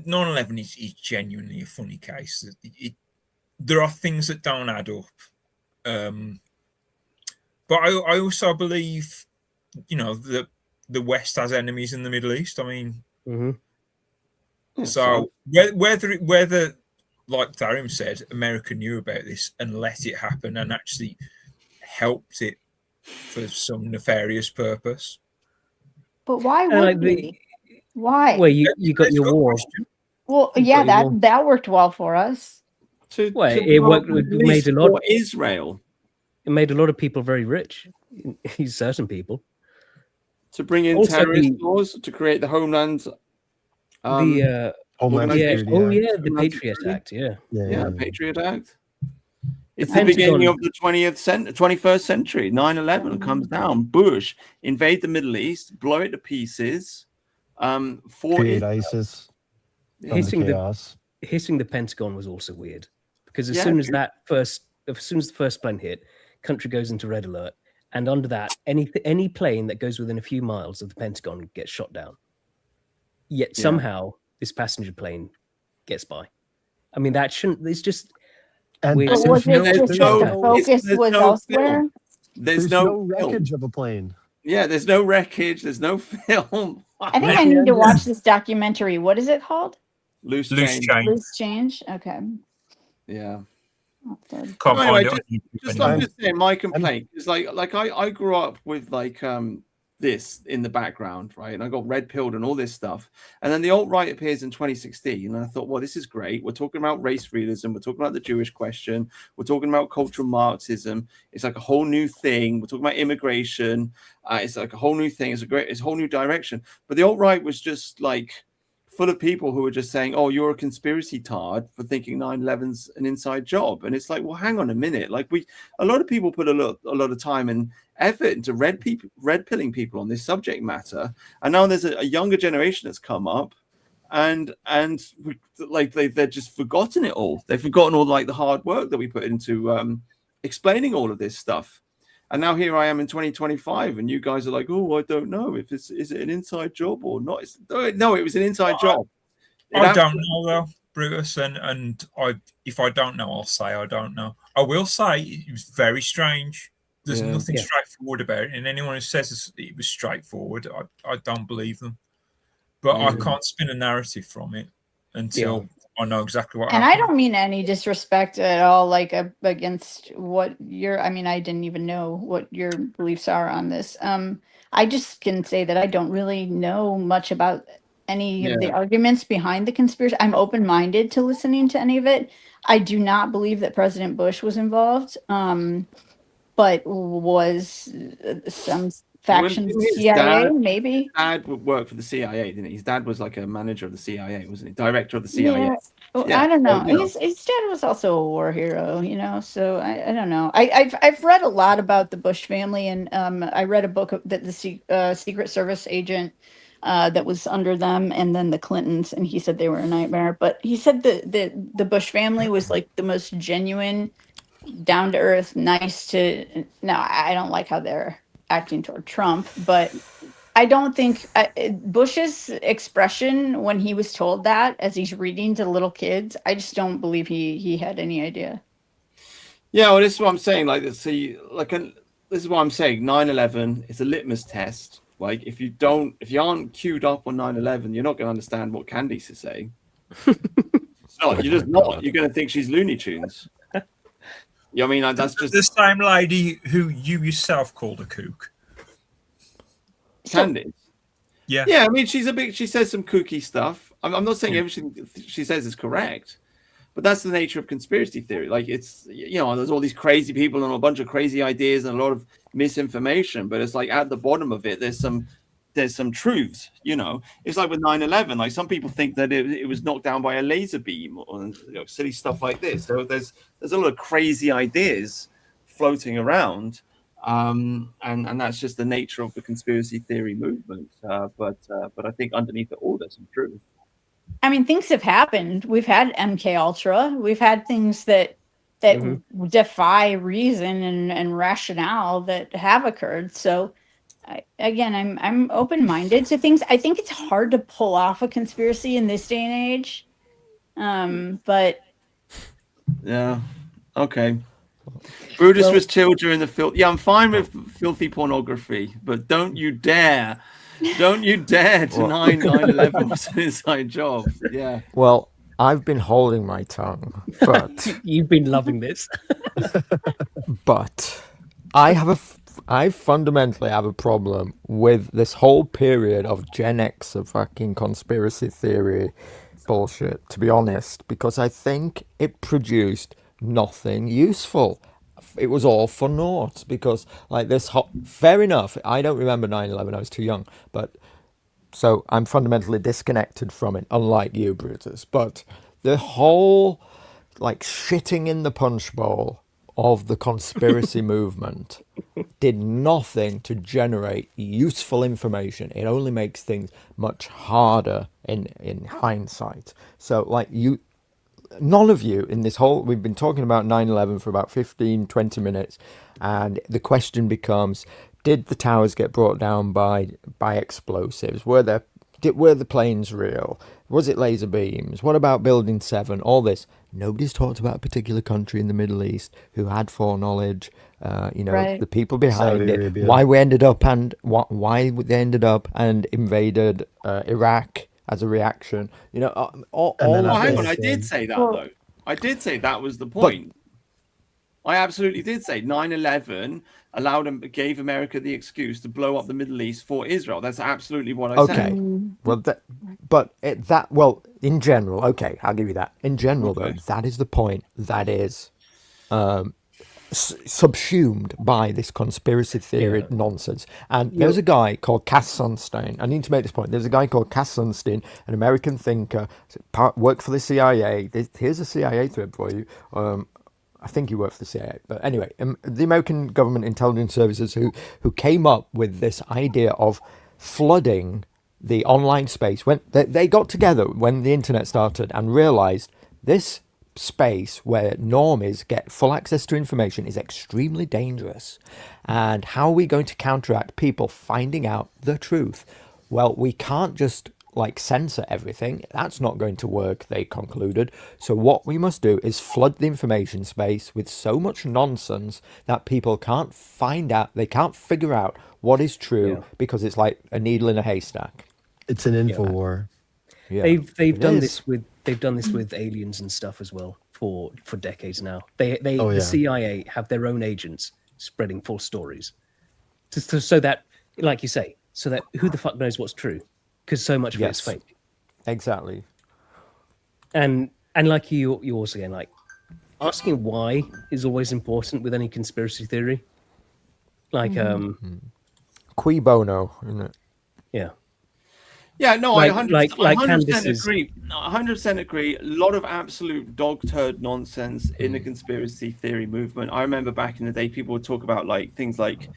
9/11 is genuinely a funny case. There are things that don't add up. But I also believe, you know, that the West has enemies in the Middle East. I mean, so whether, like Darim said, America knew about this and let it happen and actually helped it for some nefarious purpose. But why would we? Why? Well, you got your war. Well, yeah, that worked well for us. It worked. It made a lot of Israel. It made a lot of people very rich. Certain people. To bring in Also terrorist laws to create the homeland. Homeland Security Act. The Patriot Act. Yeah, Patriot Act. It's the beginning of the 21st century. 9/11 comes down. Bush invade the Middle East, blow it to pieces. Create ISIS. Hitting the Pentagon was also weird because as soon as the first plane hit, country goes into red alert, and under that, any plane that goes within a few miles of the Pentagon gets shot down. Yet somehow this passenger plane gets by. I mean, that shouldn't. It's just. And was it just the focus was elsewhere? There's no wreckage of a plane. Yeah, there's no wreckage. There's no film. I think I need to watch this documentary. What is it called? Loose Change. Loose Change. Okay. Yeah. I'm just saying, my complaint is like I grew up with like this in the background, right? And I got red pilled and all this stuff. And then the alt-right appears in 2016. And I thought, well, this is great. We're talking about race realism. We're talking about the Jewish question. We're talking about cultural Marxism. It's like a whole new thing. We're talking about immigration. It's like a whole new thing. It's a whole new direction. But the alt-right was just like full of people who are just saying, "Oh, you're a conspiracy tard for thinking 9/11's an inside job," and it's like, well, hang on a minute. Like a lot of people put a lot of time and effort into red pilling people on this subject matter, and now there's a younger generation that's come up, and they're just forgotten it all. They've forgotten all like the hard work that we put into explaining all of this stuff. And now here I am in 2025, and you guys are like, "Oh, I don't know if is it an inside job or not." No, it was an inside job. I don't know though, Brutus, and if I don't know, I'll say I don't know. I will say it was very strange. There's nothing straightforward about it, and anyone who says it was straightforward, I don't believe them. But I can't spin a narrative from it until I know exactly what And happened. I don't mean any disrespect at all, like against what I mean, I didn't even know what your beliefs are on this. I just can say that I don't really know much about any of the arguments behind the conspiracy. I'm open-minded to listening to any of it. I do not believe that President Bush was involved, but was some faction of the CIA, maybe. His dad would work for the CIA, didn't he? His dad was like a manager of the CIA, wasn't he? Director of the CIA. Yeah. Well, I don't know. His dad was also a war hero, so I don't know. I've read a lot about the Bush family, and I read a book that the Secret Service agent that was under them, and then the Clintons, and he said they were a nightmare. But he said that the Bush family was like the most genuine, down to earth, nice to. Now I don't like how they're acting toward Trump, but I don't think Bush's expression when he was told that as he's reading to little kids, I just don't believe he had any idea. Yeah, well, this is what I'm saying. Like, see, this is what I'm saying. 9/11 is a litmus test. Like, if you aren't queued up on 9/11, you're not going to understand what Candice is saying. It's not. You're just not. You're going to think she's Looney Tunes. I mean, that's just the same lady who you yourself called a kook. Candice. Yeah. I mean, she says some kooky stuff. I'm not saying everything she says is correct, but that's the nature of conspiracy theory. Like, it's, there's all these crazy people and a bunch of crazy ideas and a lot of misinformation, but it's like at the bottom of it, there's some truths. It's like with 9/11. Like, some people think that it was knocked down by a laser beam or silly stuff like this. So there's a lot of crazy ideas floating around. And that's just the nature of the conspiracy theory movement. But I think underneath it all, there's some truth. I mean, things have happened. We've had MK Ultra. We've had things that defy reason and rationale that have occurred. So, I'm open-minded to things. I think it's hard to pull off a conspiracy in this day and age. But yeah, okay. Brutus was chill during the film. Yeah, I'm fine with filthy pornography, but don't you dare deny 9/11 was an inside job. Yeah. Well, I've been holding my tongue, but you've been loving this. But I fundamentally have a problem with this whole period of Gen X of fucking conspiracy theory bullshit, to be honest, because I think it produced nothing useful. It was all for naught, because like fair enough, I don't remember 9/11, I was too young, but so I'm fundamentally disconnected from it, unlike you, Brutus. But the whole like shitting in the punch bowl of the conspiracy movement did nothing to generate useful information. It only makes things much harder in hindsight. So like none of you in this whole, we've been talking about 9/11 for about 15-20 minutes, and the question becomes, did the towers get brought down by explosives? Were the planes real? Was it laser beams? What about Building 7? All this. Nobody's talked about a particular country in the Middle East who had foreknowledge, right. The people behind Saudi it, Arabia. why they ended up and invaded Iraq as a reaction. All Hang of on, this. I did say that though. I did say that was the point. I absolutely did say 9/11 gave America the excuse to blow up the Middle East for Israel. That's absolutely what I said. Well, in general, okay, I'll give you that. In general, though, that is the point. That is, subsumed by this conspiracy theory nonsense. And there's a guy called Cass Sunstein. I need to make this point. There's a guy called Cass Sunstein, an American thinker, worked for the CIA. Here's a CIA thread for you. I think he worked for the CIA, but anyway, the American government intelligence services who came up with this idea of flooding the online space when they got together when the internet started and realized this space where normies get full access to information is extremely dangerous. And how are we going to counteract people finding out the truth? Well, we can't just censor everything. That's not going to work, they concluded. So what we must do is flood the information space with so much nonsense that people can't find out, they can't figure out what is true because it's like a needle in a haystack. It's an info war. Yeah, they've done this with aliens and stuff as well for decades now. The CIA have their own agents spreading false stories, so that, like you say, so that who the fuck knows what's true, because so much of it's fake. Exactly. And like you also again, like asking why is always important with any conspiracy theory. Like Cui bono, isn't it? Yeah. Yeah, no, like, I 100% is... agree. 100% agree. A lot of absolute dog turd nonsense in the conspiracy theory movement. I remember back in the day, people would talk about things like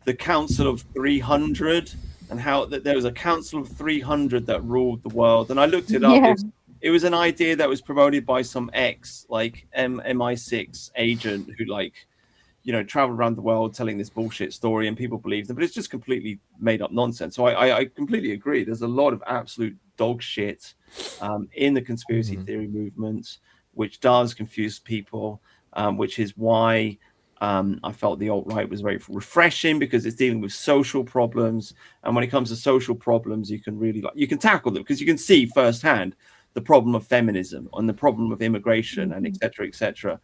the Council of 300 and how that there was a Council of 300 that ruled the world. And I looked it up. Yeah. It was an idea that was promoted by some MI6 agent who traveled around the world telling this bullshit story, and people believe them, but it's just completely made up nonsense. So I completely agree. There's a lot of absolute dog shit in the conspiracy theory movement, which does confuse people, which is why I felt the alt-right was very refreshing, because it's dealing with social problems. And when it comes to social problems, you can really you can tackle them, because you can see firsthand the problem of feminism and the problem of immigration and et cetera, et cetera.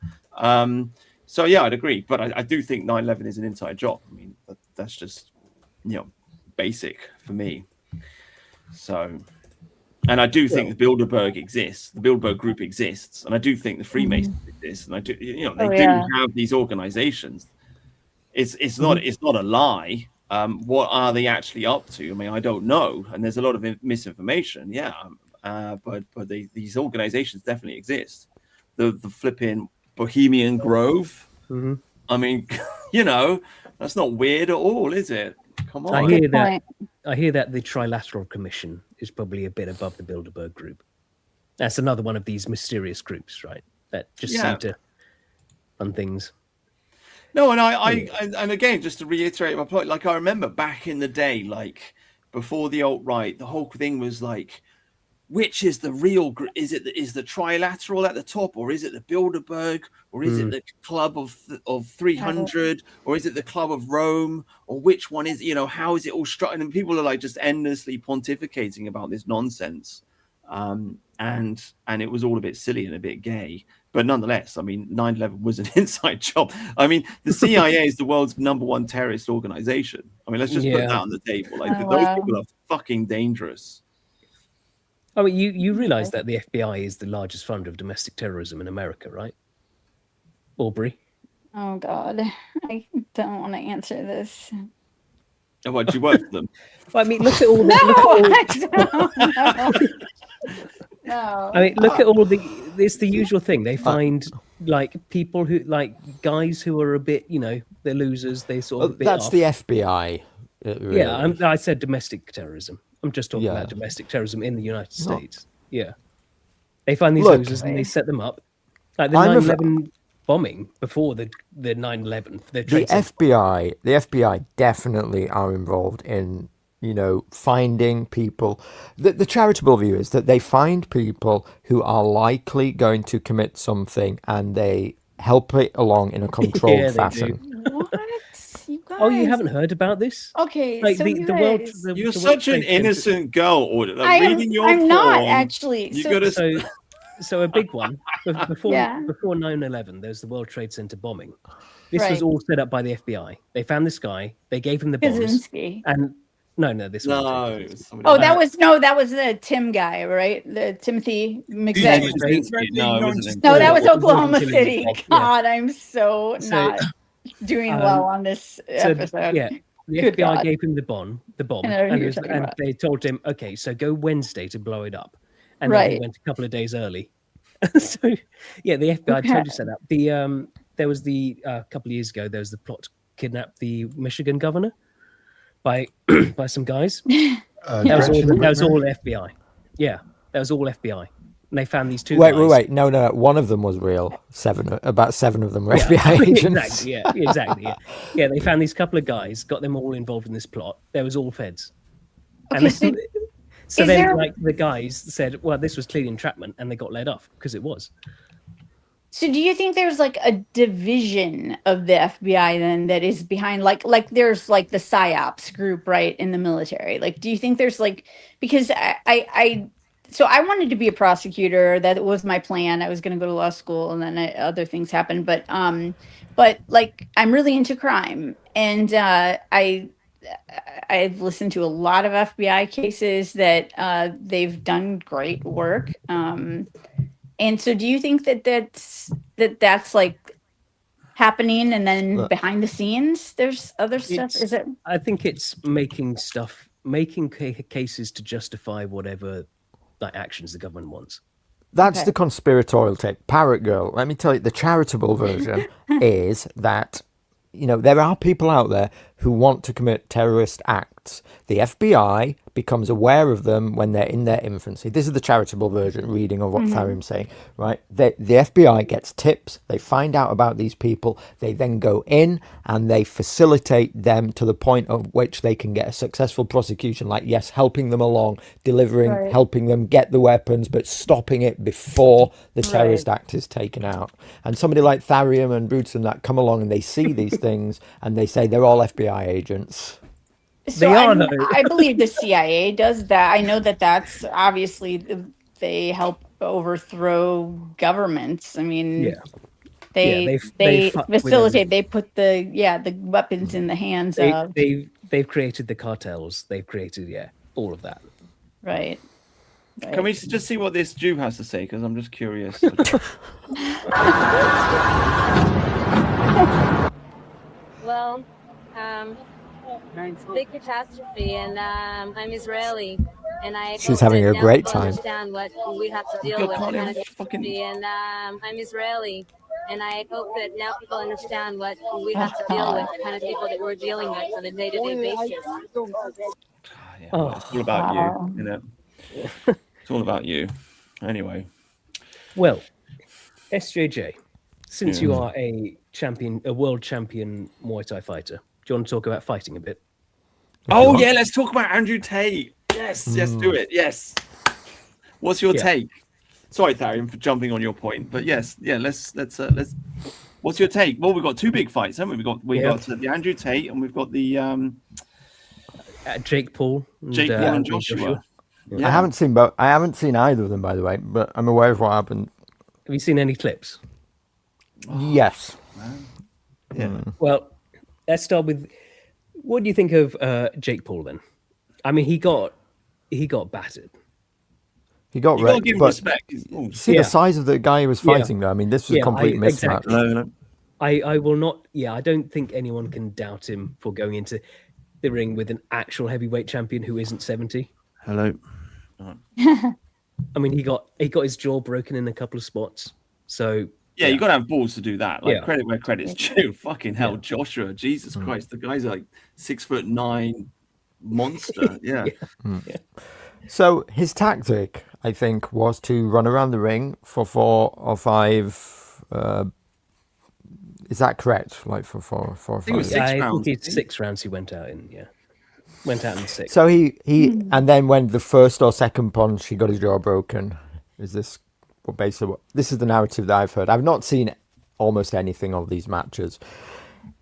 So yeah, I'd agree, but I do think 9/11 is an inside job. I mean, that's just basic for me. So, and I do think the Bilderberg exists. The Bilderberg group exists, and I do think the Freemasons exist, and I do. They do have these organizations. It's not a lie. What are they actually up to? I mean, I don't know, and there's a lot of misinformation. Yeah, but these organizations definitely exist. The flipping Bohemian Grove. I mean, that's not weird at all, is it? Come on. I hear that the Trilateral Commission is probably a bit above the Bilderberg group. That's another one of these mysterious groups, right? That just seem to run things. No, and and again, just to reiterate my point, I remember back in the day, before the alt-right, the whole thing was which is the real? Is the Trilateral at the top, or is it the Bilderberg, or is it the Club of 300, or is it the Club of Rome, or which one is? How is it all structured? And people are just endlessly pontificating about this nonsense, and it was all a bit silly and a bit gay. But nonetheless, I mean, 9/11 was an inside job. I mean, the CIA is the world's #1 terrorist organization. I mean, let's just put that on the table. Those people are fucking dangerous. Oh, you realize that the FBI is the largest funder of domestic terrorism in America, right? Aubrey? Oh, God. I don't want to answer this. Oh, what, do you work for them? Well, I mean, look at all the... No. I mean, look at all it's the usual thing. They find, people who, guys who are a bit, they're losers, they sort of... That's the FBI. Really. Yeah, I said domestic terrorism. I'm just talking about domestic terrorism in the United States. Yeah. They find these losers and they set them up. Like the 9/11 bombing before the 9/11. The FBI definitely are involved in, finding people. The charitable view is that they find people who are likely going to commit something and they help it along in a controlled fashion. What? You guys. Oh, you haven't heard about this? Okay, like so you're such an innocent girl, Order. Reading your I'm porn, not actually. You gotta... So a big one before 9/11. There's the World Trade Center bombing. This was all set up by the FBI. They found this guy. They gave him the bombs. And this one. Oh, that was the Tim guy, right? The Timothy McVeigh. No, that was Oklahoma City. God, I'm so not doing well on this So episode. yeah, the Good FBI God. gave him the bomb, I know who and, you're talking about. they told him, okay, so go Wednesday to blow it up, and then he Right. went a couple of days early. So yeah, the FBI Okay. totally set up. The there was the couple of years ago, there was the plot to kidnap the Michigan governor by by some guys. That was all FBI. Yeah, that was all FBI. And they found these two guys. Wait. No. One of them was real. About seven of them were FBI agents. Exactly. Yeah, they found these couple of guys, got them all involved in this plot. There was all feds. Okay, And so is then, there- like, the guys said, well, this was clearly entrapment, and they got let off because it was. So do you think there's like a division of the FBI then that is behind like there's like the PSYOPs group, right, in the military? Like, do you think there's like, because I wanted to be a prosecutor. That was my plan. I was going to go to law school, and then other things happened. But like I'm really into crime, and I've listened to a lot of FBI cases that they've done great work. And so do you think that that's like happening, and then behind the scenes there's other stuff? Is it? I think it's making cases to justify whatever like actions the government wants. That's the conspiratorial take. Parrot Girl, let me tell you, the charitable version is that, there are people out there who want to commit terrorist acts. The FBI becomes aware of them when they're in their infancy. This is the charitable version reading of what Tharium's saying, right? The FBI gets tips. They find out about these people. They then go in and they facilitate them to the point of which they can get a successful prosecution. Like, yes, helping them along, delivering, helping them get the weapons, but stopping it before the terrorist act is taken out. And somebody like Tharium and Brutus and that come along and they see these things and they say they're all FBI agents. So I believe the CIA does that. I know that's obviously they help overthrow governments. I mean, they facilitate. They put the weapons in the hands of. They've created the cartels. They've created all of that. Right. Can we just see what this Jew has to say? Because I'm just curious. Well, big catastrophe, and I'm Israeli, and She's having a great time. Understand what we have to deal with, kind of catastrophe, and I'm Israeli, and I hope that now people understand what we have to deal with, the kind of people that we're dealing with on a day-to-day basis. It's all about you, It's all about you. Anyway. Well, SJJ, since you are a world champion Muay Thai fighter, do you want to talk about fighting a bit? Oh yeah, let's talk about Andrew Tate. Yes, let's do it. Yes. What's your take? Sorry, Tharium, for jumping on your point, but let's. What's your take? Well, we've got two big fights, haven't we? We've got the Andrew Tate, and we've got the Jake Paul, and Joshua. Yeah. I haven't seen either of them, by the way, but I'm aware of what happened. Have you seen any clips? Yes. Yeah. Well, let's start with, what do you think of Jake Paul then? I mean, he got battered. He got wrecked. Give him respect. See the size of the guy he was fighting, though. I mean, this was a complete mismatch. Exactly. No. I will not. Yeah, I don't think anyone can doubt him for going into the ring with an actual heavyweight champion who isn't 70. Hello. I mean, he got his jaw broken in a couple of spots. So yeah, you got to have balls to do that. Like credit where credit's due. Fucking hell, Joshua, Jesus Christ, the guy's like 6'9" monster. Yeah. So his tactic, I think, was to run around the ring for 4 or 5. Is that correct? Like for 4 or 5? I think it was 6 rounds. I think it's 6 rounds he went out in. Yeah. Went out in the 6th. So he and then when the first or second punch, he got his jaw broken. Is this basically this is the narrative that I've heard? I've not seen almost anything of these matches.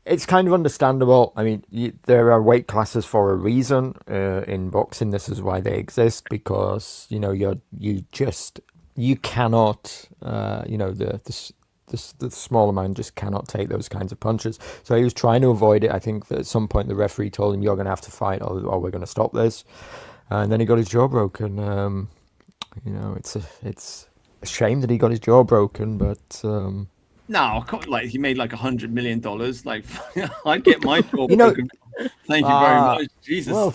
It's kind of understandable. I mean, there are weight classes for a reason in boxing. This is why they exist, because you cannot the smaller man just cannot take those kinds of punches. So he was trying to avoid it. I think that at some point the referee told him, "You're going to have to fight, or we're going to stop this." And then he got his jaw broken. It's a shame that he got his jaw broken, but No, like he made like $100 million. Like I'd get my jaw You know, broken. Thank you very much. Jesus. Well,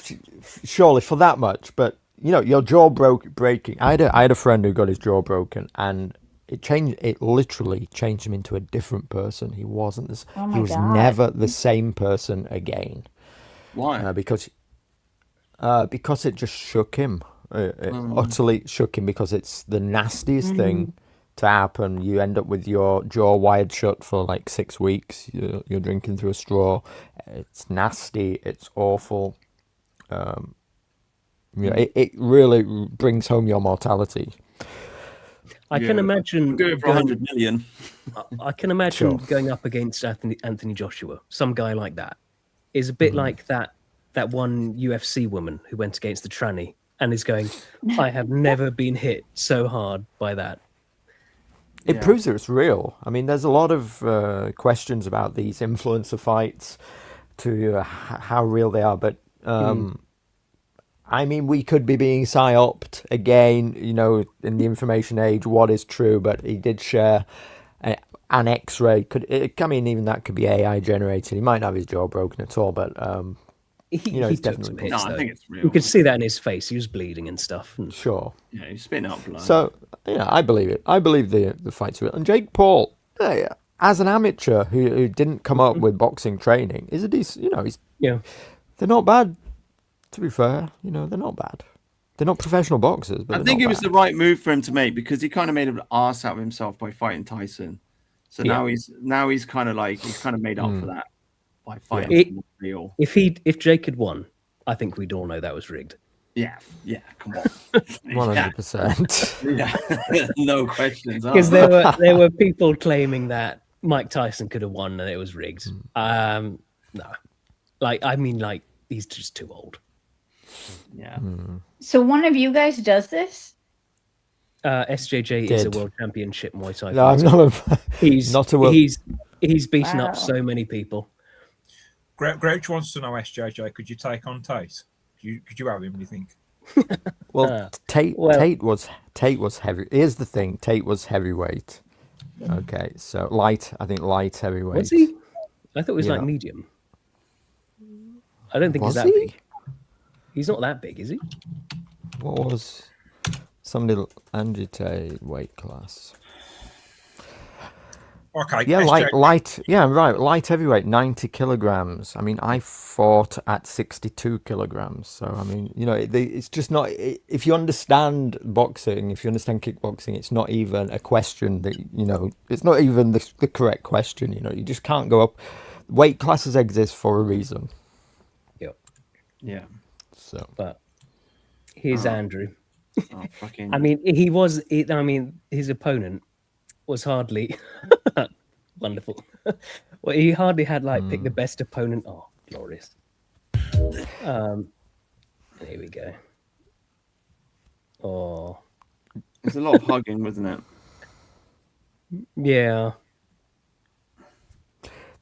surely for that much, but you know, your jaw breaking. I had a friend who got his jaw broken, and it literally changed him into a different person. He wasn't this. Oh my He was God. never the same person again. Why? Because it just shook him. It utterly shook him, because it's the nastiest thing to happen. You end up with your jaw wired shut for like 6 weeks. You're drinking through a straw. It's nasty. It's awful. You know, it really brings home your mortality. I can imagine do it for 100 million. I can imagine Sure. going up against Anthony Joshua, some guy like that, is a bit like that one UFC woman who went against the tranny and is going, I have never been hit so hard by that. It proves that it's real. I mean, there's a lot of questions about these influencer fights to how real they are, but I mean, we could be being psyoped again, you know, in the information age, what is true, but he did share an X-ray. I mean, even that could be AI generated. He might not have his jaw broken at all, but you know, he it's took definitely some hits, I though. think it's real. You could see that in his face. He was bleeding and stuff. And sure. Yeah, he's spitting out blood. So, yeah, I believe it. I believe the fight's real. And Jake Paul, as an amateur who didn't come up with boxing training, is a decent, you know, they're not bad, to be fair. You know, they're not bad. They're not professional boxers, but I think it was the right move for him to make, because he kind of made an arse out of himself by fighting Tyson. So now he's kind of like, he's kind of made up for that by fighting real. If Jake had won, I think we'd all know that was rigged. Yeah, come on. 100%. Yeah, no questions. Because there were people claiming that Mike Tyson could have won and it was rigged. No, I mean, he's just too old. Yeah. So one of you guys does this? SJJ is a world championship Muay Thai No, I'm fighter. not. He's not a world. He's beaten Wow. up so many people. Grouch wants to know, SJJ, could you take on Tate? Could you have him, do you think? Well, Tate was heavy. Here's the thing: Tate was heavyweight. Okay, so light heavyweight. Was he? I thought it was Yeah. like medium. I don't think Was he's that he? big. He's not that big, is he? What was somebody Andrew Tate weight class? Okay. Yeah, SJJ. light. Yeah, right. Light heavyweight, 90 kilograms. I mean, I fought at 62 kilograms. So I mean, you know, it's just not. If you understand boxing, if you understand kickboxing, it's not even a question that, you know. It's not even the correct question. You know, you just can't go up. Weight classes exist for a reason. Yep. Yeah. So, but here's Andrew. Fucking. I mean, his opponent was hardly wonderful. Well, he hardly had pick the best opponent. Oh, glorious. Here we go. Oh, There's a lot of hugging, wasn't it? yeah.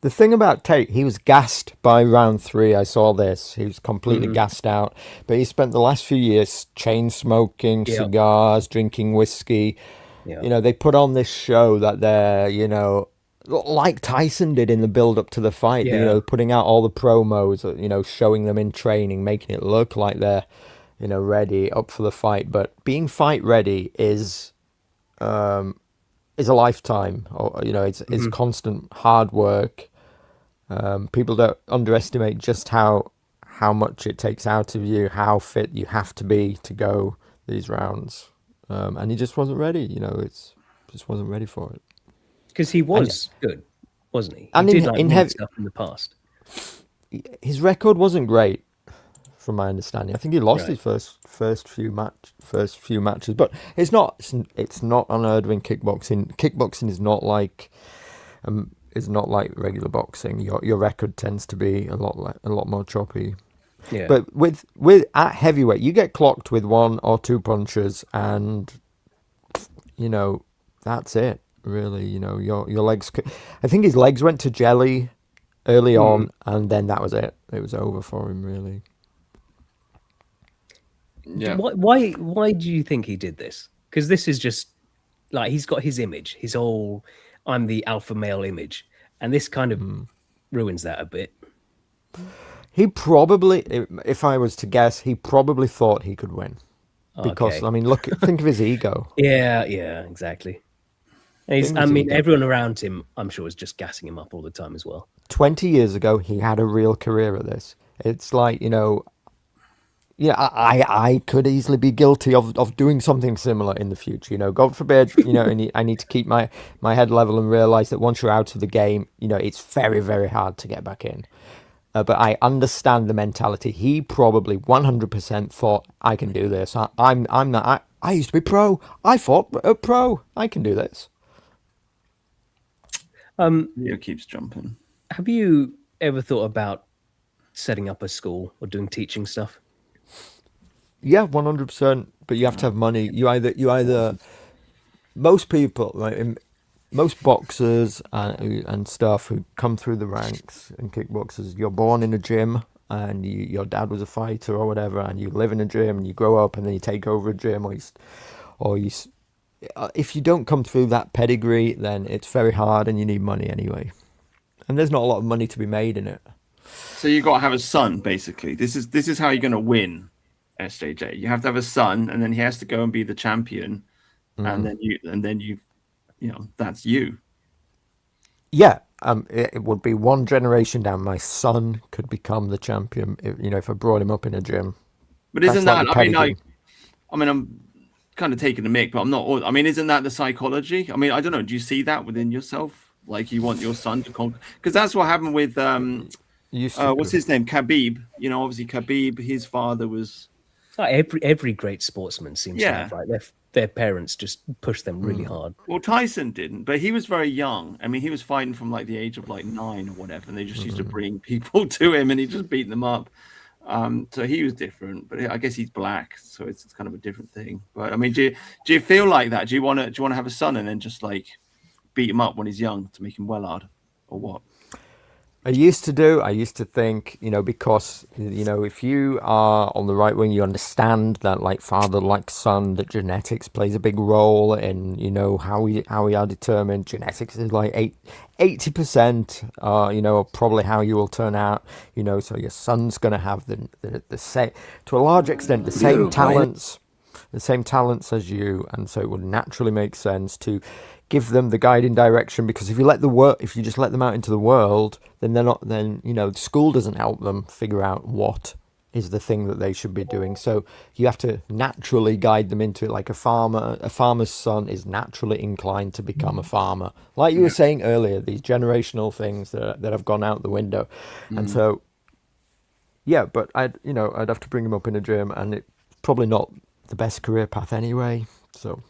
the thing about Tate, he was gassed by round 3. I saw this. He was completely gassed out. But he spent the last few years chain smoking, cigars, drinking whiskey. Yep. You know, they put on this show that they're, you know, like Tyson did in the build up to the fight. You know, putting out all the promos, you know, showing them in training, making it look like they're, you know, ready, up for the fight. But being fight ready is a lifetime, or you know, it's constant hard work. People don't underestimate just how much it takes out of you, how fit you have to be to go these rounds, and he just wasn't ready. You know, just wasn't ready for it. Because he was good, wasn't he? He And did in win stuff in the past. His record wasn't great, from my understanding. I think he lost his first few matches, but it's not unheard of in kickboxing. Kickboxing is not like regular boxing. Your record tends to be a lot more choppy. Yeah. But with at heavyweight, you get clocked with 1 or 2 punches, and you know that's it. Really, you know, your legs. I think his legs went to jelly early on, and then that was it. It was over for him, really. Yeah. Why do you think he did this? Because this is just like he's got his image, his whole I'm the alpha male image, and this kind of ruins that a bit. He probably, if I was to guess, he probably thought he could win. Because, Okay. I mean, think of his ego. Yeah, exactly. And everyone around him, I'm sure, is just gassing him up all the time as well. 20 years ago, he had a real career at this. It's like, I could easily be guilty of doing something similar in the future. God forbid, and I need to keep my head level and realize that once you're out of the game, it's very, very hard to get back in. But I understand the mentality. He probably 100% thought, I can do this. I'm not. I used to be pro. I fought pro. I can do this. Leo keeps jumping. Have you ever thought about setting up a school or doing teaching stuff? Yeah, 100%. But you have to have money. You either most people, like most boxers and stuff who come through the ranks in kickboxers, you're born in a gym and your dad was a fighter or whatever, and you live in a gym and you grow up and then you take over a gym, or you if you don't come through that pedigree, then it's very hard and you need money anyway. And there's not a lot of money to be made in it. So you got to have a son, basically. This is how you're going to win, SJJ. You have to have a son, and then he has to go and be the champion, and then you that's you. Yeah, it would be one generation down. My son could become the champion, if I brought him up in a gym. But isn't that? I mean, I'm kind of taking the mick, but I'm not. I mean, isn't that the psychology? I mean, I don't know. Do you see that within yourself? Like you want your son to conquer? Because that's what happened with what's his name, Khabib. Obviously Khabib. His father was. Every great sportsman seems to have their parents just push them really hard. Well, Tyson didn't, but he was very young. I mean, he was fighting from like the age of like 9 or whatever, and they just used to bring people to him, and he just beat them up. So he was different, but I guess he's black, so it's kind of a different thing. But I mean, do you feel like that? Do you want to have a son and then just like beat him up when he's young to make him well hard, or what? I used to think, because, if you are on the right wing, you understand that like father, like son, that genetics plays a big role in, how we are determined. Genetics is like 80%, of probably how you will turn out, so your son's going to have the same, to a large extent, the same talents as you. And so it would naturally make sense to give them the guiding direction, because if you just let them out into the world, then school doesn't help them figure out what is the thing that they should be doing. So you have to naturally guide them into it. Like a farmer's son is naturally inclined to become a farmer. Like you were saying earlier, these generational things that have gone out the window. And so, yeah, but I'd have to bring him up in a gym, and it's probably not the best career path anyway. So.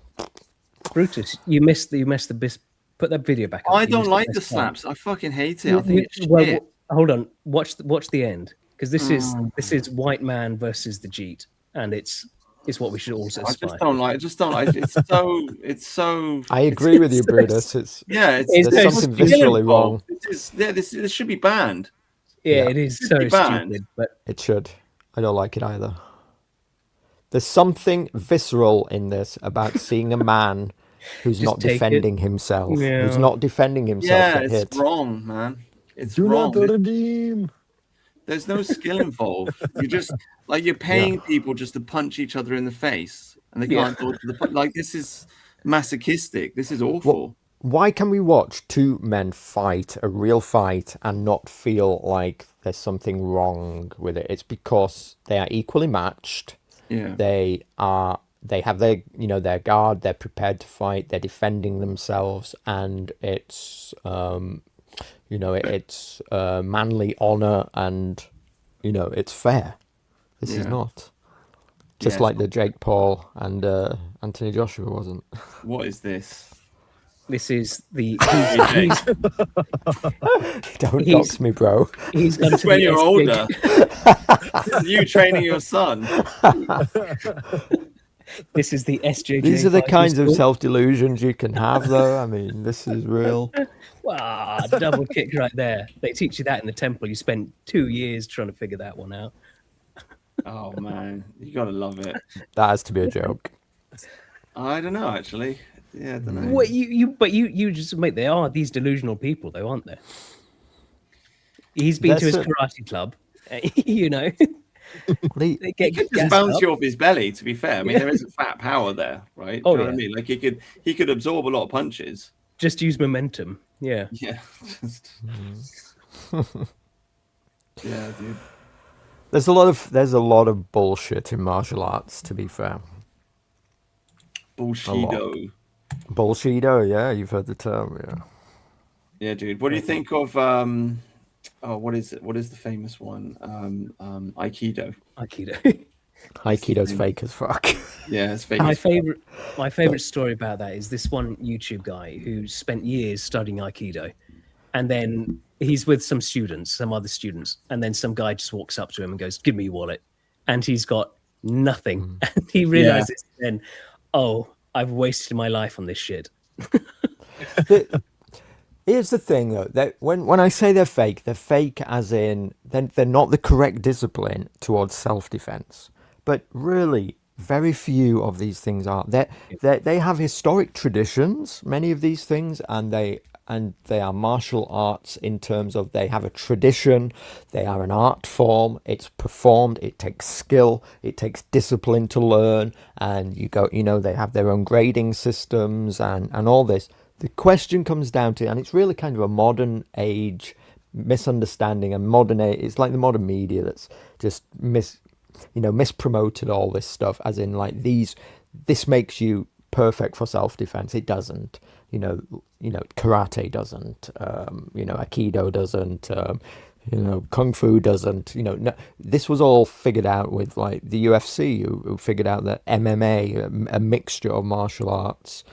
Brutus, you missed the put that video back up. I don't like the slaps. I fucking hate it. I think it's shit. Hold on. Watch the end, because this is white man versus the Jeet, and it's what we should also aspire. I just don't like. It's so. I agree with you, Brutus. There's something viscerally wrong. This should be banned. Yeah, it is so stupid, but it should. I don't like it either. There's something visceral in this about seeing a man who's not defending himself. Yeah. Who's not defending himself get hit. It's wrong, man. It's Do wrong. not go to Deem. There's no skill involved. You just you're paying people just to punch each other in the face, and they can't dodge the this is masochistic. This is awful. Why can we watch two men fight a real fight and not feel like there's something wrong with it? It's because they are equally matched. Yeah. They have their their guard, they're prepared to fight, they're defending themselves, and it's it's manly honor, and it's fair. This is not just like the Jake Paul and Anthony Joshua wasn't. What is this? This is the. Don't dox me, bro. He's when you're older. This is you training your son. This is the SJJ. These are the kinds of self-delusions you can have, though. I mean, this is real. Wow, double kick right there. They teach you that in the temple. You spent 2 years trying to figure that one out. Oh man, you gotta love it. That has to be a joke. I don't know, actually. Yeah, I don't know. What you just mate, they are these delusional people, though, aren't they? He's been to his karate club, you know. He could just bounce you off his belly. To be fair, I mean, there is a fat power there, right? Do you know what I mean? Like he could absorb a lot of punches. Just use momentum. Yeah. Yeah. Yeah, dude. There's a lot of bullshit in martial arts, to be fair. Bullshido. Bullshido, yeah, you've heard the term, yeah. Yeah, dude. What do you think of what is it? What is the famous one? Aikido. Aikido's fake as fuck. Yeah, it's fake. My favorite story about that is this one YouTube guy who spent years studying Aikido, and then he's with some other students, and then some guy just walks up to him and goes, "Give me your wallet," and he's got nothing, and he realizes then, "Oh, I've wasted my life on this shit." Here's the thing, though, that when I say they're fake as in they're not the correct discipline towards self-defense. But really, very few of these things are. They have historic traditions, many of these things, and they are martial arts in terms of they have a tradition, they are an art form, it's performed, it takes skill, it takes discipline to learn, and they have their own grading systems and all this. The question comes down to, and it's really kind of a modern age misunderstanding, and it's like the modern media that's just mispromoted all this stuff, as in like this makes you perfect for self-defense. It doesn't. Karate doesn't. Aikido doesn't. Kung Fu doesn't. No, this was all figured out with like the UFC, who figured out that MMA, a mixture of martial arts,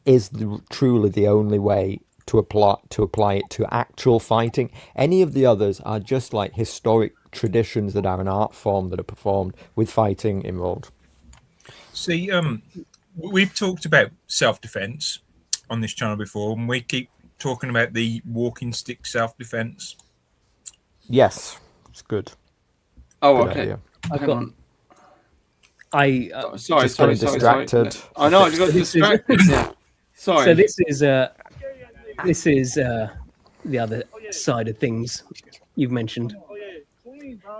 is truly the only way to apply it to actual fighting. Any of the others are just like historic traditions that are an art form that are performed with fighting involved. See, we've talked about self-defense on this channel before, and we keep talking about the walking stick self-defense. Yes, it's good. Oh, good okay. Idea. Sorry. Distracted. I know. I just got distracted. Yeah. Sorry. So this is the other side of things you've mentioned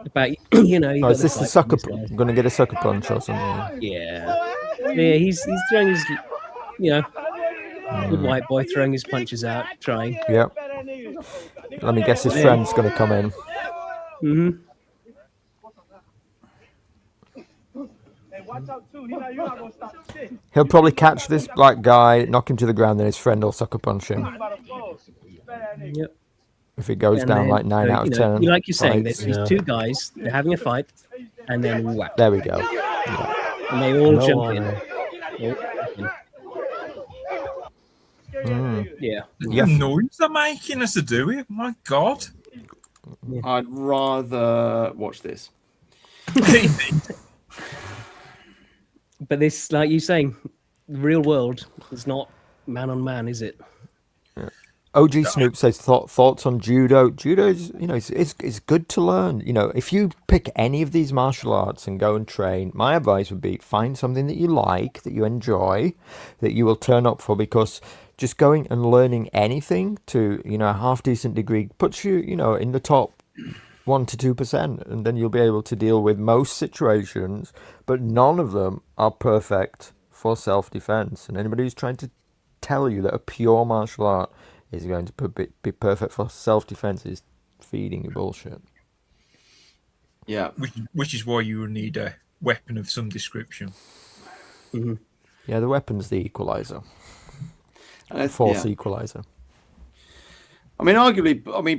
about is this the sucker? I'm gonna get a sucker punch or something. Yeah. He's throwing his good white boy throwing his punches out, trying. Yep. Let me guess, his friend's gonna come in. Mm-hmm. He'll probably catch this black guy, knock him to the ground, then his friend will sucker punch him. Yep. If it goes down like 9 out of 10. Like you're saying, there's these two guys, they're having a fight, and then whack. There we go. Yeah. And they all jump in. Yeah. The noise they're making us to do it. My God. I'd rather watch this. But this, like you're saying, the real world is not man on man, is it? Yeah. OG Snoop says thoughts on judo. Judo is, it's good to learn. If you pick any of these martial arts and go and train, my advice would be find something that you like, that you enjoy, that you will turn up for, because just going and learning anything to, a half decent degree puts you, in the top 1 to 2%, and then you'll be able to deal with most situations, but none of them are perfect for self-defense. And anybody who's trying to tell you that a pure martial art is going to be perfect for self-defense is feeding you bullshit. Yeah. Which is why you will need a weapon of some description. Mm-hmm. Yeah, the weapon's the equalizer. Force equalizer. I mean,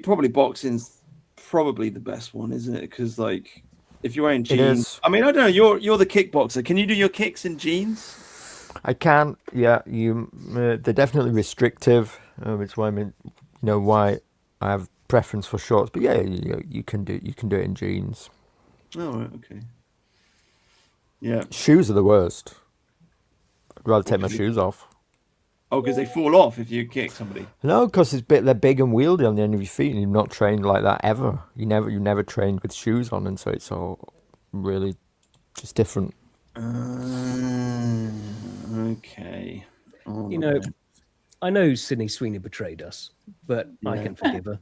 probably boxing's probably the best one, isn't it? Because like, if you're wearing jeans, I mean, I don't know. You're the kickboxer. Can you do your kicks in jeans? I can. Yeah, they're definitely restrictive. It's why why I have preference for shorts. But yeah, you can do it in jeans. Oh, right, okay. Yeah. Shoes are the worst. I'd rather take my shoes off. Oh, because they fall off if you kick somebody. No, because they're big and wieldy on the end of your feet, and you've not trained like that ever. You never trained with shoes on, and so it's all really just different. Okay. Okay. Oh, You know, I know Sydney Sweeney betrayed us, but I can forgive her.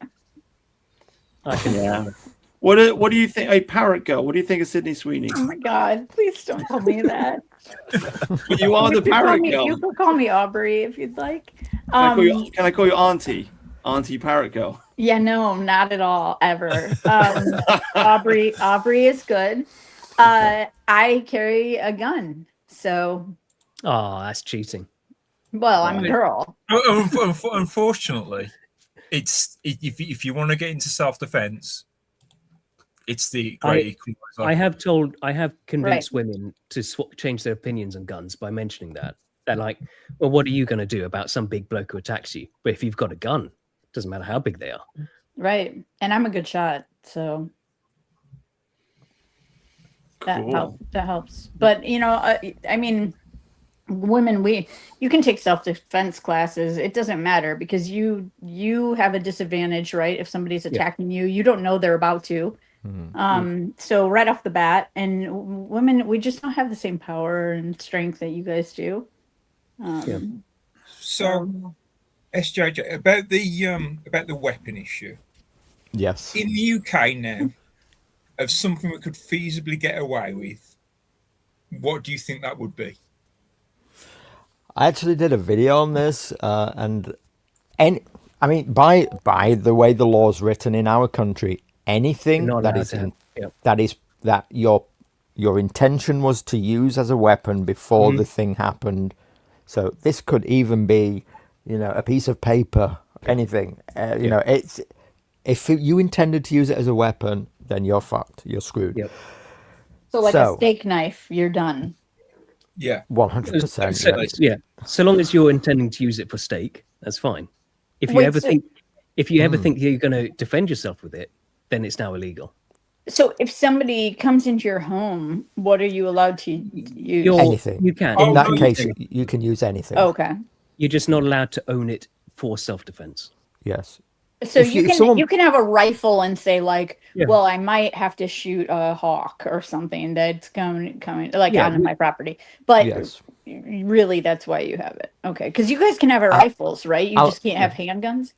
I can forgive her. What do you think? Hey, Parrot Girl, what do you think of Sydney Sweeney? Oh my God! Please don't call me that. You are the Parrot Girl. You can call me Aubrey if you'd like. Can I call you Auntie? Auntie Parrot Girl. Yeah, no, not at all, ever. Aubrey is good. I carry a gun, so. Oh, that's cheating. Well, I'm a girl. Unfortunately, if you want to get into self-defense, it's the great equalizer. I have convinced women to change their opinions on guns by mentioning that. They're like, well, what are you going to do about some big bloke who attacks you? But if you've got a gun, it doesn't matter how big they are. Right. And I'm a good shot, so that helps. But, you know, I mean, women, you can take self-defense classes. It doesn't matter because you have a disadvantage, right? If somebody's attacking you, you don't know they're about to. So right off the bat, and women, we just don't have the same power and strength that you guys do. So, SJJ, about the weapon issue. Yes. In the UK now, of something we could feasibly get away with, what do you think that would be? I actually did a video on this, and I mean, by the way the law's written in our country, anything that your intention was to use as a weapon before the thing happened. So this could even be, you know, a piece of paper, anything. You know, it's if you intended to use it as a weapon, then you're fucked. You're screwed. Yep. So a steak knife, you're done. Yeah, 100%. Yeah, so long as you're intending to use it for steak, that's fine. If you ever think you're going to defend yourself with it, then it's now illegal. So if somebody comes into your home, what are you allowed to use? Anything. You can. In that case, you can use anything. Okay. You're just not allowed to own it for self-defense. Yes. So you can have a rifle and say like, well, I might have to shoot a hawk or something that's coming like onto my property. But really, that's why you have it. Okay, because you guys can have rifles, right? You just can't have handguns.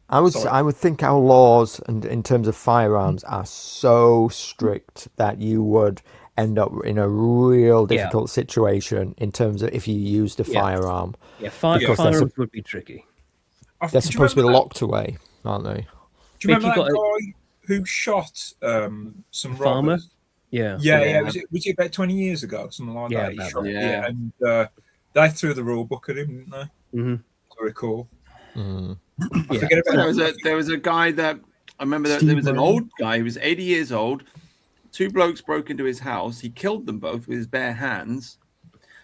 I would think our laws and in terms of firearms are so strict that you would end up in a real difficult situation in terms of if you used a firearm. Yeah, firearms would be tricky. They're supposed to be locked away, aren't they? Do you remember that guy who shot some farmer? robbers? Yeah. Was it about 20 years ago, something like that? He shot, and they threw the rule book at him, didn't they? Mm-hmm. As I recall. I forget about there was a guy that I remember that there was an old guy who was 80 years old. Two blokes broke into his house. He killed them both with his bare hands.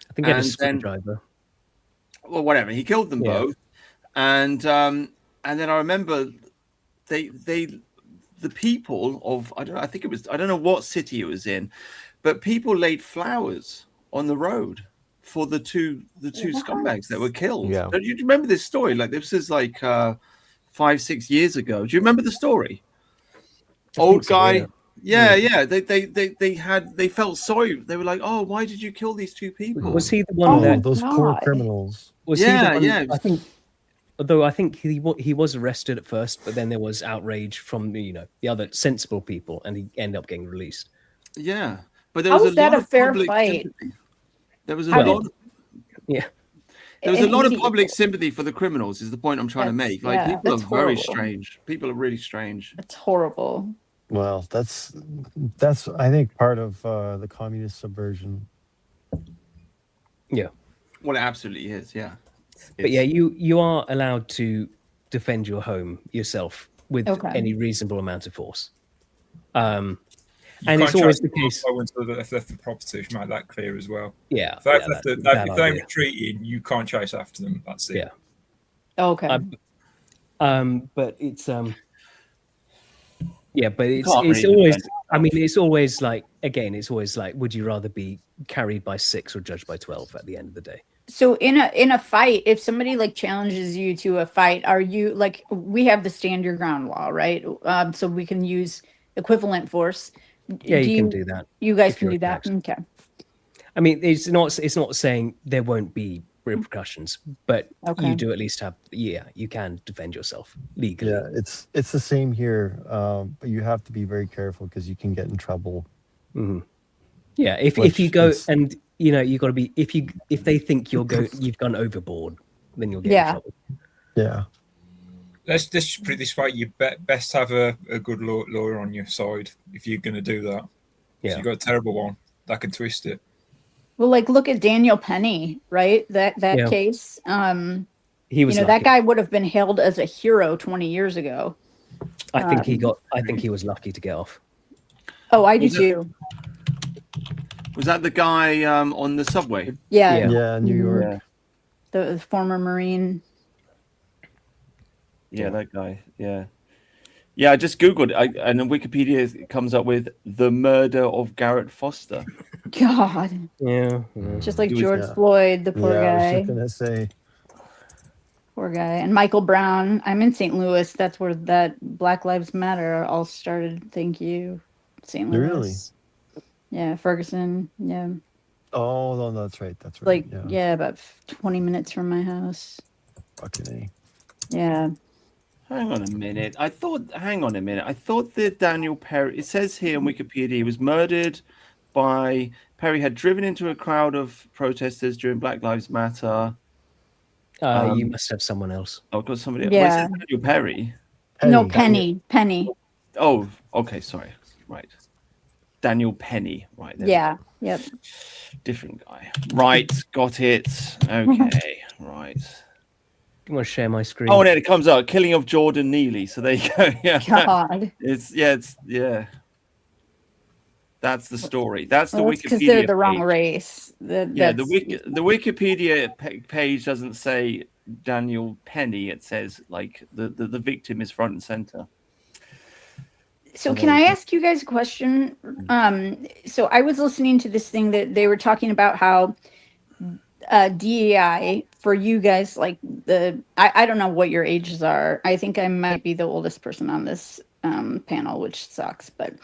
I think he had a screwdriver. Well, whatever. He killed them both. And then I remember the people of I don't know what city it was in, but people laid flowers on the road for the two scumbags that were killed. Yeah. Do you remember this story? Like this is like 5-6 years ago. Do you remember the story? Old guy. Yeah. They felt sorry. They were like, oh, why did you kill these two people? Was he the one that those poor criminals? Was he the one, I think he was arrested at first, but then there was outrage from the other sensible people, and he ended up getting released. Yeah, but there was a fair fight? Sympathy. There was a lot. There was a lot of public sympathy for the criminals. Is the point I'm trying to make? Like people are very strange. People are really strange. It's horrible. Well, that's I think part of the communist subversion. Yeah. Well, it absolutely is. Yeah. But yeah, you are allowed to defend your home yourself with any reasonable amount of force. And it's always the case. If left the property, to make that clear as well. Yeah. If they're retreating, you can't chase after them. That's it. Yeah. Okay. But it's but it's always. I mean, it's always like it's always like, would you rather be carried by 6 or judged by 12 at the end of the day? So in a fight, if somebody like challenges you to a fight, are you like, we have the stand your ground law, right? So we can use equivalent force. Yeah, you can do that. You guys can do that. Okay. I mean, it's not saying there won't be repercussions, but Okay. you do at least have, you can defend yourself legally. Yeah, it's the same here, but you have to be very careful because you can get in trouble. Mhm. Yeah, if Which you go is- and you got to be if they think you've gone overboard, then you'll get in trouble. Yeah. Let's just put it this way: you best have a good lawyer on your side if you're going to do that. Yeah. If you've got a terrible one, that can twist it. Well, like look at Daniel Penny, right? That Yeah. case. He was that lucky. guy would have been hailed as a hero 20 years ago. I think he was lucky to get off. Oh, I do too. Was that the guy on the subway? Yeah. Yeah, New York. Yeah. The former Marine. Yeah, that guy. Yeah. Yeah, I just Googled it, and on Wikipedia it comes up with the murder of Garrett Foster. God. Yeah. Just like He was- George Floyd, the poor I was guy. just gonna say. Poor guy. And Michael Brown. I'm in St. Louis. That's where that Black Lives Matter all started. Thank you. St. Louis. Really? Yeah, Ferguson. Yeah. Oh no, that's right. That's right. Like, yeah, about 20 minutes from my house. Fucking A. Yeah. Hang on a minute. I thought that Daniel Perry, it says here on Wikipedia, he was murdered by Perry had driven into a crowd of protesters during Black Lives Matter. You must have someone else. I've got somebody else. Yeah. Wait, Daniel Perry? No, Penny. Oh, okay, sorry. Right. Daniel Penny. Right there. Yeah. Yep. Different guy. Right, got it. Okay, right. You want to share my screen? Oh, and then it comes out, killing of Jordan Neely. So there you go. Yeah. God. It's That's the story. That's the Well, Wikipedia because they're the wrong page. race. The Wikipedia page doesn't say Daniel Penny. It says like the victim is front and center. So can I ask you guys a question? So I was listening to this thing that they were talking about how DEI for you guys, like I don't know what your ages are. I think I might be the oldest person on this panel, which sucks, but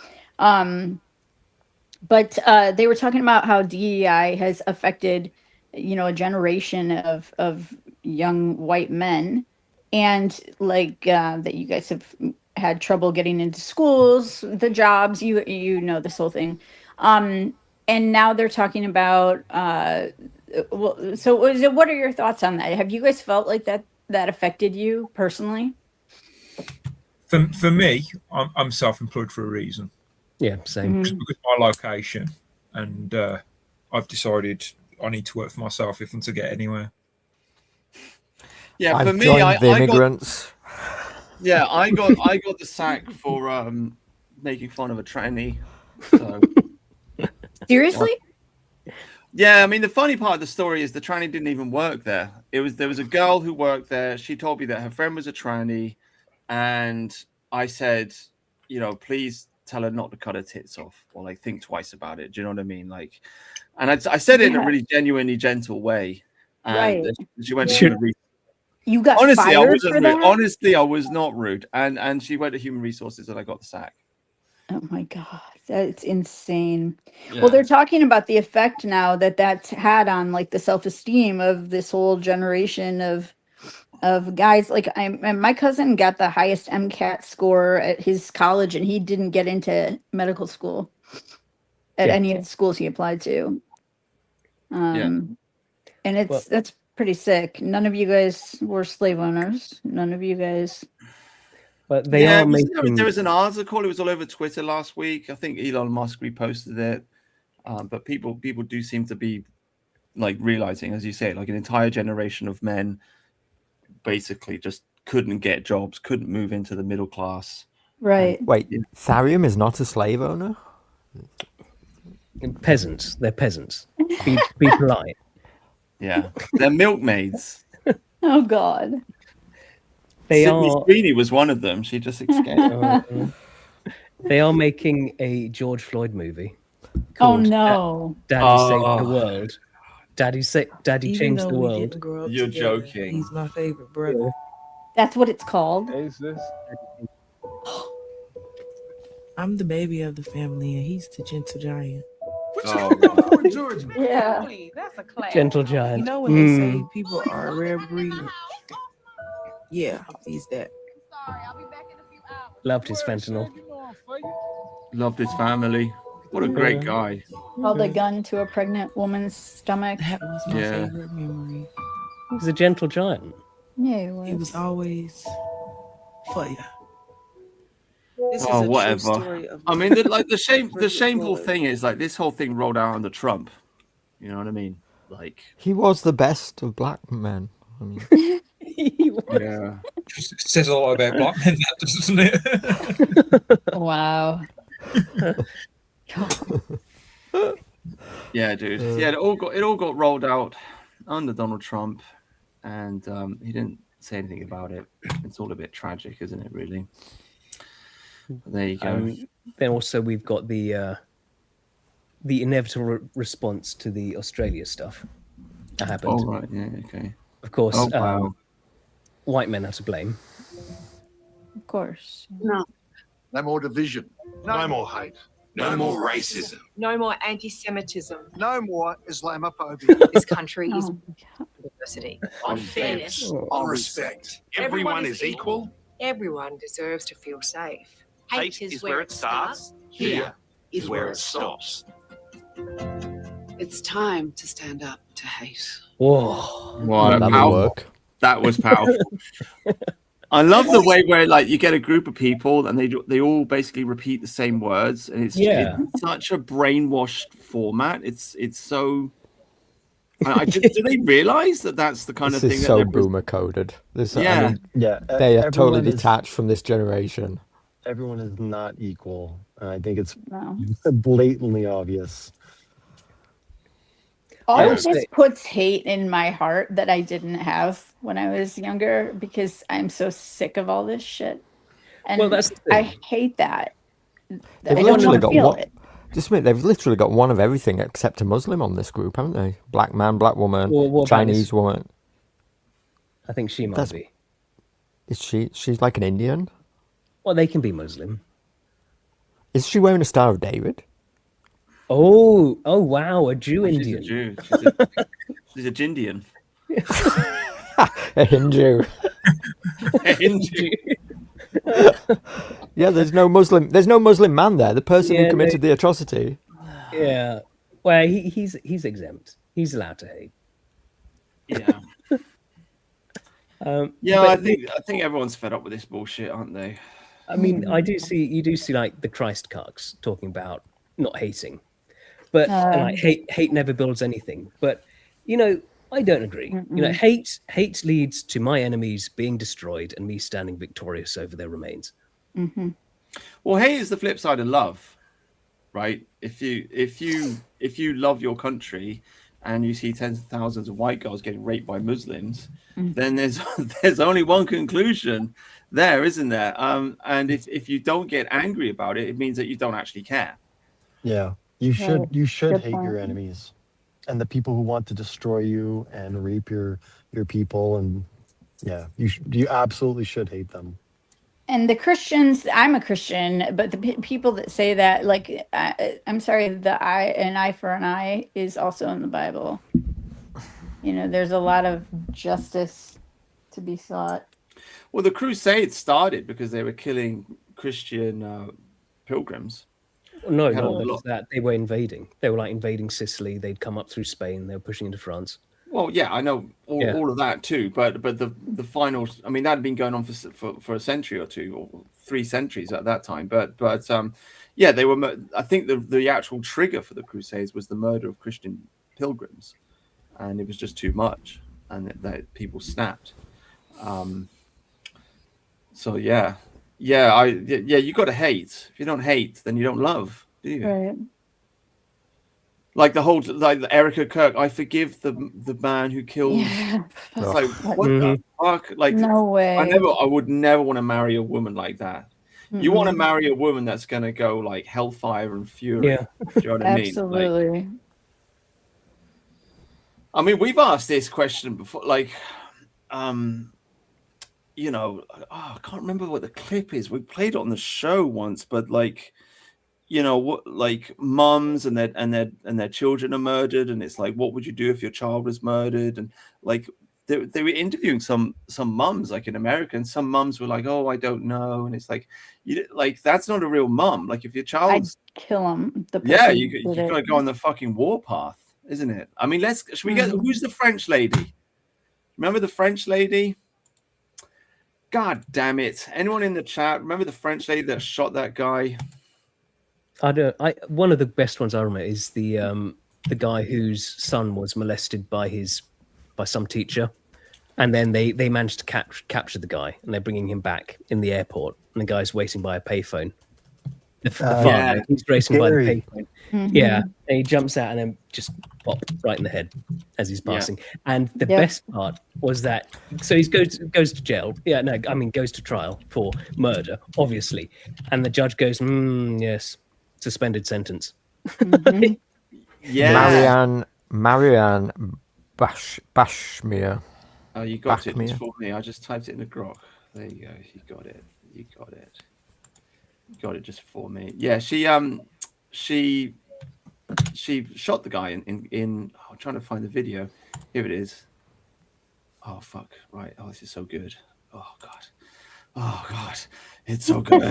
they were talking about how DEI has affected, a generation of young white men, and like that you guys have had trouble getting into schools, the jobs, this whole thing. And now they're talking about, what are your thoughts on that? Have you guys felt like that affected you personally? For me, I'm self-employed for a reason. Yeah, same. Just because of my location, and I've decided I need to work for myself if I'm to get anywhere. Yeah, I've for me, joined the immigrants. I got the sack for making fun of a tranny. So. Seriously? Yeah, I mean the funny part of the story is the tranny didn't even work there. There was a girl who worked there. She told me that her friend was a tranny, and I said, please tell her not to cut her tits off or like think twice about it. Do you know what I mean? Like, and I said it in a really genuinely gentle way. And Right. she went to human resources. You got Honestly, I fired wasn't for rude. that? Honestly, I was not rude. And she went to human resources and I got the sack. Oh my God, that's insane. Yeah. Well, they're talking about the effect now that's had on like the self-esteem of this whole generation of guys. Like and my cousin got the highest MCAT score at his college, and he didn't get into medical school at any of the schools he applied to. And that's pretty sick. None of you guys were slave owners. None of you guys. But they are making. There was an article. It was all over Twitter last week. I think Elon Musk reposted it. But people do seem to be like realizing, as you say, like an entire generation of men basically just couldn't get jobs, couldn't move into the middle class. Right. Wait, Tharium is not a slave owner? Peasants. They're peasants. Be polite. Yeah, they're milkmaids. Oh God. Sydney Sweeney was one of them. She just escaped. They are making a George Floyd movie. Oh no! Daddy saved the world. Daddy changed the world. You're joking. He's my favorite brother. That's what it's called. Is this? I'm the baby of the family, and he's the gentle giant. Oh, Georgia. Yeah. That's a class. Gentle giant. You know when they say people are a rare breed? Yeah, he's that. Loved his fentanyl. love this family. What a great guy. Held a gun to a pregnant woman's stomach. That was my Yeah. favorite memory. He's a gentle giant. Yeah, he was. He was always for you. This is Oh, a true whatever. story of I mean, the Bridget shameful Fuller. thing is like this whole thing rolled out under Trump. You know what I mean? Like, He was the best of black men. I mean, yeah. Just says a lot about black men, that doesn't it? Wow. Yeah, dude. Yeah, it all got rolled out under Donald Trump, and he didn't say anything about it. It's all a bit tragic, isn't it? Really. But there you go. Then also we've got the inevitable response to the Australia stuff that happened. Oh right, yeah, okay. Of course, Oh, wow. white men are to blame. Of course. No more division. No more hate. No more racism. No more anti-Semitism. No more Islamophobia. This country is Oh, diversity. On fairness, on respect. Everyone is equal. Everyone deserves to feel safe. Hate is where it starts. Here is where it stops. It's time to stand up to hate. Whoa. Wow, that'll powerful. work. That was powerful. I love the way where like you get a group of people and they all basically repeat the same words, and it's such a brainwashed format. It's so. Do they realize that that's the kind This of thing is that so they're boomer coded. This, Yeah. I mean, Yeah, they are totally everyone is- detached from this generation. Everyone is not equal. And I think it's no. blatantly obvious. All I of would this say- puts hate in my heart that I didn't have when I was younger because I'm so sick of all this shit. And Well, that's the I thing. hate that. They've I don't literally want to got feel one. it. Just a minute, they've literally got one of everything except a Muslim on this group, haven't they? Black man, black woman, Well, what about Chinese this- woman. I think she might That's- be. Is she? She's like an Indian. Well, they can be Muslim. Is she wearing a Star of David? Oh wow, a Jew She's Indian. a Jew. She's a Jindian. A Hindu. A Hindu. Yeah, there's no Muslim. There's no Muslim man there. The person Yeah, who committed the atrocity. Yeah. Well, he's exempt. He's allowed to hate. Yeah. Yeah, but I think everyone's fed up with this bullshit, aren't they? I mean, you do see like the Christ cucks talking about not hating, but and, like hate never builds anything. But you know, I don't agree. You know, hate leads to my enemies being destroyed and me standing victorious over their remains. Mm-hmm. Well, hate is the flip side of love, right? If you love your country and you see tens of thousands of white girls getting raped by Muslims, then there's only one conclusion there, isn't there? And if you don't get angry about it, it means that you don't actually care. Yeah, you should Right. you should Good hate your point. enemies, and the people who want to destroy you and rape your people, and yeah, you absolutely should hate them. And the Christians, I'm a Christian, but the people that say that, like, I'm sorry, an eye for an eye is also in the Bible. You know, there's a lot of justice to be sought. Well, the Crusades started because they were killing Christian pilgrims. No, Had a not lot- just that. They were invading. They were like invading Sicily. They'd come up through Spain. They were pushing into France. Well, yeah, I know all of that too, but the final, I mean, that had been going on for a century or two, or 3 centuries at that time. But yeah, they were. I think the actual trigger for the Crusades was the murder of Christian pilgrims, and it was just too much, and that people snapped. So yeah, you got to hate. If you don't hate, then you don't love, do you? Right. Like the whole, like Erica Kirk, I forgive the man who killed. Yeah. It's like, what the fuck? Like, No way. I would never want to marry a woman like that. You want to marry a woman that's gonna go like hellfire and fury. Yeah. Do you know what I mean? Absolutely. Like, I mean, we've asked this question before, like, you know, I can't remember what the clip is. We played it on the show once, but like, you know, what, like mums and their children are murdered, and it's like, what would you do if your child was murdered? And like they were interviewing some mums like in America, and some mums were like, oh, I don't know. And it's like, like that's not a real mum. Like if your I'd child's kill him. The yeah, person you who did gotta it. go on the fucking warpath, isn't it? I mean, should we get who's the French lady? Remember the French lady? God damn it! Anyone in the chat remember the French lady that shot that guy? One of the best ones I remember is the guy whose son was molested by some teacher, and then they managed to capture the guy, and they're bringing him back in the airport, and the guy's waiting by a payphone. The father, Yeah. he's racing by the Scary. payphone. Mhm. Yeah, and he jumps out and then just pop right in the head as he's passing. And the Yep. best part was that so he goes to jail. Yeah, no, I mean goes to trial for murder, obviously. And the judge goes, yes, suspended sentence. Mhm. Yeah. Marianne Bashmir. Oh, you got it Bachmir. just for me. I just typed it in the grok. There you go. You got it. You got it. You got it just for me. Yeah, she shot the guy in I'm trying to find the video. Here it is. Oh fuck. Right. Oh, this is so good. Oh god. Oh god. It's so good.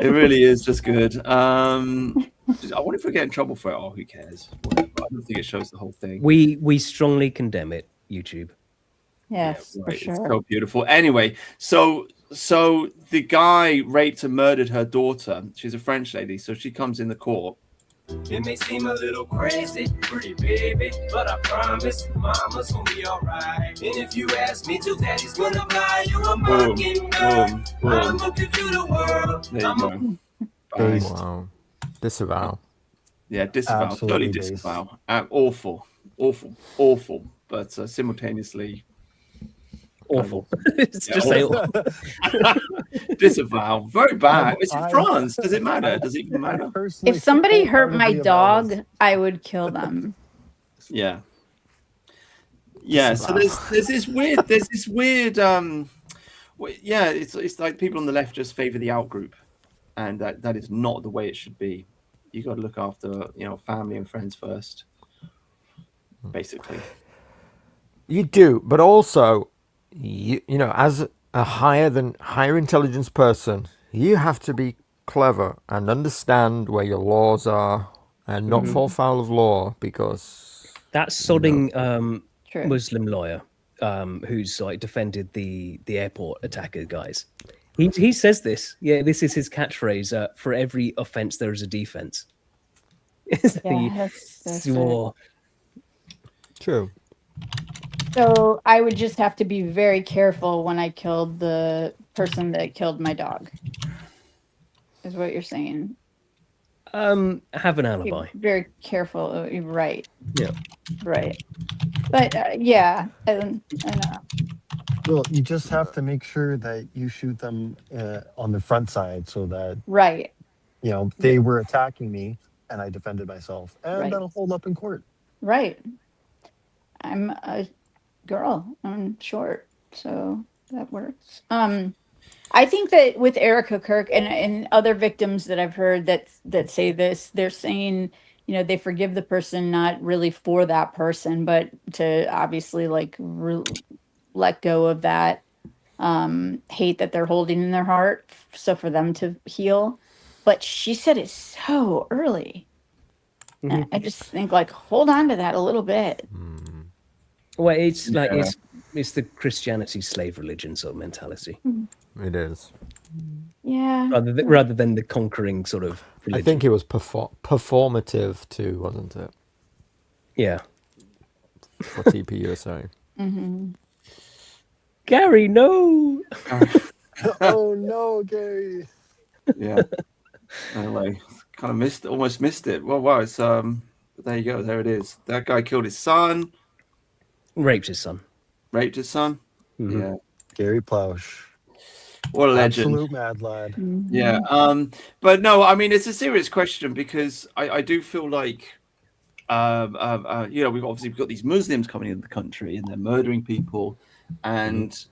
It really is just good. I wonder if we get in trouble for it. Oh, who cares? Whatever. I don't think it shows the whole thing. We strongly condemn it, YouTube. Yes, Yeah, for right. sure. It's so beautiful. Anyway, so the guy raped and murdered her daughter. She's a French lady, so she comes in the court. It may seem a little crazy, pretty baby, but I promise mama's gonna be alright. And if you ask me to, daddy's gonna buy you a mockingbird. I'ma give you the world. There you go. Based. Wow. Disavow. Yeah, disavow. Absolutely Totally based. disavow. Awful, awful, awful, but simultaneously Awful. It's Just say awful. Disavow. Very bad. It's in France. Does it matter? Does it even matter? If somebody hurt my dog, I would kill them. Yeah. Yeah. So there's this weird yeah, it's like people on the left just favor the out group, and that is not the way it should be. You got to look after family and friends first, basically. You do, but also, you know, as a higher intelligence person, you have to be clever and understand where your laws are and not fall foul of law, because that sodding Muslim lawyer who's like defended the airport attacker guys. He says this. Yeah, this is his catchphrase. For every offense, there is a defense. That's true. So I would just have to be very careful when I killed the person that killed my dog. Is what you're saying? Have an alibi. Be very careful. Right. Yeah. Right. But yeah, I know. Well, you just have to make sure that you shoot them on the front side so that Right. They were attacking me and I defended myself, and Right. that'll hold up in court. Right. I'm a girl. I'm short, so that works. I think that with Erica Kirk and other victims that I've heard that say this, they're saying, they forgive the person not really for that person, but to obviously like let go of that hate that they're holding in their heart, so for them to heal. But she said it's so early. And I just think like hold on to that a little bit. Well, it's like it's the Christianity slave religion sort of mentality. It is. Yeah. Rather than the conquering sort of religion. I think it was performative too, wasn't it? Yeah. For TPUSA. Mm-hmm. Gary, no. Oh no, Gary. Yeah. Anyway, almost missed it. Well, wow, it's there you go. There it is. That guy killed his son. Raped his son. Mm-hmm. Yeah. Gary Plausch. What a legend. Absolute mad lad. Mm-hmm. Yeah. But no, I mean, it's a serious question because I do feel like, we've got these Muslims coming into the country and they're murdering people, and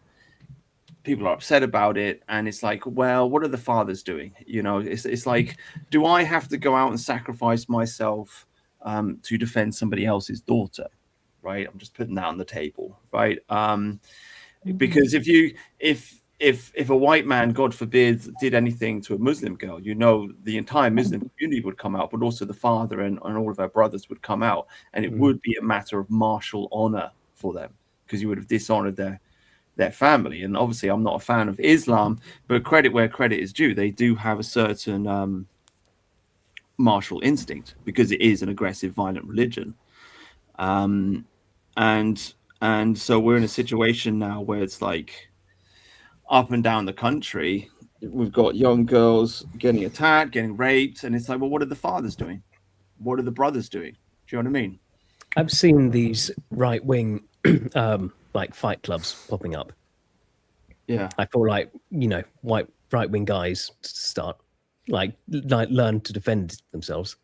people are upset about it, and it's like, well, what are the fathers doing? You know, it's like, do I have to go out and sacrifice myself to defend somebody else's daughter? Right? I'm just putting that on the table, right? Because if a white man, God forbid, did anything to a Muslim girl, you know, the entire Muslim community would come out, but also the father and all of our brothers would come out, and it would be a matter of martial honor for them, because you would have dishonored their family. And obviously, I'm not a fan of Islam, but credit where credit is due. They do have a certain martial instinct, because it is an aggressive, violent religion. And so we're in a situation now where it's like, up and down the country, we've got young girls getting attacked, getting raped, and it's like, well, what are the fathers doing? What are the brothers doing? Do you know what I mean? I've seen these right-wing like fight clubs popping up. Yeah, I feel like, you know, right-wing guys start like learn to defend themselves.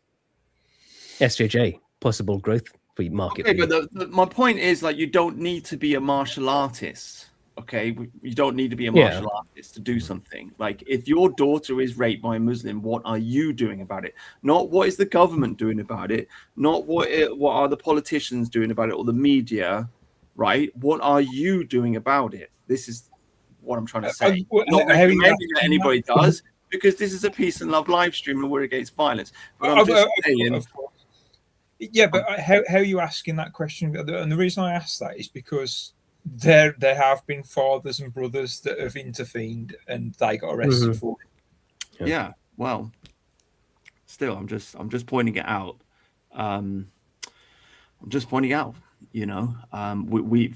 SJJ, possible growth for market. Okay, but my point is, like, you don't need to be a martial artist. Okay, you don't need to be a martial artist to do something. Like, if your daughter is raped by a Muslim, what are you doing about it? Not what is the government doing about it, not what are the politicians doing about it, or the media, right? What are you doing about it? This is what I'm trying to say. Not recommending that anybody does, because this is a peace and love live stream and we're against violence. But I'm just saying. Yeah, but how are you asking that question? And the reason I ask that is because there have been fathers and brothers that have intervened and they got arrested for it. Yeah, well, still, I'm just pointing it out. I'm just pointing out, you know, we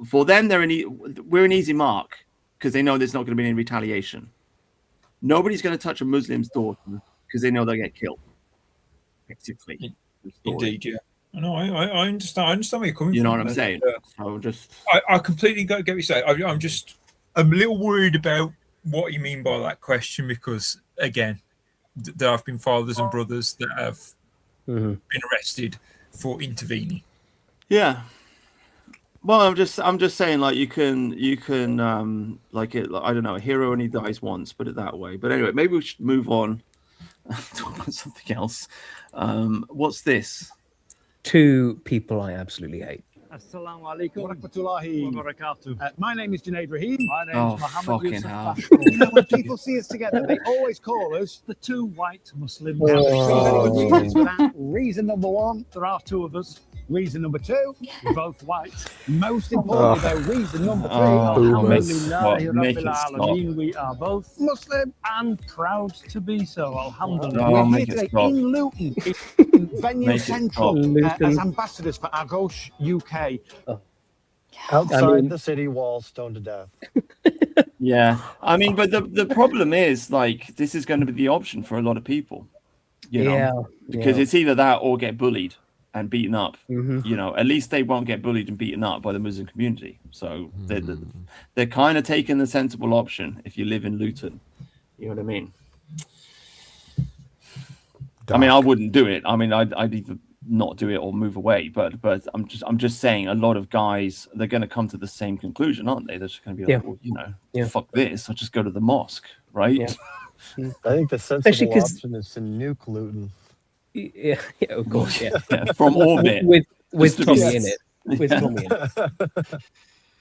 for them we're an easy mark, because they know there's not going to be any retaliation. Nobody's going to touch a Muslim's daughter because they know they'll get killed. Basically, indeed, yeah. No, I understand. I understand where you're coming from. You know what I'm saying? I completely get what you're saying. I'm a little worried about what you mean by that question, because again, there have been fathers and brothers that have been arrested for intervening. Yeah. Well, I'm just saying, like, you can like it. I don't know, a hero only dies once, put it that way. But anyway, maybe we should move on. Talk about something else. What's this? Two people I absolutely hate. Assalamu alaikum wa rahmatullahi wa barakatuh. My name is Junaid Rahim. My name Oh, is Mohammed fucking Yusuf hell. Bashir. You know, when people see us together, they always call us the two white Muslims. Now, there's three very good reasons for that. Reason number one, there are two of us. Reason number two, we're both white. Most importantly, though, reason number three, alhamdulillahi rabbil alameen, we are both Muslim and proud to be so, alhamdulillah. We're here today in Luton, in Venue Central, as ambassadors for Agos UK. Outside the city walls, stoned to death. Yeah, I mean, but the problem is, like, this is going to be the option for a lot of people, you know, because it's either that or get bullied and beaten up. You know, at least they won't get bullied and beaten up by the Muslim community. So they're kind of taking the sensible option if you live in Luton. You know what I mean? I mean, I wouldn't do it. I mean, I'd either not do it or move away. But I'm just saying, a lot of guys, they're going to come to the same conclusion, aren't they? They're just going to be like, well, you know, fuck this. I'll just go to the mosque, right? I think the sensible option is to nuke Luton. Yeah, of course, yeah. From orbit with Tommy in it. With Tommy in it.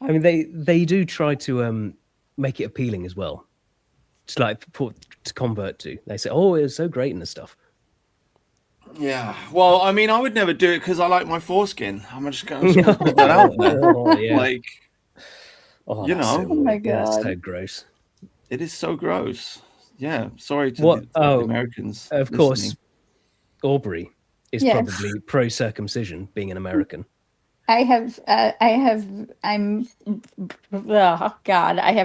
I mean, they do try to make it appealing as well. It's like to convert to. They say, "Oh, it was so great and the stuff." Yeah. Well, I mean, I would never do it because I like my foreskin. I'm just going to put that out there. Like, you know, oh my god, that's so gross. It is so gross. Yeah. Sorry to the Americans. Of course. Aubrey is probably pro circumcision, being an American. I have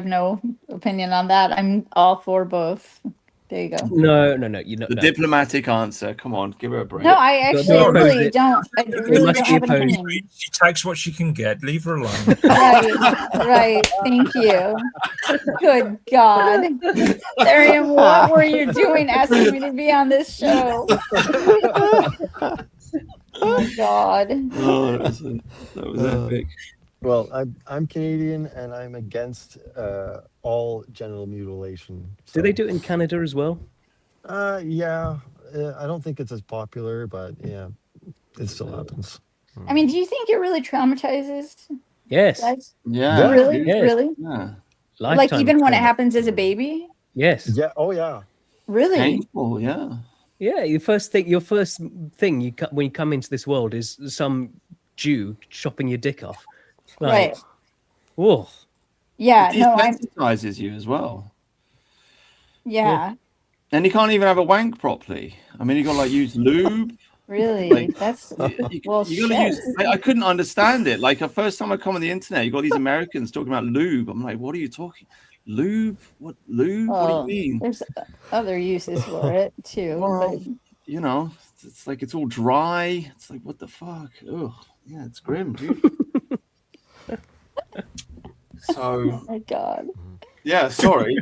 no opinion on that. I'm all for both. There you go. No. You know the diplomatic answer. Come on, give her a break. No, I actually really don't. I really don't have an opinion. She takes what she can get. Leave her alone. Right. Thank you. Good God, Therian, what were you doing asking me to be on this show? Oh my God. Oh, that was epic. Well, I'm Canadian, and I'm against all genital mutilation. Do they do it in Canada as well? Yeah. I don't think it's as popular, but yeah, it still happens. I mean, do you think it really traumatizes Yes. guys? Yeah. Really? Yes. Really? Yeah. Like Lifetime even when it trauma. happens as a baby? Yes. Yeah. Oh, yeah. Really? Painful. Yeah. Yeah. Your first thing when you come into this world is some Jew chopping your dick off. Like, Right. whoa. Yeah. It No, I'm. desensitizes you as well. Yeah. And you can't even have a wank properly. I mean, you got to like use lube. Really? Like, That's you well. gotta use. I couldn't understand it. Like the first time I come on the internet, you got these Americans talking about lube. I'm like, what are you talking? Lube? What lube? What Well, do you mean? there's other uses for it too. Well, but you know, it's like it's all dry. It's like what the fuck? Ugh. Yeah, it's grim, dude. So. oh my god. Yeah, sorry.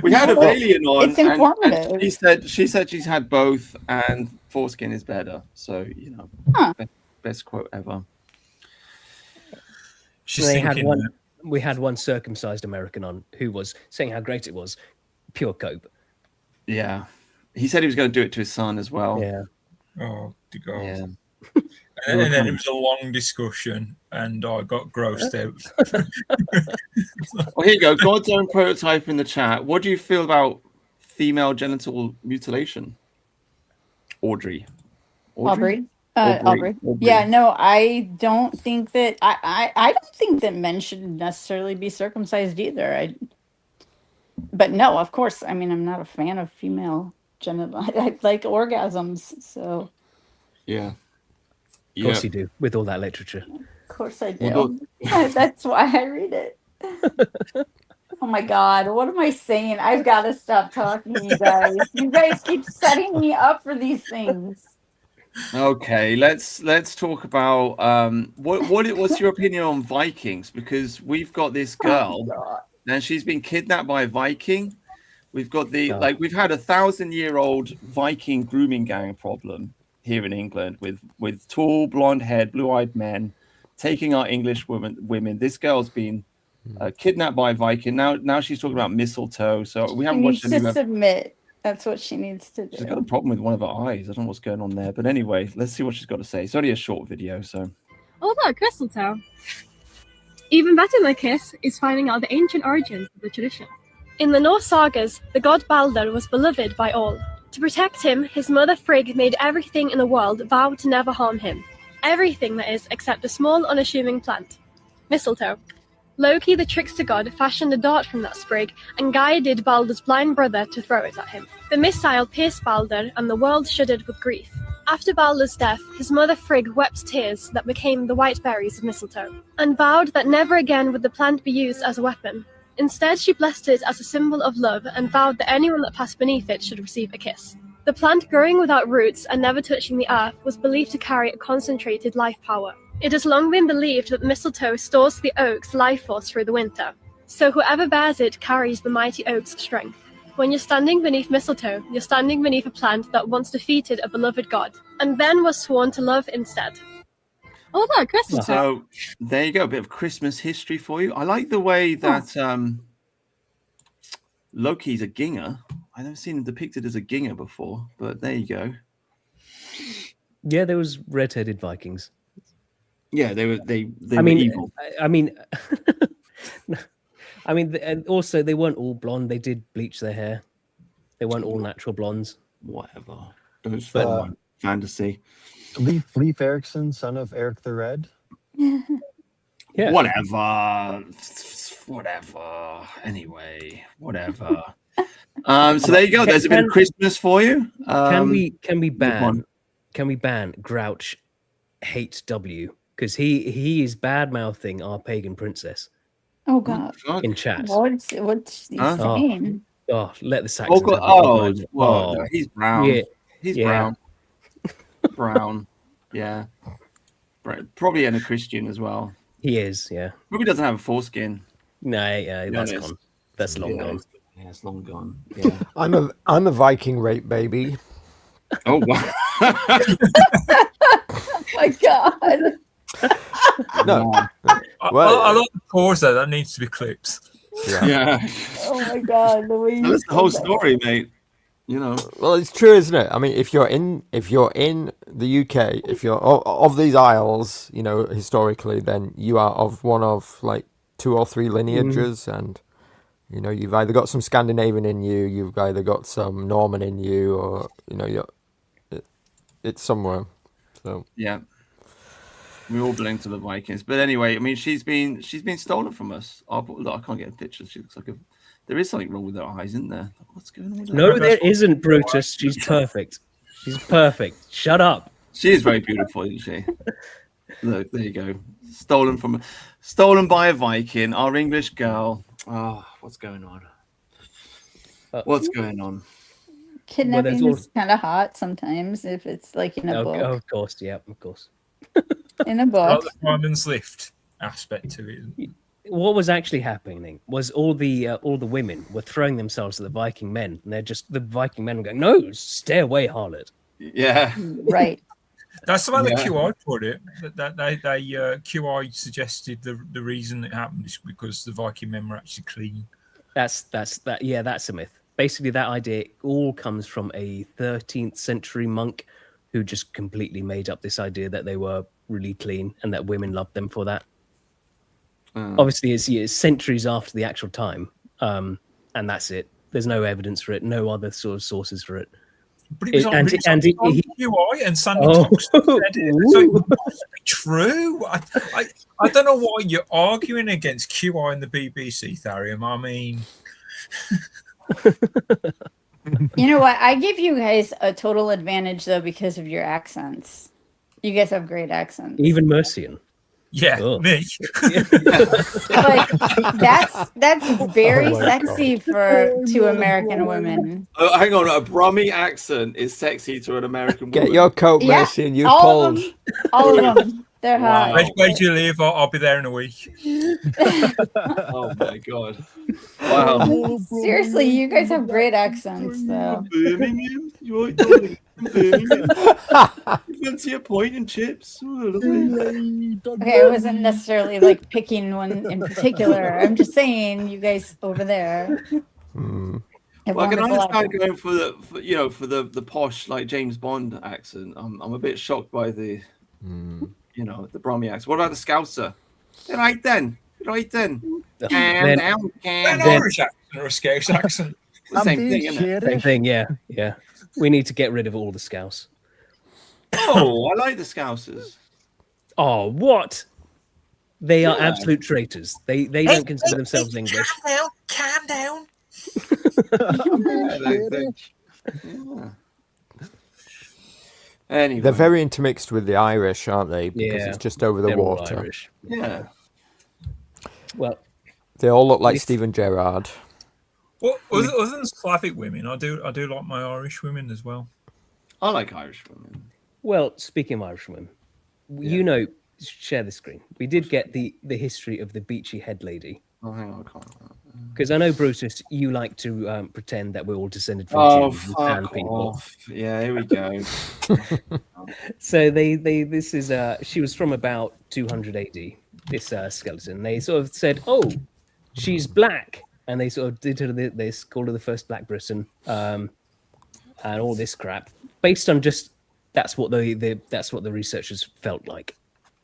We had a alien on. It's informative. And she said she's had both, and foreskin is better. So you know, best quote ever. We had one circumcised American on who was saying how great it was. Pure cope. Yeah, he said he was going to do it to his son as well. Yeah. Oh, to God. Yeah. And then it was a long discussion, and I got grossed out. Well, here you go. God's own prototype in the chat. What do you feel about female genital mutilation? Aubrey. Aubrey. Yeah, no, I don't think that I don't think that men should necessarily be circumcised either. But no, of course. I mean, I'm not a fan of female genital. I like orgasms, so. Yeah. Of course you do, with all that literature. Of course I do. That's why I read it. Oh my God, what am I saying? I've got to stop talking, you guys. You guys keep setting me up for these things. Okay, let's talk about what's your opinion on Vikings? Because we've got this girl, and she's been kidnapped by a Viking. We've got we've had 1,000-year-old Viking grooming gang problem here in England with tall, blonde-haired, blue-eyed men taking our English women. This girl's been kidnapped by a Viking. Now she's talking about mistletoe. So we haven't watched any of submit. That's what she needs to do. She's got a problem with one of her eyes. I don't know what's going on there. But anyway, let's see what she's got to say. It's only a short video, so. Oh, look, mistletoe. Even better than a kiss is finding out the ancient origins of the tradition. In the Norse sagas, the god Balder was beloved by all. To protect him, his mother Frigg made everything in the world vow to never harm him. Everything, that is, except a small, unassuming plant. Mistletoe. Loki, the trickster god, fashioned a dart from that sprig and guided Balder's blind brother to throw it at him. The missile pierced Balder, and the world shuddered with grief. After Balder's death, his mother Frigg wept tears that became the white berries of mistletoe, and vowed that never again would the plant be used as a weapon. Instead, she blessed it as a symbol of love and vowed that anyone that passed beneath it should receive a kiss. The plant, growing without roots and never touching the earth, was believed to carry a concentrated life power. It has long been believed that mistletoe stores the oak's life force through the winter, so whoever bears it carries the mighty oak's strength. When you're standing beneath mistletoe, you're standing beneath a plant that once defeated a beloved god, and then was sworn to love instead. Oh look, mistletoe. So there you go, a bit of Christmas history for you. I like the way that Loki's a ginger. I've never seen him depicted as a ginger before, but there you go. Yeah, there was red-headed Vikings. Yeah, they were evil. And also they weren't all blonde. They did bleach their hair. They weren't all natural blondes. Whatever. Those fantasy. Leif Erikson, son of Eric the Red. Yeah. Whatever. Anyway, whatever. So there you go. There's a bit of Christmas for you. Can we ban Grouch Hate W? Because he is bad mouthing our pagan princess. Oh God! In chat. What's he saying? Oh, let the Saxons. Well, he's brown. Yeah. He's brown. Brown. Yeah. Probably a Christian as well. He is. Yeah. Probably doesn't have a foreskin. No, yeah, that's gone. That's long gone. Yeah, it's long gone. Yeah. I'm a Viking rape baby. Oh wow! Oh my God! No, I like the pause there. That needs to be clipped. Yeah. Oh my god, the way you That's the whole said that. story, mate. You know. Well, it's true, isn't it? I mean, if you're in the UK, if you're of these isles, you know, historically, then you are of one of like 2 or 3 lineages, and you know, you've either got some Scandinavian in you, you've either got some Norman in you, or you know, it's somewhere. So yeah, we all belong to the Vikings. But anyway, I mean, she's been stolen from us. Look, I can't get a picture. She looks like a. There is something wrong with her eyes, isn't there? What's going on with her? No, there isn't, Brutus. She's perfect. She's perfect. Shut up. She is very beautiful, isn't she? Look, there you go. Stolen by a Viking, our English girl. Oh, what's going on? What's going on? Kidnapping is kind of hot sometimes if it's like in a book. Of course, yeah, of course. In a book. Like the Fireman's Lift aspect to it. What was actually happening was all the women were throwing themselves at the Viking men, and the Viking men were going, "No, stay away, harlot." Yeah, right. That's the way the QI put it. That they QI suggested the reason it happened is because the Viking men were actually clean. That's a myth. Basically, that idea all comes from a 13th century monk who just completely made up this idea that they were really clean and that women loved them for that. Obviously, it's centuries after the actual time, and that's it. There's no evidence for it, no other sort of sources for it. But it was on QI, and Sandy Thompson said it, so it must be true. I don't know why you're arguing against QI and the BBC, Tharium. I mean, you know what? I give you guys a total advantage though because of your accents. You guys have great accents. Even Mercian. Yeah, me. Like that's very sexy to American women. Oh, hang on, a Brummy accent is sexy to an American woman. Get your coat, Mercian. You all pulled. All of them. They're hot. Where do you live? I'll be there in a week. Oh my god! Wow. Seriously, you guys have great accents, though. Birmingham, you right, darling? Birmingham. You fancy a pint and chips? Okay, I wasn't necessarily like picking one in particular. I'm just saying, you guys over there. Well, I can understand going for the posh like James Bond accent. I'm a bit shocked by the the Brummy accent. What about the Scouser? Right then. An Irish accent or a Scouse accent? Same thing, isn't it? Same thing, yeah. We need to get rid of all the Scouse. Oh, I like the Scousers. Oh, what? They are absolute traitors. They don't consider themselves English. Calm down. Anyway. They're very intermixed with the Irish, aren't they? Because it's just over the water. Irish. Yeah. Well, they all look like Stephen Gerrard. Well, other than Slavic women, I do like my Irish women as well. I like Irish women. Well, speaking of Irish women, share the screen. We did get the history of the beachy head lady. Oh, hang on, I can't. Because I know, Brutus, you like to pretend that we're all descended from Jews and fuck people. off. Yeah, here we go. So she was from about 200 AD, this skeleton. They sort of said, oh, she's black. And they sort of did her, they called her the first Black Briton, and all this crap. Based on just, that's what the researchers felt like.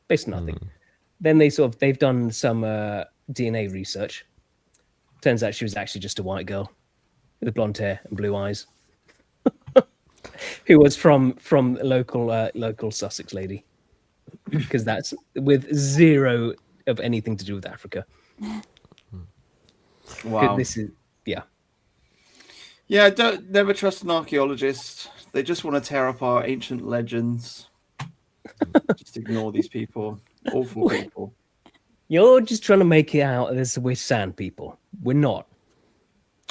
Based on nothing. Then they've done some DNA research. Turns out she was actually just a white girl with blonde hair and blue eyes, who was from local Sussex lady, because that's with zero of anything to do with Africa. Wow. This is Yeah, don't never trust an archaeologist. They just want to tear up our ancient legends. Just ignore these people. Awful people. You're just trying to make it out as we're sand people. We're not.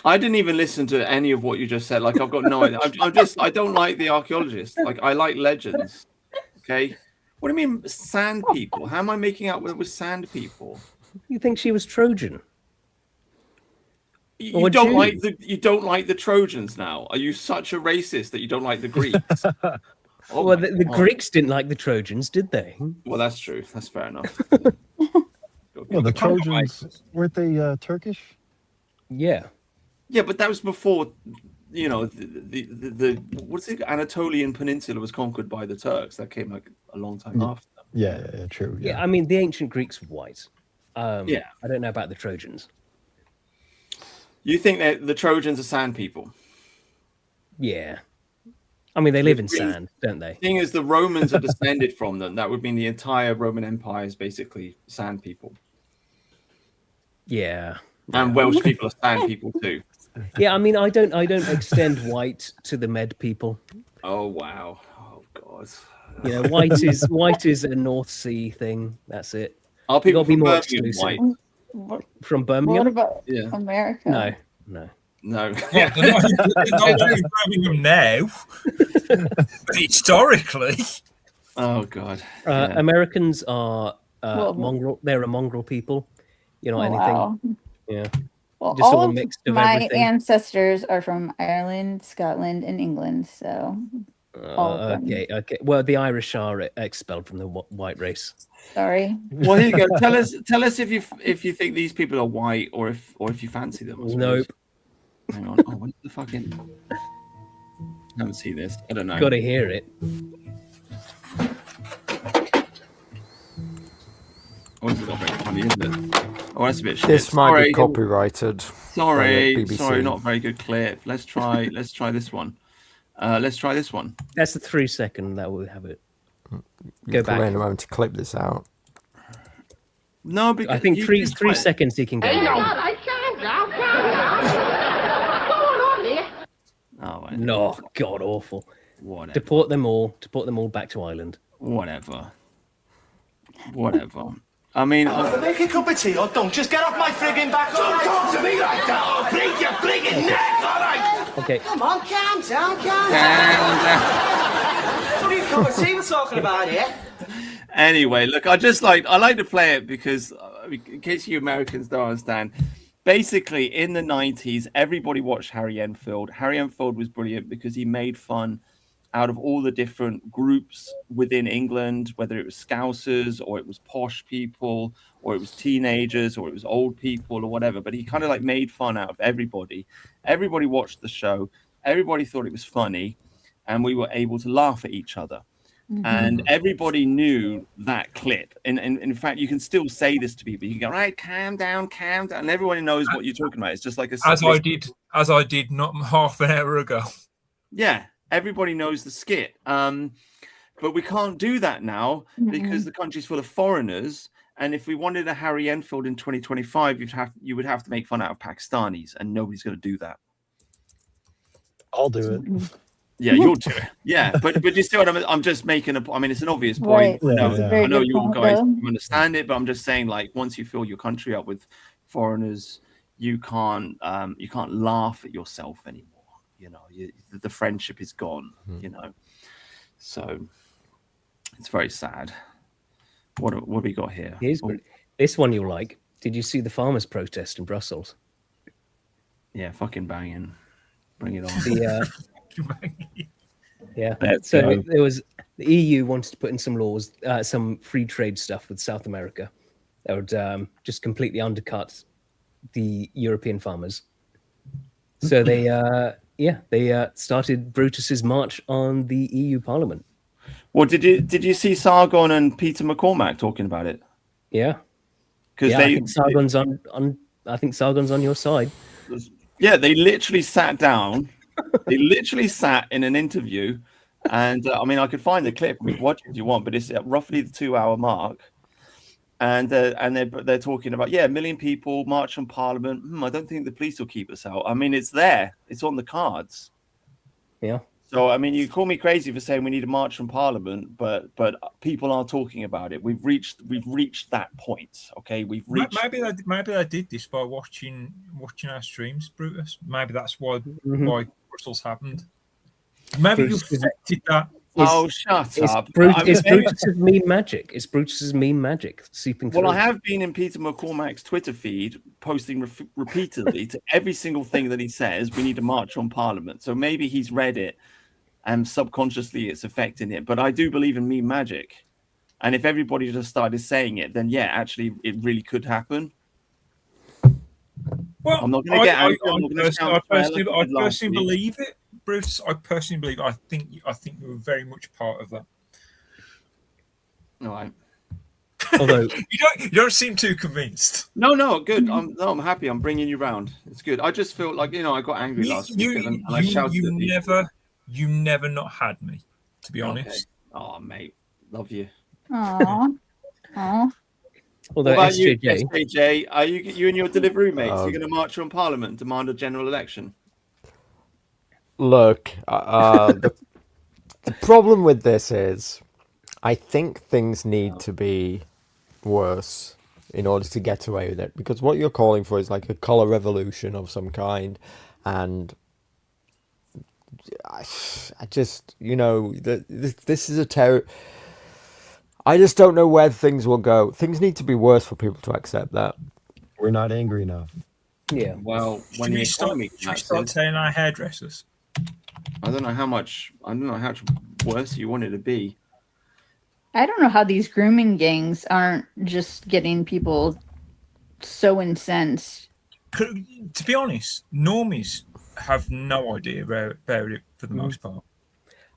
I didn't even listen to any of what you just said. Like, I've got no idea. I don't like the archaeologists. Like, I like legends. Okay. What do you mean sand people? How am I making out with sand people? You think she was Trojan? You don't like the Trojans now? Are you such a racist that you don't like the Greeks? Well, the Greeks didn't like the Trojans, did they? Well, that's true. That's fair enough. Well, the Trojans, weren't they Turkish? Yeah. Yeah, but that was before, you know, the what's it? Anatolian Peninsula was conquered by the Turks. That came like a long time after. Yeah, true. Yeah, I mean, the ancient Greeks were white. Yeah. I don't know about the Trojans. You think that the Trojans are sand people? Yeah. I mean, they live in sand, don't they? Thing is, the Romans are descended from them. That would mean the entire Roman Empire is basically sand people. Yeah. And Welsh people are sand people too. Yeah, I mean, I don't extend white to the Med people. Oh wow! Oh god! You know, white is a North Sea thing. That's it. Are people from Birmingham white? From Birmingham? What about Yeah. America? No. Yeah, they're not in Birmingham now. But historically. Oh god! Americans are Well, mongrel. They're a mongrel people. You know, Oh, anything? wow. Yeah. Well, Just all all of mixed of my everything. ancestors are from Ireland, Scotland, and England. So all of them. Okay. Well, the Irish are expelled from the white race. Sorry. Well, here you go. Tell us if you think these people are white or if you fancy them. I suppose. Nope. Hang on. Oh, what the fucking? I haven't seen this. I don't know. Got to hear it. Oh, it's not very funny, is it? Oh, that's a bit shit. This might Sorry. be copyrighted. Sorry, by the BBC. sorry, not very good clip. Let's try this one. Let's try this one. That's the 3-second that we'll have it. Go back. in a moment to clip this out. No, because I think you three just three went- seconds he can go. Oh, No, god awful. Whatever. Deport them all back to Ireland. Whatever. I mean, Make a cup of tea or don't. Just get off my frigging back. Don't talk to me like that. I'll break your frigging neck. All right. Okay. Come on, calm down, calm down. What are you cup of tea we're talking about here? anyway, look, I like to play it because, in case you Americans don't understand, basically in the 90s, everybody watched Harry Enfield. Harry Enfield was brilliant because he made fun out of all the different groups within England, whether it was Scousers or it was posh people or it was teenagers or it was old people or whatever. But he kind of like made fun out of everybody. Everybody watched the show. Everybody thought it was funny. And we were able to laugh at each other. Mm-hmm. And everybody knew that clip. And in fact, you can still say this to people. You can go, right, calm down. And everybody knows what you're talking about. It's just like as I did not half an hour ago. Yeah. Everybody knows the skit. But we can't do that now because the country's full of foreigners. And if we wanted a Harry Enfield in 2025, you would have to make fun out of Pakistanis, and nobody's going to do that. I'll do it. Yeah, you'll do it. Yeah, but you see what I'm just making I mean, it's an obvious point. Right. I know you guys though. understand it, but I'm just saying, like, once you fill your country up with foreigners, you can't laugh at yourself anymore. You know, the friendship is gone. You know, so it's very sad. What have we got here? This one you'll like. Did you see the farmers' protest in Brussels? Yeah, fucking banging. Bring it on. Yeah. Let's So go. there was the EU wanted to put in some laws, some free trade stuff with South America that would just completely undercut the European farmers. So they started Brutus's march on the EU Parliament. Well, did you see Sargon and Peter McCormack talking about it? Yeah, because I think Sargon's on. I think Sargon's on your side. Yeah, they literally sat down. They literally sat in an interview, and I mean, I could find the clip. We watch it if you want, but it's at roughly the 2-hour mark. And they're talking about 1 million people march on Parliament. I don't think the police will keep us out. I mean, it's there. It's on the cards. Yeah. So I mean, you call me crazy for saying we need a march from Parliament, but people are talking about it. We've reached that point. Okay, we've reached. Maybe they did this by watching our streams, Brutus. Maybe that's why Brussels happened. Maybe you affected that. Shut up! It's Brutus's meme magic. It's Brutus's meme magic seeping through. Well, I have been in Peter McCormack's Twitter feed posting repeatedly to every single thing that he says. We need to march on Parliament. So maybe he's read it, and subconsciously it's affecting it. But I do believe in meme magic, And if everybody just started saying it, then yeah, actually, it really could happen. Well, I'm not going to get angry. I personally believe it, Bruce. I personally believe. I think you were very much part of that. All right. Although you don't seem too convinced. No, good. I'm happy. I'm bringing you round. It's good. I just feel like I got angry last week and I shouted at people. You never not had me, to be honest. Oh, mate, love you. Aww. Although what about SJJ, you, are you and your Deliveroo mates? You're going to march on Parliament and demand a general election? Look, the problem with this is, I think things need to be worse in order to get away with it. Because what you're calling for is like a colour revolution of some kind, and I just, this is a terror. I just don't know where things will go. Things need to be worse for people to accept that. We're not angry enough. Yeah. Well, when should we start telling our hairdressers? I don't know how much worse you want it to be. I don't know how these grooming gangs aren't just getting people so incensed. To be honest, normies have no idea about it for the most part.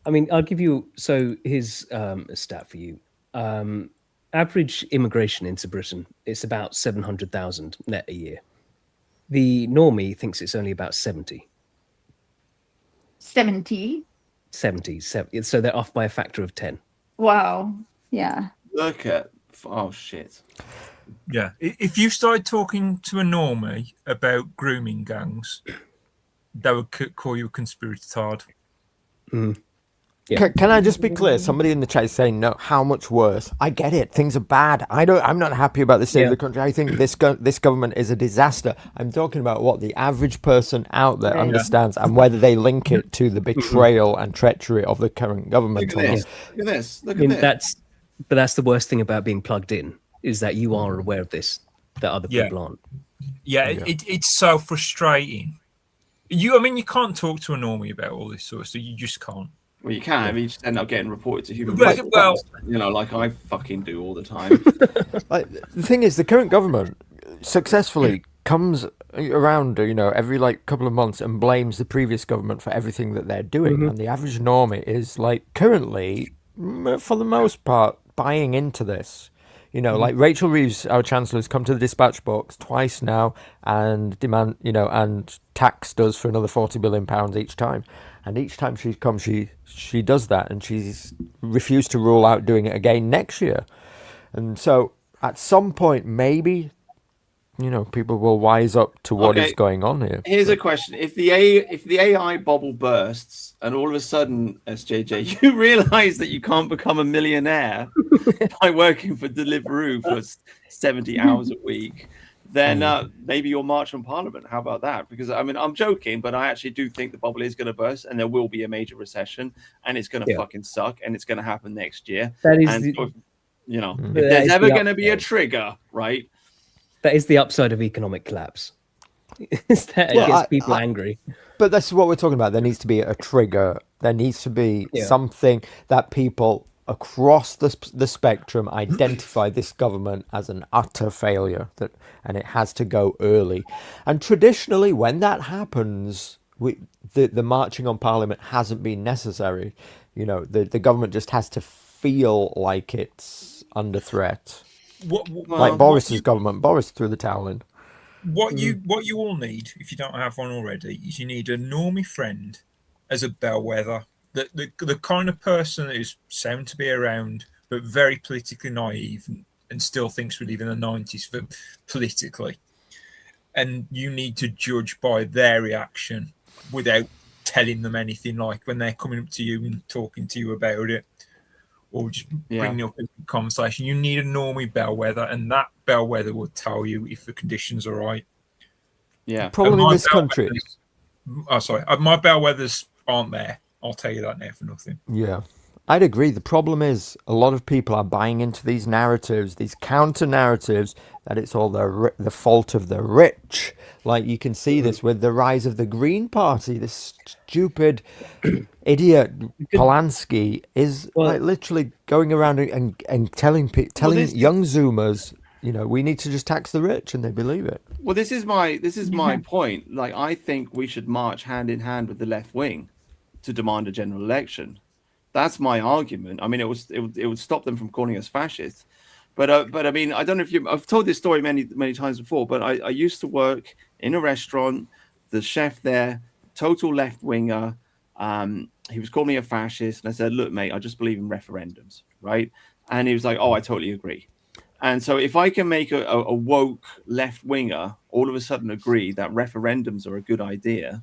I mean, I'll give you. So here's a stat for you. Average immigration into Britain, it's about 700,000 net a year. The normie thinks it's only about 70. 70? 70. So they're off by a factor of 10. Wow. Yeah. Look at, oh shit. Yeah. If you started talking to a normie about grooming gangs, they would call you a conspirator. Yeah. Can I just be clear? Somebody in the chat is saying, no, how much worse? I get it. Things are bad. I'm not happy about the state of the country. I think this government is a disaster. I'm talking about what the average person out there understands and whether they link it to the betrayal and treachery of the current government. Look at this. Look at this. That's the worst thing about being plugged in, is that you are aware of this, that other people aren't. Yeah, it's so frustrating. You can't talk to a normie about all this sort of stuff. You just can't. Well, you can. You just end up getting reported to human rights. Well, like I fucking do all the time. The thing is, the current government successfully comes around, every couple of months and blames the previous government for everything that they're doing. And the average normie is currently, for the most part, buying into this. Like Rachel Reeves, our Chancellor, has come to the dispatch box twice now and demand, and taxed us for another £40 billion each time. And each time she comes, she does that, and she's refused to rule out doing it again next year. And so, at some point, maybe, people will wise up to what is going on here. Here's a question: if the AI bubble bursts, and all of a sudden, SJJ, you realise that you can't become a millionaire by working for Deliveroo for 70 hours a week, then maybe you'll march on Parliament. How about that? Because I'm joking, but I actually do think the bubble is going to burst, and there will be a major recession, and it's going to fucking suck, and it's going to happen next year. That is, if there's ever going to be a trigger, right? That is the upside of economic collapse. It gets people angry. But that's what we're talking about. There needs to be a trigger. There needs to be something that people across the spectrum identify this government as an utter failure, and it has to go early. And traditionally, when that happens, the marching on Parliament hasn't been necessary. The government just has to feel like it's under threat. Boris's government. Boris threw the towel in. What you all need, if you don't have one already, is you need a normie friend as a bellwether. The kind of person that is sound to be around, but very politically naive and still thinks we live in the 90s politically. And you need to judge by their reaction without telling them anything, like when they're coming up to you and talking to you about it, or just bringing up a conversation. You need a normie bellwether, and that bellwether will tell you if the conditions are right. Yeah. Problem in this country. My bellwethers aren't there. I'll tell you that now for nothing. Yeah. I'd agree. The problem is a lot of people are buying into these narratives, these counter narratives, that it's all the fault of the rich. Like you can see this with the rise of the Green Party. This stupid idiot Polanski is like literally going around and telling young Zoomers, you know, we need to just tax the rich, and they believe it. Well, this is my point. Like, I think we should march hand in hand with the left wing to demand a general election. That's my argument. I mean, it would stop them from calling us fascists. But I mean, I don't know if I've told this story many times before. But I used to work in a restaurant. The chef there, total left winger. He was calling me a fascist, and I said, "Look, mate, I just believe in referendums, right?" And he was like, "Oh, I totally agree." And so, if I can make a woke left winger all of a sudden agree that referendums are a good idea,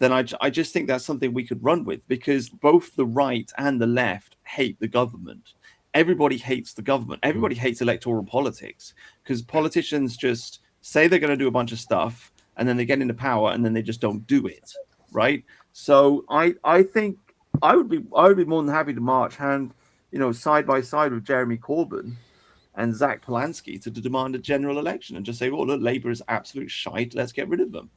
then I just think that's something we could run with, because both the right and the left hate the government. Everybody hates the government. Everybody hates electoral politics, because politicians just say they're going to do a bunch of stuff and then they get into power and then they just don't do it, right? So I think I would be more than happy to march side by side with Jeremy Corbyn and Zach Polanski to demand a general election and just say, well, look, Labour is absolute shite. Let's get rid of them.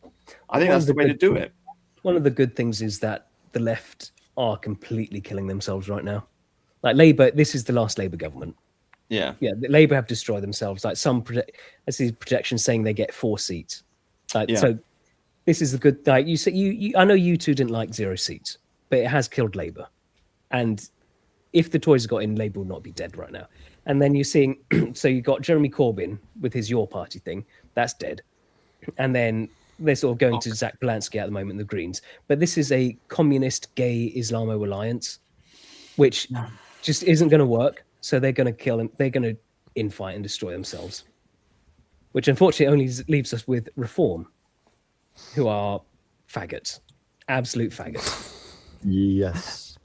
I think that's the way to do it. One of the good things is that the left are completely killing themselves right now. Like Labour, this is the last Labour government. Yeah. Labour have destroyed themselves. Like I see projections saying they get 4 seats. So this is the good. Like you say, I know you two didn't like 0 seats, but it has killed Labour. And if the Tories got in, Labour would not be dead right now. And then you're seeing, so you got Jeremy Corbyn with his Your Party thing, that's dead. And then they're sort of going to Zach Polanski at the moment, the Greens. But this is a communist gay Islamo alliance, which just isn't going to work. So they're going to kill him. They're going to infight and destroy themselves, which unfortunately only leaves us with Reform, who are faggots, absolute faggots. Yes.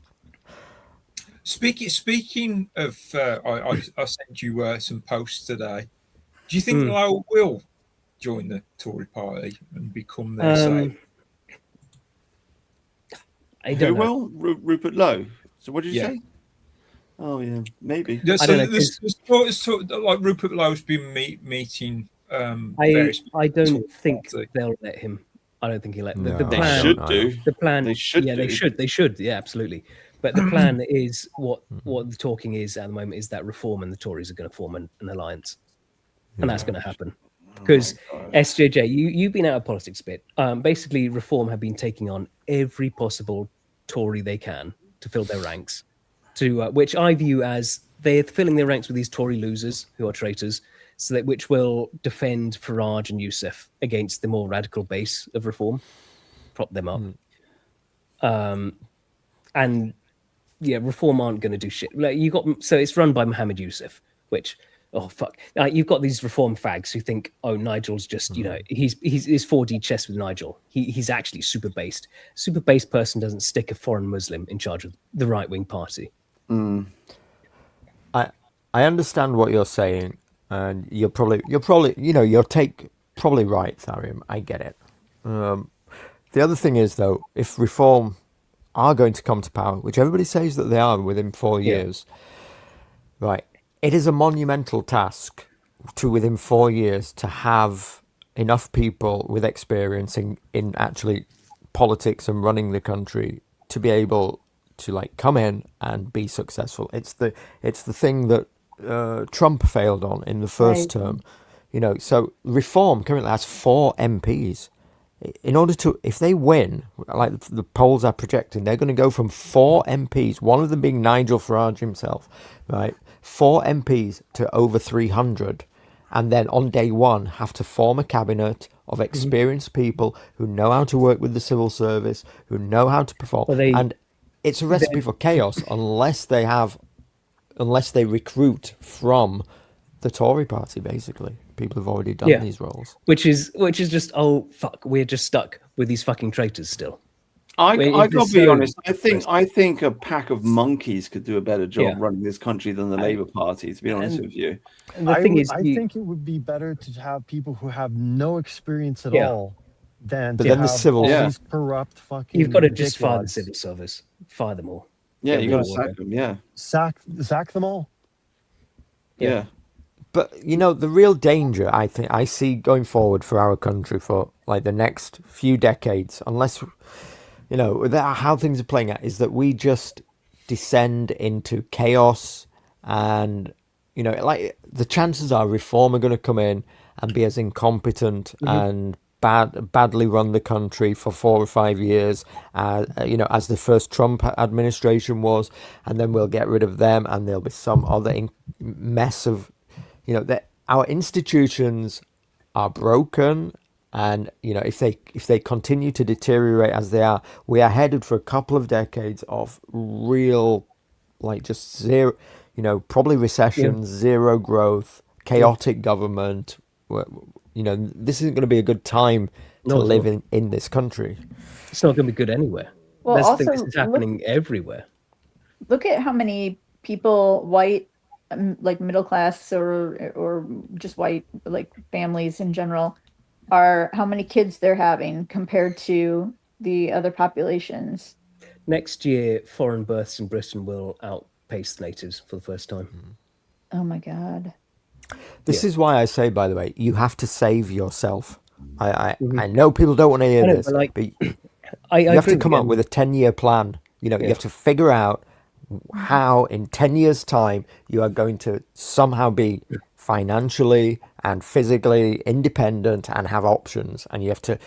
Speaking of, I sent you some posts today. Do you think Lowe will join the Tory party and become their say? Who will? Rupert Lowe. So what did you say? Oh yeah, maybe. Yeah, so there's like Rupert Lowe's been meeting. I don't think they'll let him. I don't think he'll let the plan. They should do. The plan. They should. Yeah, they should. They should. Yeah, absolutely. But the plan is what the talking is at the moment is that Reform and the Tories are going to form an alliance, and that's going to happen. Because SJJ, you've been out of politics a bit. Basically, Reform have been taking on every possible Tory they can to fill their ranks, which I view as they're filling their ranks with these Tory losers who are traitors, so that which will defend Farage and Youssef against the more radical base of Reform, prop them up. And yeah, Reform aren't going to do shit. Like so it's run by Mohammed Youssef, which you've got these Reform fags who think, oh, Nigel's just he's 4D chess with Nigel. He's actually super based. Super based person doesn't stick a foreign Muslim in charge of the right wing party. I understand what you're saying, and you're probably your take probably right, Tharium. I get it. The other thing is though, if Reform are going to come to power, which everybody says that they are within 4 years, right? It is a monumental task to within 4 years to have enough people with experience in actually politics and running the country to be able to like come in and be successful. It's the thing that Trump failed on in the first term, so Reform currently has 4 MPs. In order to, if they win, like the polls are projecting, they're going to go from 4 MPs, one of them being Nigel Farage himself, right? 4 MPs to over 300, and then on day one have to form a cabinet of experienced people who know how to work with the civil service, who know how to perform, and it's a recipe for chaos unless they recruit from the Tory party, basically. People have already done these roles, which is just we're just stuck with these fucking traitors still. I gotta be honest. I think a pack of monkeys could do a better job running this country than the Labour Party. To be honest with you, I think it would be better to have people who have no experience at all than to have the civil all these corrupt fucking. You've got to just fire the civil service, fire them all. Yeah, Get you rid got of to all sack them. them. Yeah. Sack them all. Yeah. But you know, the real danger I see going forward for our country for like the next few decades, unless you know how things are playing out, is that we just descend into chaos, and you know, like the chances are reform are going to come in and be as incompetent and badly run the country for 4 or 5 years, you know, as the first Trump administration was, and then we'll get rid of them, and there'll be some other mess of, you know, that our institutions are broken, and you know, if they continue to deteriorate as they are, we are headed for a couple of decades of real, like, just zero, you know, probably recession, zero growth, chaotic government. You know, this isn't going to be a good time to live in this country. It's not going to be good anywhere. Well, That's the thing. This also is happening everywhere. look at how many people, white, like middle class or just white, like families in general, are how many kids they're having compared to the other populations. Next year, foreign births in Britain will outpace the natives for the first time. Oh my God. This is why I say, by the way, you have to save yourself. I know people don't want to hear this, but you have to come up with a 10-year plan. You know, you have to figure out how in 10 years' time you are going to somehow be financially and physically independent and have options, and you have to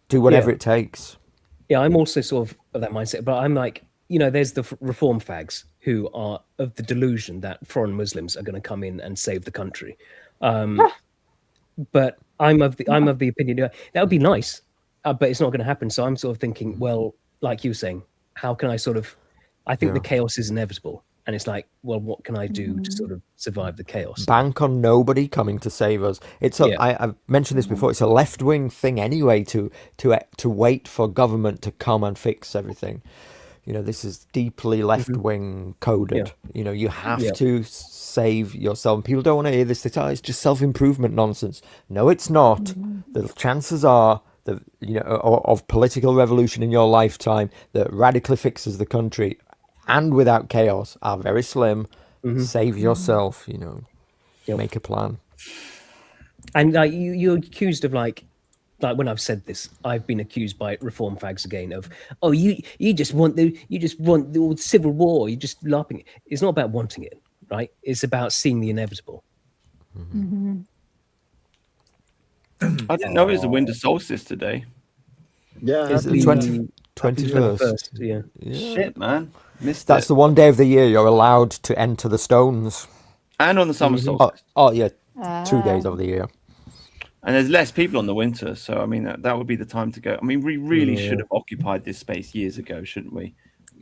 do whatever it takes. Yeah, I'm also sort of that mindset, but I'm like, you know, there's the reform fags who are of the delusion that foreign Muslims are going to come in and save the country. But I'm of the opinion that would be nice, but it's not going to happen. So I'm sort of thinking, well, like you were saying, how can I I think the chaos is inevitable. And it's like, well, what can I do to sort of survive the chaos? Bank on nobody coming to save us. I've mentioned this before. It's a left-wing thing anyway to wait for government to come and fix everything. You know, this is deeply left-wing coded. You know, you have to save yourself. People don't want to hear this. They say, it's just self-improvement nonsense. No, it's not. The chances are that, you know, of political revolution in your lifetime that radically fixes the country and without chaos are very slim. Save yourself, you know, make a plan. And you're accused of like when I've said this, I've been accused by reform fags again of, oh, you just want the civil war. You're just laughing. It's not about wanting it, right? It's about seeing the inevitable. I didn't know it was the winter solstice today. Yeah, is it 21st? Yeah. Shit, man. That's the one day of the year you're allowed to enter the stones. And on the summer solstice. Oh yeah, 2 days of the year. And there's less people on the winter, so I mean that would be the time to go. I mean, we really should have occupied this space years ago, shouldn't we?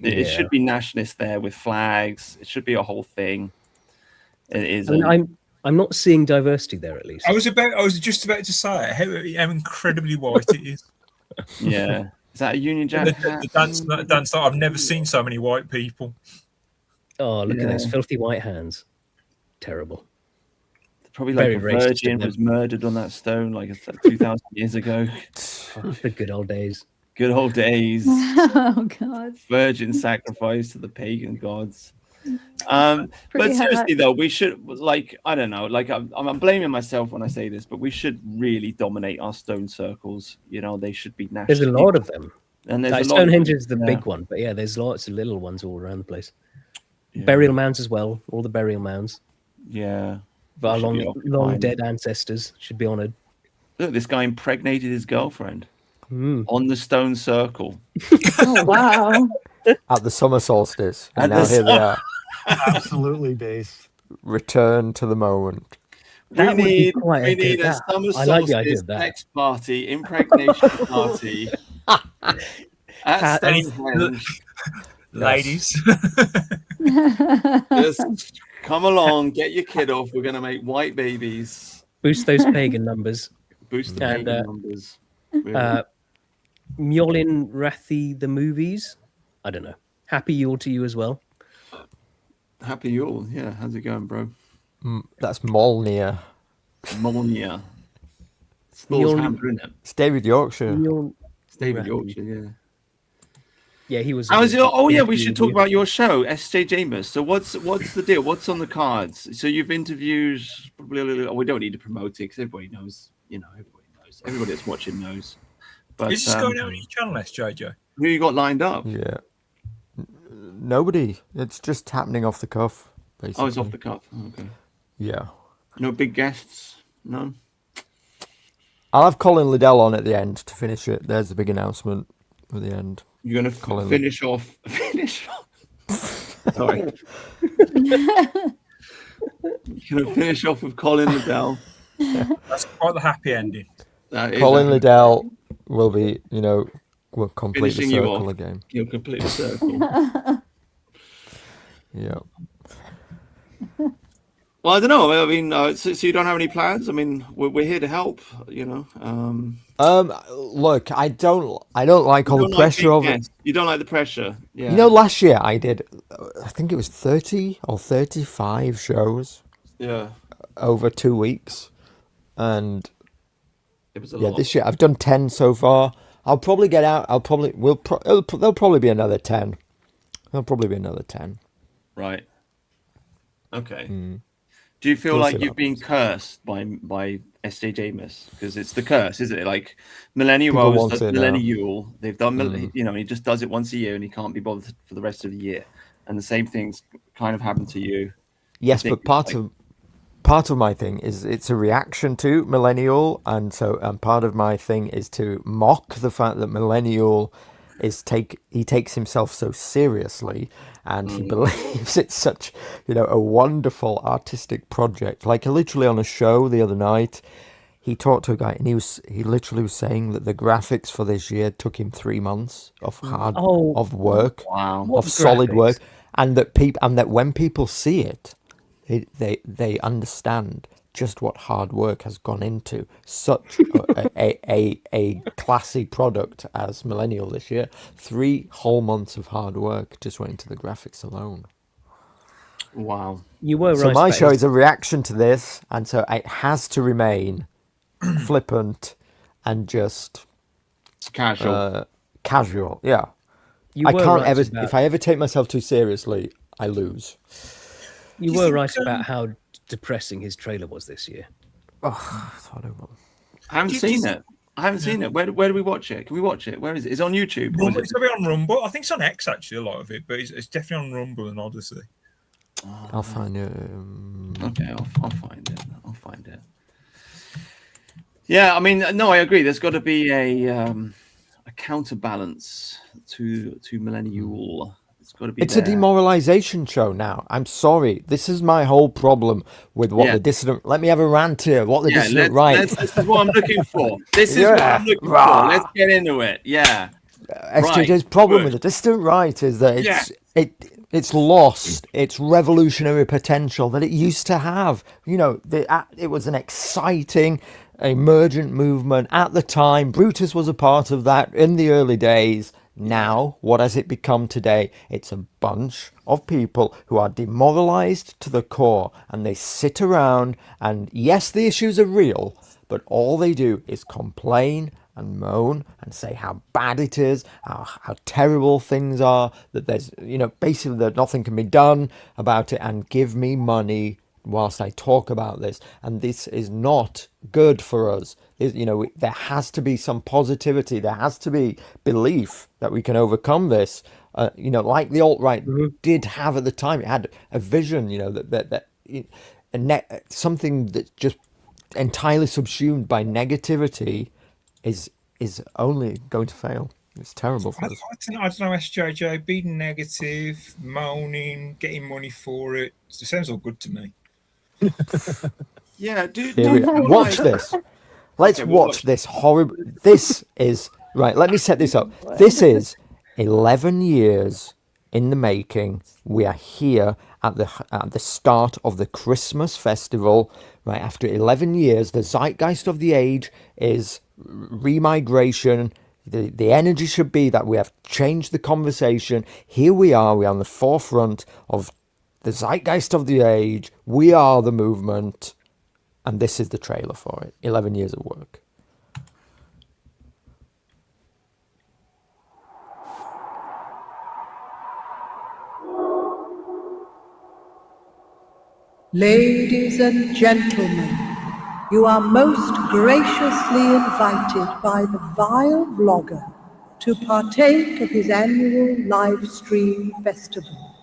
It should be nationalists there with flags. It should be a whole thing. It is. I'm not seeing diversity there, at least. I was just about to say how incredibly white it is. Yeah. Is that a Union Jack? The dance. I've never seen so many white people. Oh, look at those filthy white hands. Terrible. Probably like a virgin was murdered on that stone like 2,000 years ago. The good old days. Good old days. Oh, God. Virgin sacrifice to the pagan gods. But seriously though, we should, like, I don't know, like I'm blaming myself when I say this, but we should really dominate our stone circles. You know, they should be national. There's a lot of them, and there's like Stonehenge is the big one, but yeah, there's lots of little ones all around the place. Burial mounds as well, all the burial mounds. Yeah, but our long dead ancestors should be honoured. Look, this guy impregnated his girlfriend on the stone circle. Oh wow! At the summer solstice, and now here they are. Absolutely, base. Return to the moment. We need a summer solstice sex party, impregnation party. At Stonehenge. Ladies, just come along, get your kid off. We're going to make white babies. Boost those pagan numbers. Boost the pagan numbers. Mjolin Rathi the movies. I don't know. Happy Yule to you as well. Happy Yule. Yeah, how's it going, bro? That's Molnir. Molnir. It's Thor's hammer, isn't it? It's David Yorkshire. It's David Yorkshire, yeah. Yeah, he was. How is it? Oh yeah, we interview should with talk you. about your show, SJ James. So what's the deal? What's on the cards? So you've interviewed probably a little. We don't need to promote it because everybody knows. Everybody knows. Everybody that's watching knows. But Is this going out on your channel, SJJ? who you got lined up? Yeah. Nobody. It's just happening off the cuff, basically. Oh, it's off the cuff. Oh, okay. Yeah. No big guests. None. I'll have Colin Liddell on at the end to finish it. There's the big announcement at the end. You're gonna finish off. Finish off. Sorry. You're gonna finish off with Colin Liddell. That's quite the happy ending. Colin Liddell will be, will complete the Finishing you circle off. again. You'll complete the circle. Yeah. Well, I don't know. I mean, so you don't have any plans? I mean, we're here to help. Look, I don't like all the pressure of it. You don't like the pressure. Yeah. Last year I did, I think it was 30 or 35 shows. Yeah. Over 2 weeks, and it was a lot. This year I've done 10 so far. I'll probably get out. There'll probably be another 10. There'll probably be another 10. Right. Okay. Do you feel like you've been cursed by SJ James? Because it's the curse, isn't it? Like Millennial, they've done, he just does it once a year and he can't be bothered for the rest of the year. And the same thing's kind of happened to you. Yes, but part of my thing is it's a reaction to Millennial, and part of my thing is to mock the fact that Millennial he takes himself so seriously, and he believes it's such a wonderful artistic project. Like literally on a show the other night, he talked to a guy and he literally was saying that the graphics for this year took him 3 months of of work, of solid work, and that when people see it, they understand just what hard work has gone into such a classy product as Millennial this year. 3 whole months of hard work just went into the graphics alone. Wow. You were right. So my show is a reaction to this, and so it has to remain flippant and just casual. Yeah. I can't ever. If I ever take myself too seriously, I lose. You were right about how depressing his trailer was this year. Oh, I haven't seen it. I haven't seen it. Where do we watch it? Can we watch it? Where is it? It's on YouTube. It's going to be on Rumble. I think it's on X, actually, a lot of it, but it's definitely on Rumble and Odyssey. I'll find it. Okay, I'll find it. I'll find it. Yeah, I mean, no, I agree. There's got to be a counterbalance to Millennial. It's a demoralization show now. I'm sorry. This is my whole problem with what the dissident. Let me have a rant here. What the dissident right. This is what I'm looking for. This is what I'm looking for. Let's get into it. Yeah. SJJ's problem with the dissident right is that it's lost its revolutionary potential that it used to have. It was an exciting, emergent movement at the time. Brutus was a part of that in the early days. Now, what has it become today? It's a bunch of people who are demoralized to the core, and they sit around and yes, the issues are real, but all they do is complain and moan and say how bad it is, how terrible things are, that there's, basically that nothing can be done about it, and give me money whilst I talk about this. And this is not good for us. There has to be some positivity. There has to be belief that we can overcome this. Like the alt-right did have at the time. It had a vision, something that's just entirely subsumed by negativity is only going to fail. It's terrible for us. I don't know, SJJ, being negative, moaning, getting money for it. It sounds all good to me. Yeah, dude. Watch this. Let's watch this horrible. This is right. Let me set this up. This is 11 years in the making. We are here at the start of the Christmas festival. Right after 11 years, the zeitgeist of the age is remigration. The energy should be that we have changed the conversation. Here we are. We are on the forefront of the zeitgeist of the age. We are the movement. And this is the trailer for it. 11 years of work. Ladies and gentlemen, you are most graciously invited by the vile vlogger to partake of his annual live stream festival.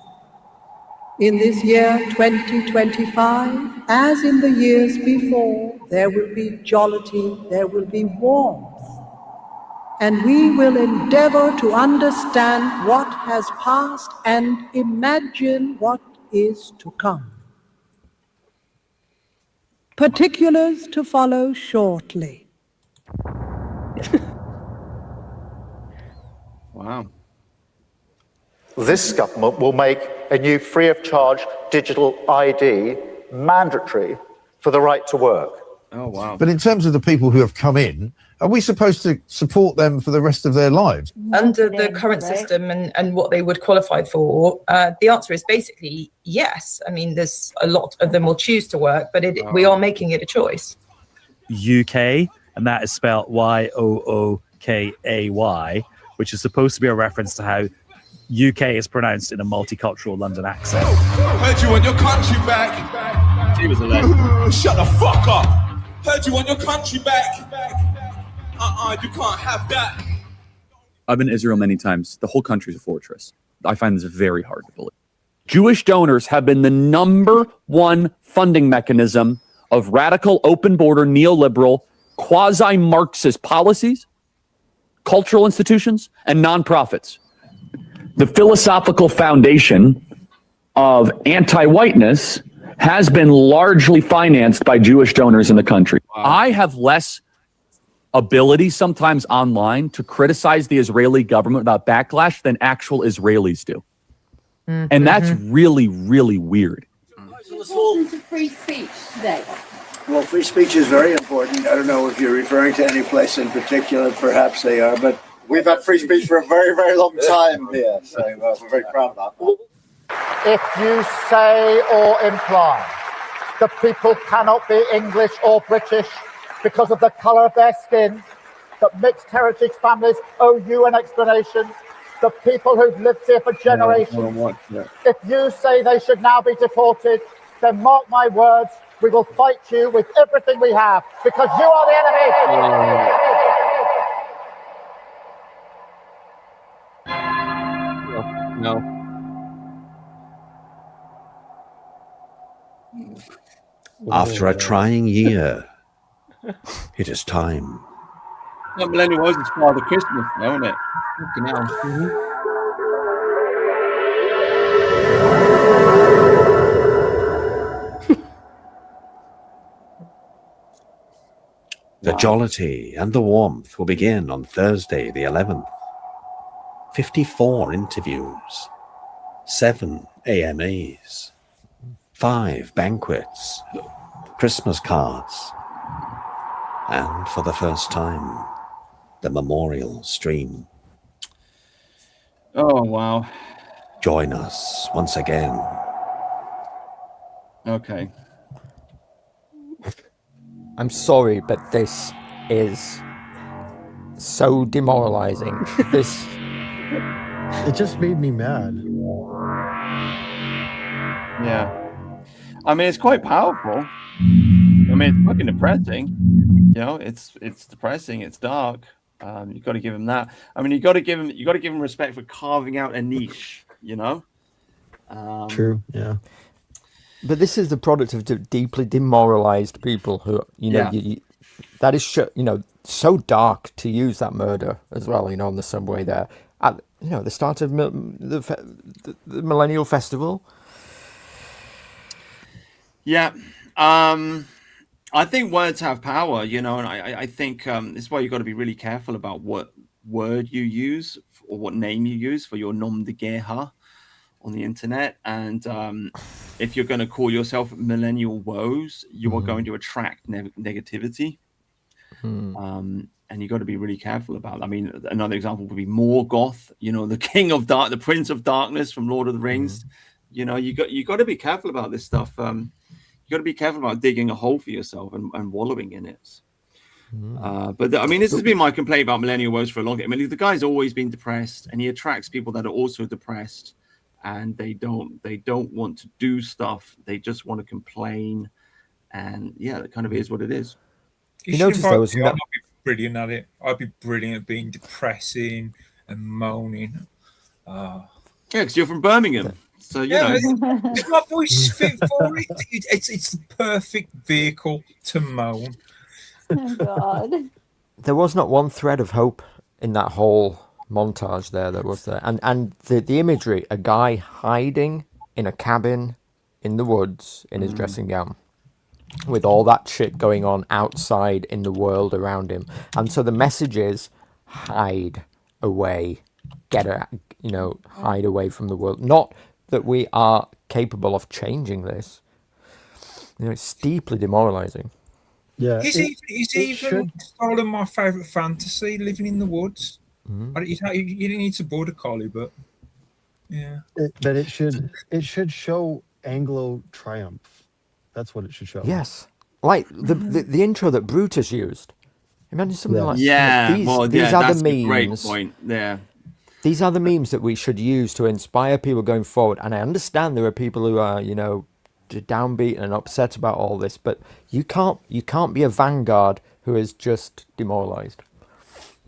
In this year 2025, as in the years before, there will be jollity, there will be warmth, and we will endeavor to understand what has passed and imagine what is to come. Particulars to follow shortly. Wow. This government will make a new free of charge digital ID mandatory for the right to work. Oh, wow. But in terms of the people who have come in, are we supposed to support them for the rest of their lives? Under the current system and what they would qualify for, the answer is basically yes. I mean, there's a lot of them will choose to work, but we are making it a choice. UK, and that is spelled YOOKAY, which is supposed to be a reference to how UK is pronounced in a multicultural London accent. Heard you want your country back. She was a legend. Shut the fuck up. Heard you want your country back. You can't have that. I've been to Israel many times. The whole country's a fortress. I find this very hard to believe. Jewish donors have been the #1 funding mechanism of radical, open border, neoliberal, quasi-Marxist policies, cultural institutions, and nonprofits. The philosophical foundation of anti-whiteness has been largely financed by Jewish donors in the country. Wow. I have less ability sometimes online to criticize the Israeli government without backlash than actual Israelis do. Mm-hmm. And that's really, really weird. Importance of free speech today. Well, free speech is very important. I don't know if you're referring to any place in particular. Perhaps they are, but we've had free speech for a very, very long time here. So we're very proud of that. If you say or imply that people cannot be English or British because of the colour of their skin, that mixed heritage families owe you an explanation, the people who've lived here for generations, if you say they should now be deported, then mark my words, we will fight you with everything we have, because you are the enemy. No. After a trying year, it is time. That Millennial Woes is Father Christmas, though, isn't it? Fucking hell. The jollity and the warmth will begin on Thursday, the 11th. 54 interviews, 7 AMAs, 5 banquets, Christmas cards, and for the first time, the memorial stream. Oh, wow. Join us once again. Okay. I'm sorry, but this is so demoralizing. This... It just made me mad. Yeah. I mean, it's quite powerful. I mean, it's fucking depressing. You know, it's depressing. It's dark. You got to give him that. I mean, you got to give him respect for carving out a niche. You know. True. Yeah. But this is the product of deeply demoralized people who, you know, that is, you know, so dark to use that murder as well. You know, on the subway there, at, you know, the start of the Millennial Festival. Yeah. I think words have power, you know, and I think it's why you've got to be really careful about what word you use or what name you use for your nom de guerre on the internet. And if you're going to call yourself Millennial Woes, you are going to attract negativity. And you got to be really careful about that. I mean, another example would be Morgoth, you know, the King of Dark, the Prince of Darkness from Lord of the Rings. You know, you got to be careful about this stuff. You got to be careful about digging a hole for yourself and wallowing in it. But I mean, this has been my complaint about Millennial Woes for a long time. I mean, the guy's always been depressed, and he attracts people that are also depressed. and they don't want to do stuff. They just want to complain, and yeah, that kind of is what it is. You notice there was I'd be brilliant at it. I'd be brilliant at being depressing and moaning. Yeah, because you're from Birmingham, so you know. It's my voice fit for it. It's the perfect vehicle to moan. Oh God. There was not one thread of hope in that whole montage there. And the imagery, a guy hiding in a cabin in the woods in his dressing gown, with all that shit going on outside in the world around him. And so the message is hide away, hide away from the world. Not that we are capable of changing this. It's deeply demoralizing. Yeah, He's even stolen my favourite fantasy, living in the woods. You didn't need to border collie, but yeah. But it should show Anglo triumph. That's what it should show. Yes, like the intro that Brutus used. Imagine something like these are the memes. A great point. Yeah. These are the memes that we should use to inspire people going forward. And I understand there are people who are, downbeat and upset about all this, but you can't be a vanguard who is just demoralized.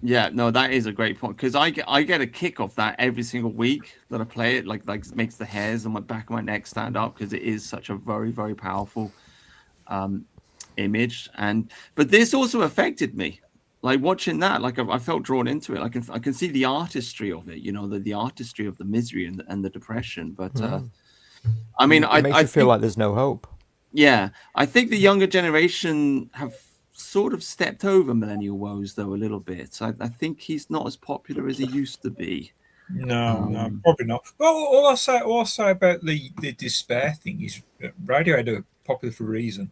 Yeah, no, that is a great point, because I get a kick off that every single week that I play it. Like makes the hairs on my back of my neck stand up, because it is such a very, very powerful image. But this also affected me. Like watching that, like I felt drawn into it. I can see the artistry of it, the artistry of the misery and the depression. But I mean, it makes you feel like there's no hope. Yeah, I think the younger generation have sort of stepped over Millennial Woes though a little bit. I think he's not as popular as he used to be. No, probably not. Well, all I'll say about the despair thing is Radiohead are popular for a reason.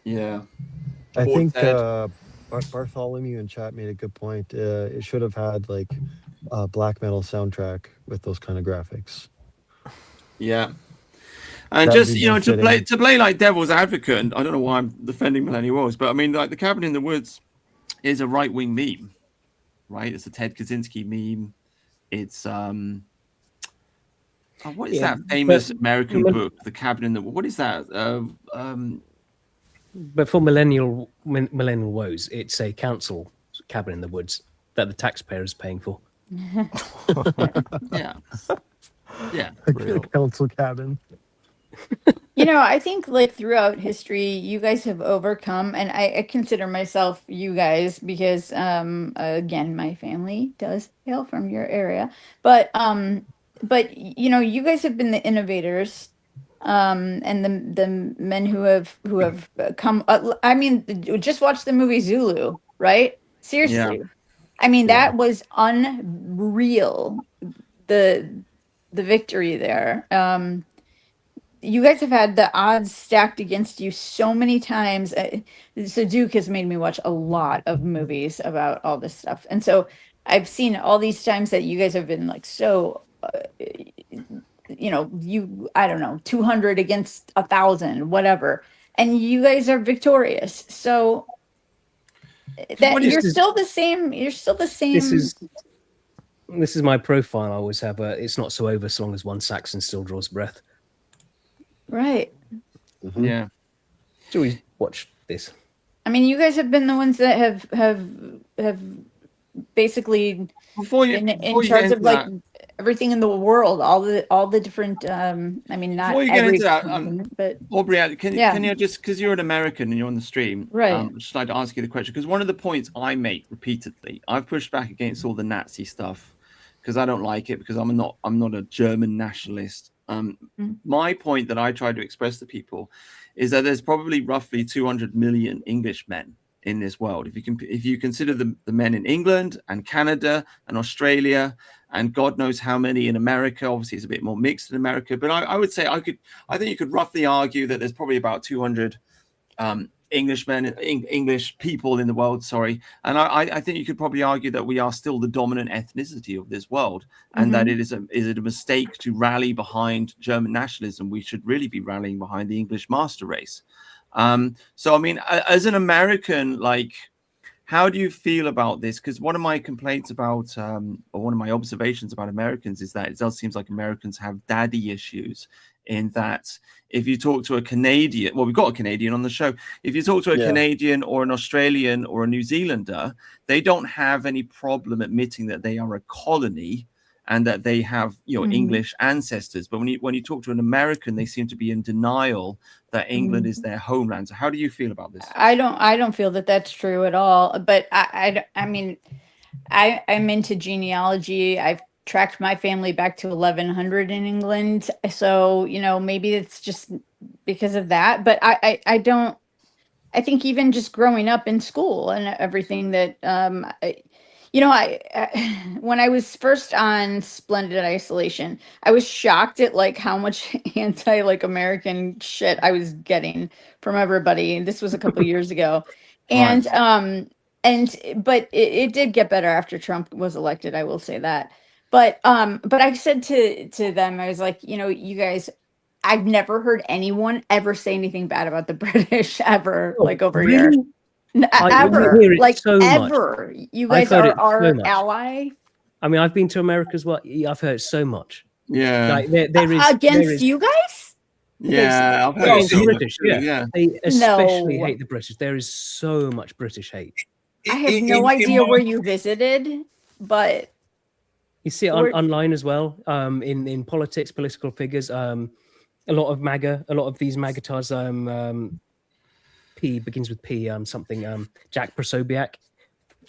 Yeah, I think Bartholomew in chat made a good point. It should have had like a black metal soundtrack with those kind of graphics. Yeah. And just to play like devil's advocate, and I don't know why I'm defending Millennial Woes, but I mean, like the Cabin in the Woods is a right-wing meme, right? It's a Ted Kaczynski meme. It's what is that famous American book, The Cabin in the Woods? What is that? But for Millennial Woes, it's a council cabin in the woods that the taxpayer is paying for. Yeah. Council cabin. I think like throughout history, you guys have overcome, and I consider myself you guys because, again, my family does hail from your area, but you guys have been the innovators, and the men who have come. I mean, just watch the movie Zulu, right? Seriously, Yeah. I mean that was unreal. The victory there. You guys have had the odds stacked against you so many times. So Duke has made me watch a lot of movies about all this stuff. And so I've seen all these times that you guys have been like, so, I don't know, 200 against 1,000, whatever. And you guys are victorious. So that you're still the same. You're still the same. This is my profile. I always have it's not so over so long as one Saxon still draws breath. Right. Mm-hmm. Yeah. So we watch this. I mean, you guys have been the ones that have basically been in charge of like everything in the world, all the different. I mean, not before you get every into that, but Aubrey, can you just, because you're an American and you're on the stream, right? I'd just like to ask you the question, because one of the points I make repeatedly, I've pushed back against all the Nazi stuff because I don't like it, because I'm not a German nationalist. My point that I try to express to people is that there's probably roughly 200 million Englishmen in this world. If you consider the men in England and Canada and Australia and God knows how many in America, obviously it's a bit more mixed in America, but I would say I think you could roughly argue that there's probably about 200 English people in the world, sorry. And I think you could probably argue that we are still the dominant ethnicity of this world, and that it is a mistake to rally behind German nationalism. We should really be rallying behind the English master race. So, I mean, as an American, like, How do you feel about this? Because one of my complaints about, or one of my observations about Americans is that it does seem like Americans have daddy issues. In that, if you talk to a Canadian, well, we've got a Canadian on the show. If you talk to a Canadian or an Australian or a New Zealander, they don't have any problem admitting that they are a colony and that they have, English ancestors. But when you talk to an American, they seem to be in denial that England is their homeland. So how do you feel about this? I don't feel that that's true at all. But I mean, I'm into genealogy. I've tracked my family back to 1100 in England. So, maybe it's just because of that. But I don't, I think even just growing up in school and everything that, when I was first on Splendid Isolation, I was shocked at like how much American shit I was getting from everybody. And this was a couple years ago. And, but it did get better after Trump was elected. I will say that. But I said to them, I was like, you guys, I've never heard anyone ever say anything bad about the British ever, like over here. Ever, hear it like so much. ever. You guys I've heard are it so our much. ally. I mean, I've been to America as well. I've heard so much. Yeah. Like, there is Against you guys? Yeah, I've heard Against so the much British. too, yeah. They especially No. hate the British. There is so much British hate. I have no idea where you visited, but You see it online as well. In politics, political figures. A lot of MAGA, a lot of these MAGATars. P begins with P. Something. Jack Prosobiec.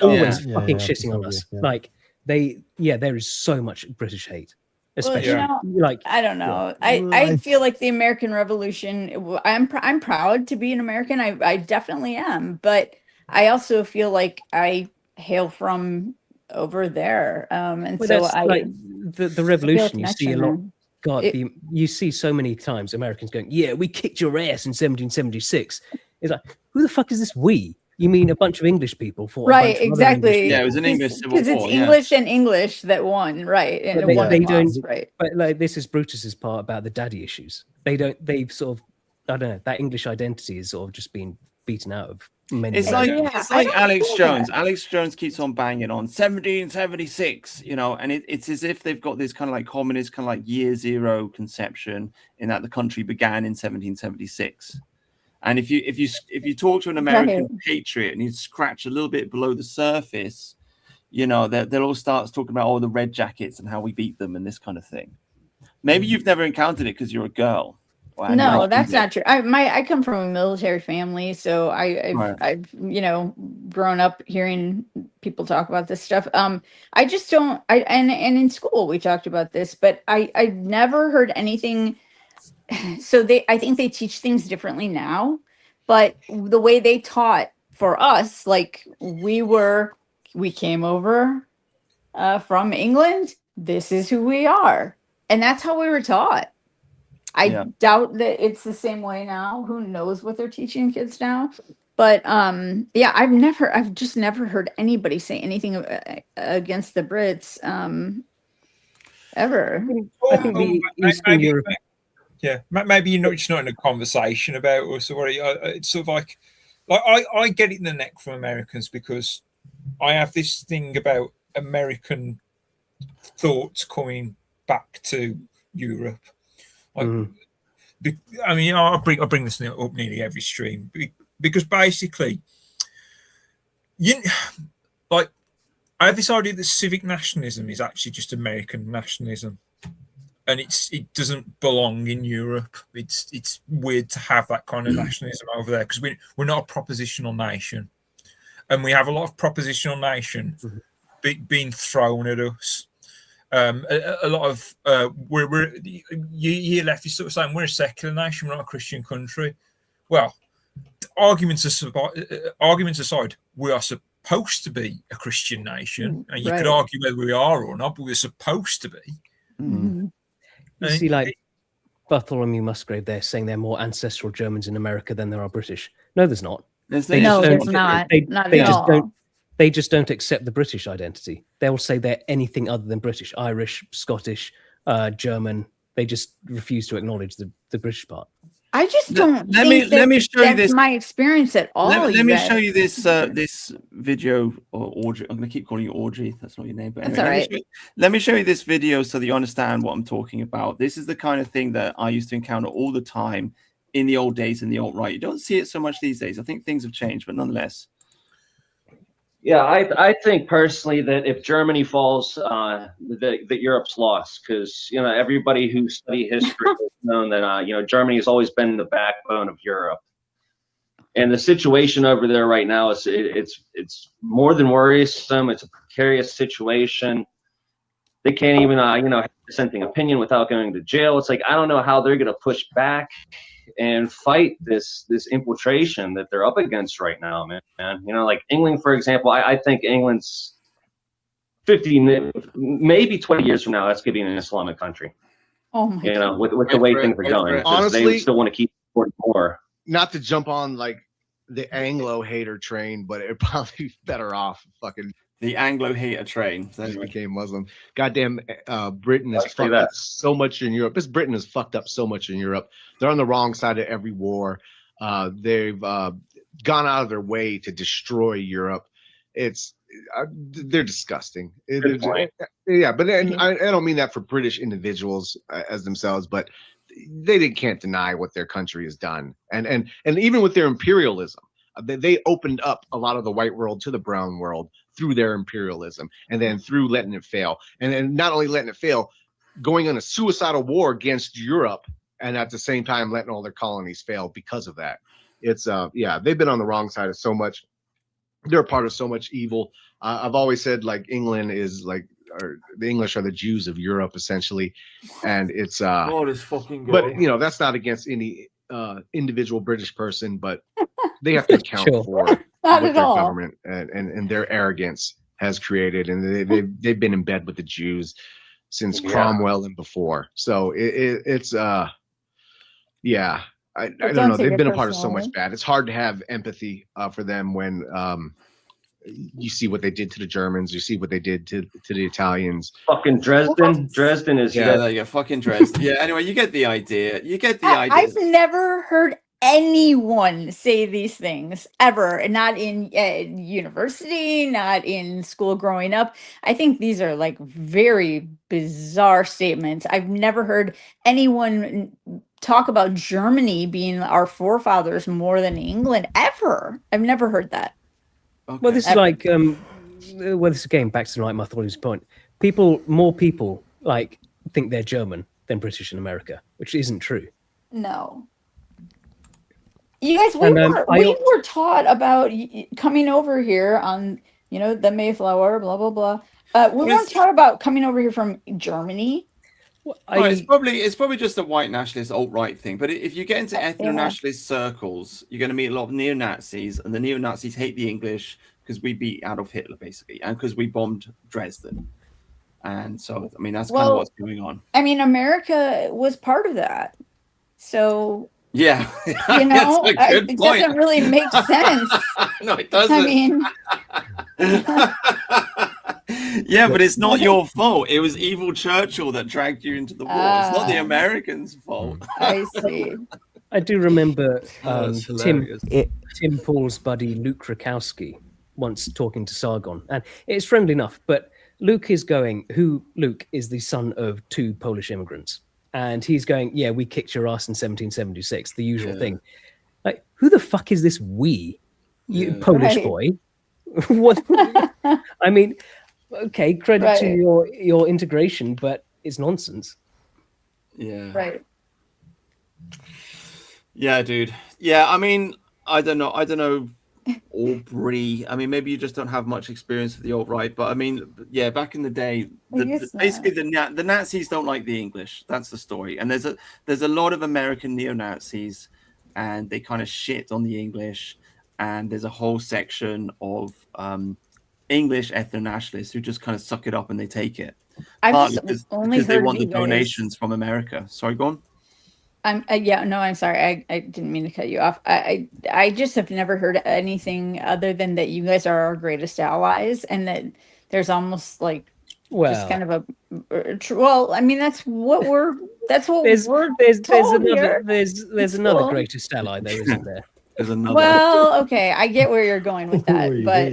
Always fucking shitting on us. Yeah. Like there is so much British hate. Especially well, I don't know. I feel like the American Revolution. I'm proud to be an American. I definitely am, but I also feel like I hail from over there, and Well, so that's like the revolution. You see a lot. God, you see so many times Americans going, "Yeah, we kicked your ass in 1776." It's like, who the fuck is this we? You mean a bunch of English people fought? Right, exactly. Yeah, it was an English civil war. Because it's English and English that won, right? And But it won they and don't. lost, right? But like this is Brutus's part about the daddy issues. They don't. They've sort of, I don't know. That English identity is sort of just been beaten out of many. It's like Alex Jones. Alex Jones keeps on banging on 1776, and it's as if they've got this kind of like communist kind of like year zero conception in that the country began in 1776. And if you talk to an American patriot and you scratch a little bit below the surface, they'll all start talking about the red jackets and how we beat them and this kind of thing. Maybe you've never encountered it because you're a girl. No, that's not true. I come from a military family, so I've grown up hearing people talk about this stuff. I just don't. And in school we talked about this, but I've never heard anything. So I think they teach things differently now, but the way they taught for us, like we came over from England. This is who we are, and that's how we were taught. I doubt that it's the same way now. Who knows what they're teaching kids now? But I've just never heard anybody say anything against the Brits ever. I think the Eastern Europe. Yeah, maybe you're just not in a conversation about us, or it's sort of like I get it in the neck from Americans because I have this thing about American thoughts coming back to Europe. I mean, I bring this up nearly every stream because basically, I have this idea that civic nationalism is actually just American nationalism. And it doesn't belong in Europe. It's weird to have that kind of nationalism over there because we're not a propositional nation, and we have a lot of propositional nation being thrown at us. A lot of you left is sort of saying we're a secular nation, we're not a Christian country. Well, arguments aside, we are supposed to be a Christian nation, and you could argue whether we are or not, but we're supposed to be. Mm-hmm. You see, like Bartholomew Musgrave there saying there are more ancestral Germans in America than there are British. No, there's not. There's not. They just don't accept the British identity. They will say they're anything other than British, Irish, Scottish, German. They just refuse to acknowledge the British part. I just don't Let think me show you that's this. my experience at all. Let me show guys. you this video, or Audrey. I'm going to keep calling you Audrey. That's not your name, but That's anyway, all right. let me show you this video so that you understand what I'm talking about. This is the kind of thing that I used to encounter all the time in the old days in the alt-right. You don't see it so much these days. I think things have changed, but nonetheless. Yeah, I think personally that if Germany falls, that Europe's lost, because everybody who study history has known that Germany has always been the backbone of Europe, and the situation over there right now is it's more than worrisome. It's a precarious situation. They can't even have dissenting opinion without going to jail. It's like I don't know how they're going to push back and fight this infiltration that they're up against right now, man. Like England, for example, I think England's 50, maybe 20 years from now, that's going to be an Islamic country. Oh my God. With the way things are going. Honestly, they still want to keep supporting more. Not to jump on like the Anglo hater train, but it'd probably be better off fucking the Anglo hater train. They became Muslim. Goddamn, Britain has fucked up so much in Europe. Britain has fucked up so much in Europe. They're on the wrong side of every war. They've gone out of their way to destroy Europe. They're disgusting. Yeah, but I don't mean that for British individuals as themselves, but they can't deny what their country has done, and even with their imperialism, they opened up a lot of the white world to the brown world through their imperialism, and then through letting it fail, and then not only letting it fail, going on a suicidal war against Europe, and at the same time letting all their colonies fail because of that. It's they've been on the wrong side of so much. They're a part of so much evil. I've always said like England is like, or the English are the Jews of Europe essentially, and it's God is fucking good. But that's not against any individual British person, but they have to account for what their government and their arrogance has created, and they've been in bed with the Jews since Cromwell and before. So it's I don't know. They've been a part of so much bad. It's hard to have empathy for them when you see what they did to the Germans, you see what they did to the Italians. Fucking Dresden. Dresden is there you go. Fucking Dresden. Yeah. Anyway, you get the idea. I've never heard anyone say these things ever, not in university, not in school growing up. I think these are like very bizarre statements. I've never heard anyone talk about Germany being our forefathers more than England ever. I've never heard that. Okay. Well, this is like, this is again back to like my thought point. More people like think they're German than British in America, which isn't true. No. You guys, we were taught about coming over here on, the Mayflower, blah, blah, blah. We weren't taught about coming over here from Germany. It's probably just a white nationalist alt-right thing. But if you get into ethno-nationalist circles, you're going to meet a lot of neo-Nazis, and the neo-Nazis hate the English because we beat Adolf Hitler, basically, and because we bombed Dresden. And so, I mean, that's kind of what's going on. I mean, America was part of that. So... Yeah, it doesn't really make sense. No, it doesn't. I mean, yeah, but it's not your fault. It was evil Churchill that dragged you into the war. It's not the Americans' fault. I see. I do remember Tim Paul's buddy Luke Rakowski once talking to Sargon, and it's friendly enough, but Luke is the son of two Polish immigrants. And he's going, yeah, we kicked your ass in 1776, the usual thing. Like, who the fuck is this we? You Polish boy? What? I mean, okay, credit to your integration, but it's nonsense. Yeah. Right. Yeah, dude. Yeah, I mean, I don't know. Aubrey. I mean, maybe you just don't have much experience with the alt-right, but I mean, yeah, back in the day, basically the Nazis don't like the English. That's the story. And there's a lot of American neo-Nazis, and they kind of shit on the English. And there's a whole section of English ethno-nationalists who just kind of suck it up and they take it. Because they want the donations from America. Sorry, go on. I'm sorry. I didn't mean to cut you off. I just have never heard anything other than that you guys are our greatest allies, and that there's almost like just kind of a well, I mean that's what we're there's told here. there's another greatest ally though, isn't there? There's another. Well, okay, I get where you're going with that, but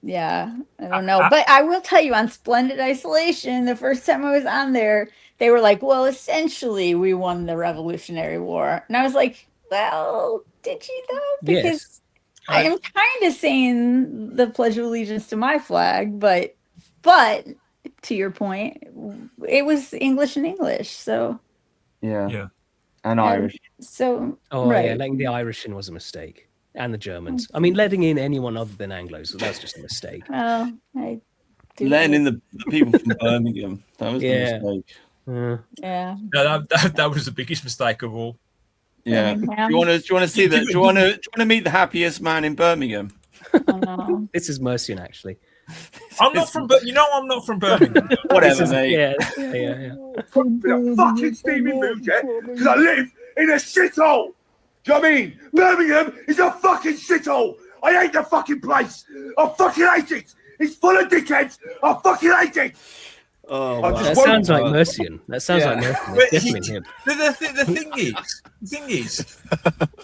yeah, I don't know. But I will tell you, on Splendid Isolation, the first time I was on there, they were like, well, essentially we won the Revolutionary War, and I was like, well, did you though? Because Yes. I am kind of saying the Pledge of Allegiance to my flag, but to your point, it was English and English, so Yeah. And Irish. So yeah, letting the Irish in was a mistake, and the Germans. I mean, letting in anyone other than Anglos, so that's just a mistake. Well, I do Letting in the people from Birmingham. That was the mistake. Yeah. No, that was the biggest mistake of all. Yeah. Do you want to see that? Do you want to meet the happiest man in Birmingham? This is Mercian, actually. I'm not from, but I'm not from Birmingham. Whatever, mate. Yeah. Fucking steaming mood, yeah? Because I live in a shithole. Do you know what I mean? Birmingham is a fucking shithole. I hate the fucking place. I fucking hate it. It's full of dickheads. I fucking hate it. Oh, wow. That sounds like Mercian. That sounds like Mercian. It's definitely him. The thing is,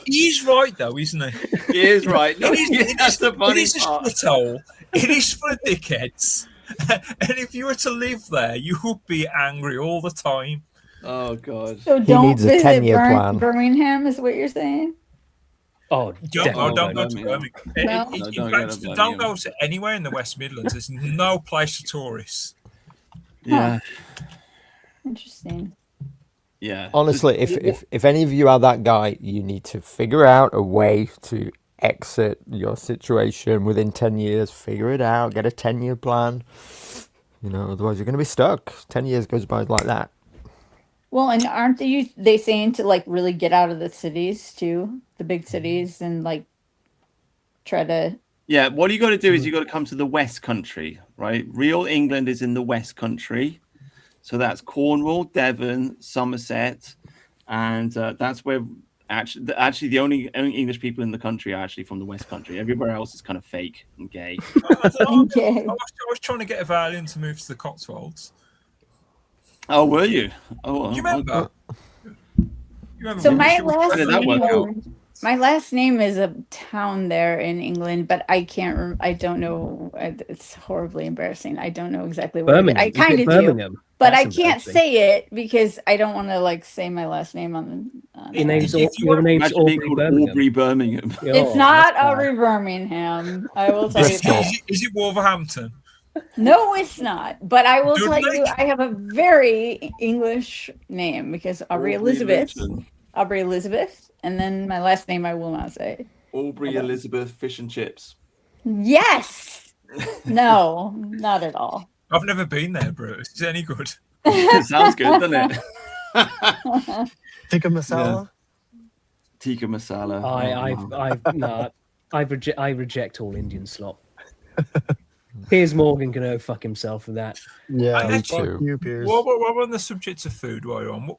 he is right though, isn't he? He is right. That's the funny part. It is a shithole. It is for dickheads. And if you were to live there, you would be angry all the time. Oh God. So don't visit Birmingham, is what you're saying? Oh, don't go to Birmingham. No. Don't go to anywhere in the West Midlands. There's no place for tourists. Yeah. Interesting. Yeah. Honestly, if any of you are that guy, you need to figure out a way to exit your situation within 10 years. Figure it out. Get a 10-year plan. Otherwise you're going to be stuck. 10 years goes by like that. Well, and aren't they saying to like really get out of the cities too, the big cities, and like try to. Yeah, what you got to do is you got to come to the West Country, right? Real England is in the West Country, so that's Cornwall, Devon, Somerset, and that's where actually the only English people in the country are actually from the West Country. Everywhere else is kind of fake and gay. I was trying to get a valiant to move to the Cotswolds. Oh, were you? Oh, do you remember? So my last name is a town there in England, but I can't. I don't know. It's horribly embarrassing. I don't know exactly where. Birmingham. I kind of do, but I can't say it because I don't want to like say my last name on. Your name's Aubrey Birmingham. It's not Aubrey Birmingham. I will tell you that. Is it Wolverhampton? No, it's not. But I will tell you, I have a very English name because Aubrey Elizabeth, and then my last name I will not say. Aubrey Elizabeth Fish and Chips. Yes. No, not at all. I've never been there, Bruce. Is it any good? It sounds good, doesn't it? Tikka masala. Tikka masala. I reject all Indian slop. Piers Morgan can go fuck himself for that. Yeah, me too. You, Piers. While we're on the subject of food, while you're on,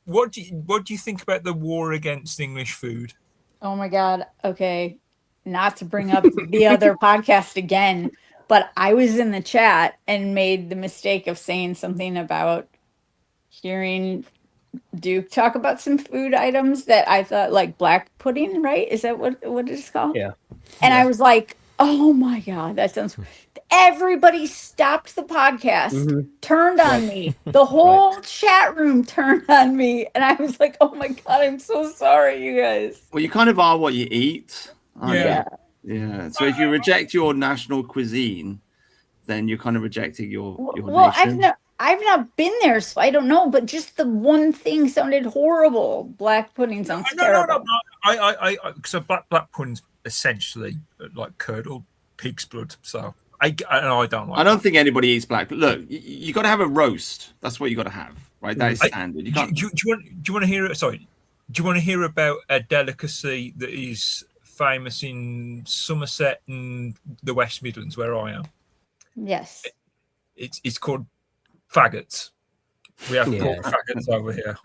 what do you think about the war against English food? Oh my God. Okay. Not to bring up the other podcast again, but I was in the chat and made the mistake of saying something about hearing Duke talk about some food items that I thought like black pudding, right? Is that what it is called? Yeah. And I was like, oh my God, that sounds. Everybody stopped the podcast, turned on me. The whole chat room turned on me. And I was like, oh my God, I'm so sorry, you guys. Well, you kind of are what you eat. Yeah. Yeah. So if you reject your national cuisine, then you're kind of rejecting your well, nation. I've not been there, so I don't know. But just the one thing sounded horrible. Black pudding sounds terrible. No. Because black pudding's essentially like curdled pig's blood. So I don't like. I don't think anybody eats black. Look, you got to have a roast. That's what you got to have, right? That is standard. You can't. Do you want to hear? Sorry, do you want to hear about a delicacy that is famous in Somerset and the West Midlands, where I am? Yes. It's called faggots. We have pork faggots over here.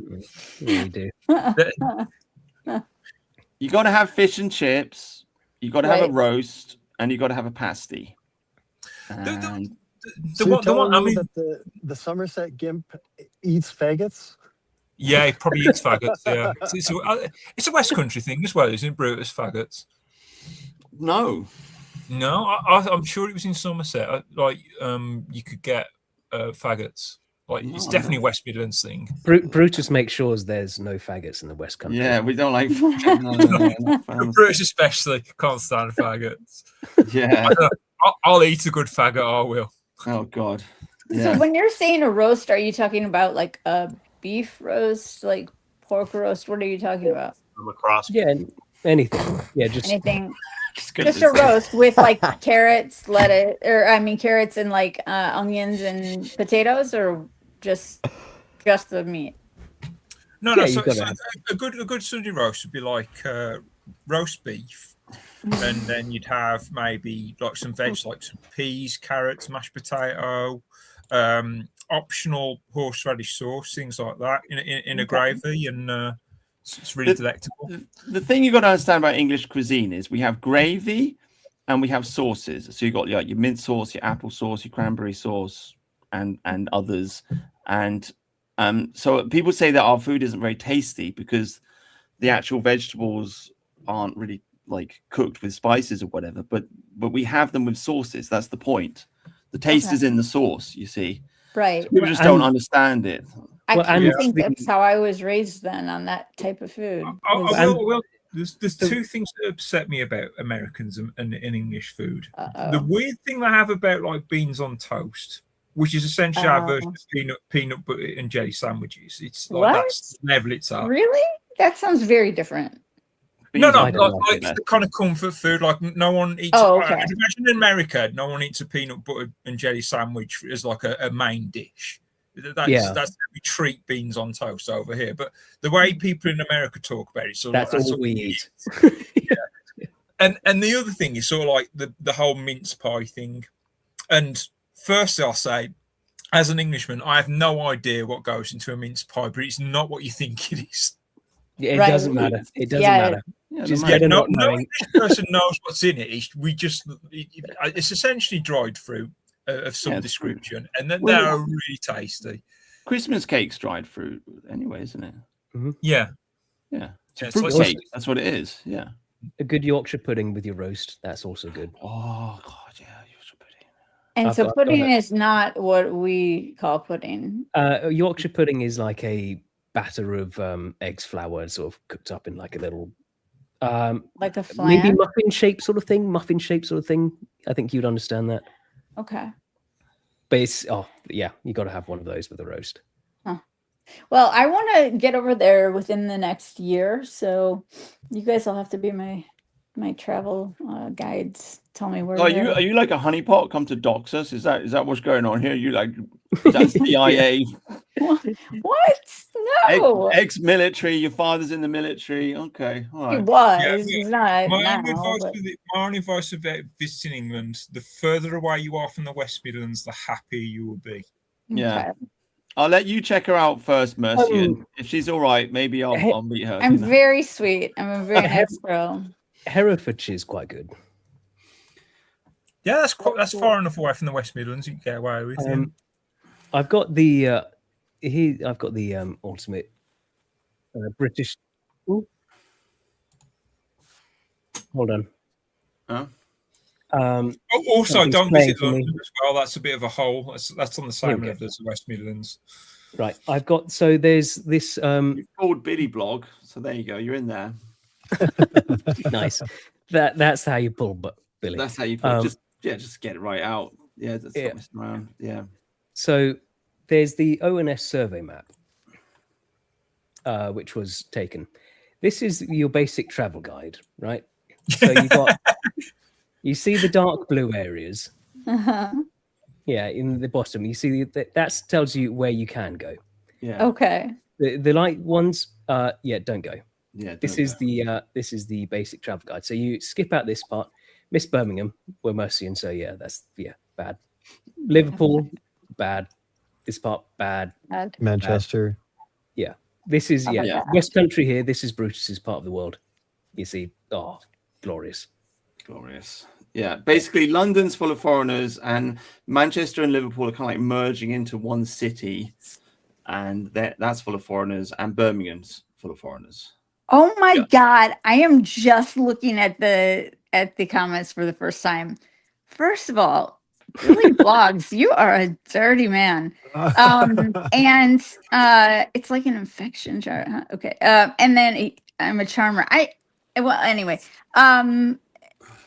Yeah, we do. You got to have fish and chips. You got to have a roast, and you got to have a pasty. So you're telling me that the Somerset Gimp eats faggots? Yeah, he probably eats faggots. Yeah, it's a West Country thing as well, isn't it? Brutus faggots. No, I'm sure it was in Somerset. You could get faggots. Like it's definitely a West Midlands thing. Brutus makes sure there's no faggots in the West Country. Yeah, we don't like Brutus especially can't stand faggots. Yeah, I'll eat a good faggot. I will. Oh God. So when you're saying a roast, are you talking about like a beef roast, like pork roast? What are you talking about? Yeah, anything. Yeah, just anything. Just a roast with like carrots, lettuce, carrots and like onions and potatoes, or just the meat. No. So a good Sunday roast would be like roast beef, and then you'd have maybe like some veg, like some peas, carrots, mashed potato, optional horseradish sauce, things like that in a gravy, and it's really delectable. The thing you got to understand about English cuisine is we have gravy and we have sauces. So you got your mint sauce, your apple sauce, your cranberry sauce, and others. And so people say that our food isn't very tasty because the actual vegetables aren't really like cooked with spices or whatever. But we have them with sauces. That's the point. The taste is in the sauce. You see, right? People just don't understand it. I think that's how I was raised then, on that type of food. There's two things that upset me about Americans and English food. The weird thing they have about like beans on toast, which is essentially our version of peanut butter and jelly sandwiches. It's like that's the level it's at. Really? That sounds very different. No, like the kind of comfort food. Like no one eats. Okay. Imagine in America, no one eats a peanut butter and jelly sandwich as like a main dish. That's how we treat beans on toast over here. But the way people in America talk about it, that's all we eat. And the other thing is sort of like the whole mince pie thing. And firstly, I'll say, as an Englishman, I have no idea what goes into a mince pie, but it's not what you think it is. Yeah, it doesn't matter. It doesn't matter. No English person knows what's in it. It's essentially dried fruit of some description, and then they're really tasty. Christmas cake's dried fruit anyway, isn't it? Mm-hmm. Yeah. It's a fruit cake. That's what it is. Yeah. A good Yorkshire pudding with your roast. That's also good. Oh God, yeah, Yorkshire pudding. And pudding is not what we call pudding. Yorkshire pudding is like a batter of eggs, flour, sort of cooked up in like a little, like a flan? maybe muffin shape sort of thing. I think you'd understand that. Okay. But it's you got to have one of those with a roast. Huh. Well, I want to get over there within the next year, so you guys will have to be my travel guides. Tell me where. Are you like a honeypot? Come to dox us? Is that what's going on here? You like is that CIA? What? No. Ex-military. Your father's in the military. Okay, all right. He was. He's not. My only advice about visiting England: the further away you are from the West Midlands, the happier you will be. Yeah. Okay. I'll let you check her out first, Mercy. And if she's all right, maybe I'll meet her. I'm very sweet. I'm a very nice girl. Herefordshire is quite good. Yeah, that's far enough away from the West Midlands. You can get away with it. I've got the ultimate British. Ooh. Hold on. Huh? Also, don't visit London as well. That's a bit of a hole. That's on the same level as the West Midlands. Right. I've got there's this. You've called Billy blog, so there you go. You're in there. Nice. That's how you pull, but Billy. That's how you pull. Just get it right out. Yeah, stop messing around. Yeah. So there's the ONS survey map, which was taken. This is your basic travel guide, right? So you see the dark blue areas. Uh-huh. Yeah, in the bottom, you see that tells you where you can go. Yeah. Okay. The light ones, don't go. Yeah. This is the basic travel guide. So you skip out this part. Miss Birmingham, we're Mercy, and so that's bad. Liverpool, bad. This part, bad. Manchester. Bad. Yeah. This is West Country here. This is Brutus's part of the world. You see, glorious. Glorious. Yeah, basically London's full of foreigners, and Manchester and Liverpool are kind of like merging into one city, and that's full of foreigners, and Birmingham's full of foreigners. Oh my God. I am just looking at the comments for the first time. First of all, Billy Blogs, you are a dirty man. And it's like an infection jar. Huh? Okay. And then I'm a charmer. Well, anyway.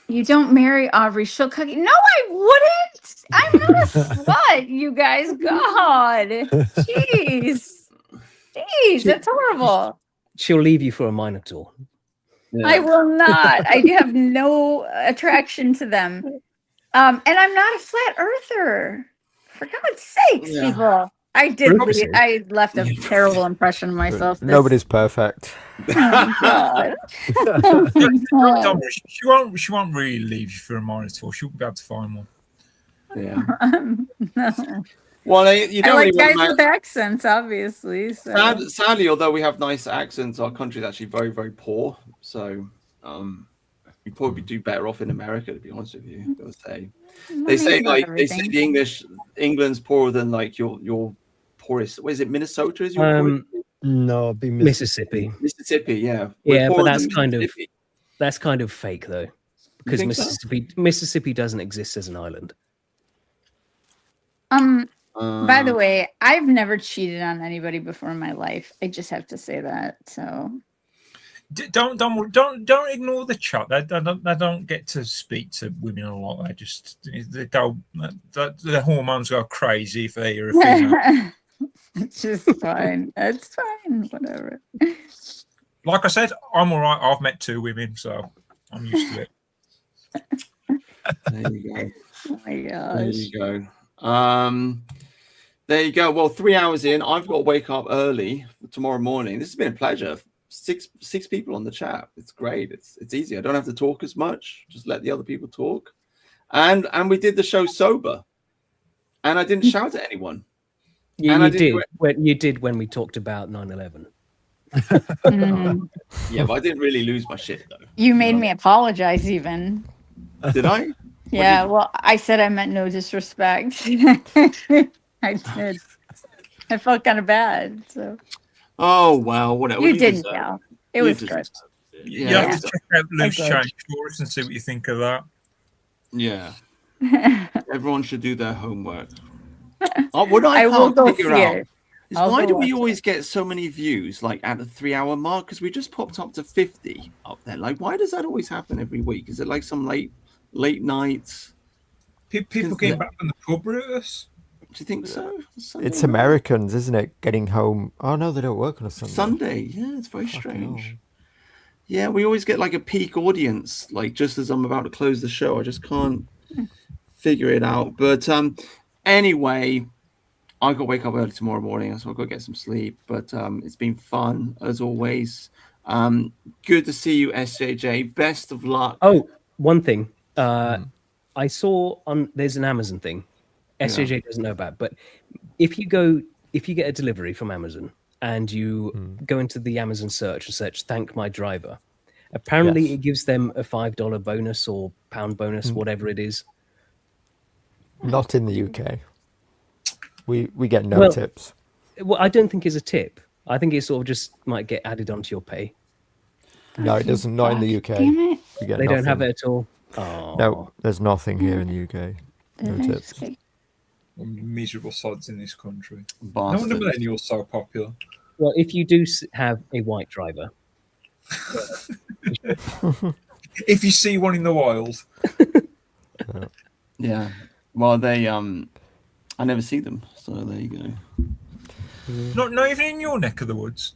You don't marry Aubrey. She'll cook you. No, I wouldn't. I'm not a slut, you guys. God. Jeez. Jeez, that's horrible. She'll leave you for a Minotaur. I will not. I have no attraction to them. And I'm not a flat earther. For God's sakes, people. I did. I left a terrible impression of myself. Nobody's perfect. Oh, God. She won't really leave you for a Minotaur. She'll be able to find one. Yeah. No. Well, you don't I like really guys with accents, obviously. So. Sadly, although we have nice accents, our country is actually very, very poor. So we probably do better off in America, to be honest with you. They say England's poorer than like your poorest. What is it? Minnesota is your poorest? No, it'd be Mississippi. Mississippi, yeah. Yeah, but that's kind of fake though, because so? Mississippi doesn't exist as an island. By the way, I've never cheated on anybody before in my life. I just have to say that. So don't ignore the chat. They don't get to speak to women a lot. They go, the hormones go crazy if they hear a female. It's just fine. It's fine. Whatever. Like I said, I'm all right. I've met 2 women, so I'm used to it. There you go. Oh my gosh. There you go. There you go. Well, 3 hours in, I've got to wake up early tomorrow morning. This has been a pleasure. Six people on the chat. It's great. It's easy. I don't have to talk as much. Just let the other people talk. And we did the show sober. And I didn't shout at anyone. You did when we talked about 9/11. Yeah, but I didn't really lose my shit though. You made me apologize even. Did I? Yeah, well, I said I meant no disrespect. I did. I felt kind of bad. So. Oh well, whatever. You didn't know. It was good. You have to check out Loose Change for us and see what you think of that. Yeah. Everyone should do their homework. What I will can't go figure see out it. is why do we always get so many views like at the 3 hour mark? Because we just popped up to 50 up there. Like, why does that always happen every week? Is it like some late nights? People came back from the pub with us. Do you think so? It's Americans, isn't it? Getting home. Oh no, they don't work on a Sunday. Yeah, it's very strange. Yeah, we always get like a peak audience, like just as I'm about to close the show. I just can't figure it out. But anyway, I got to wake up early tomorrow morning, so I've got to get some sleep. But it's been fun as always. Good to see you, SJJ. Best of luck. Oh, one thing. I saw there's an Amazon thing. SJJ doesn't know about, but if you get a delivery from Amazon and you go into the Amazon search and search "thank my driver," apparently it gives them a $5 bonus or pound bonus, whatever it is. Not in the UK. We get no tips. Well, I don't think it's a tip. I think it sort of just might get added onto your pay. No, it doesn't. Not in the UK. They don't have it at all. Oh. No, there's nothing here in the UK. No tips. Miserable sods in this country. Bastards. No wonder millennials so popular. Well, if you do have a white driver, if you see one in the wild, yeah. Well, they I never see them, so there you go. Not even in your neck of the woods.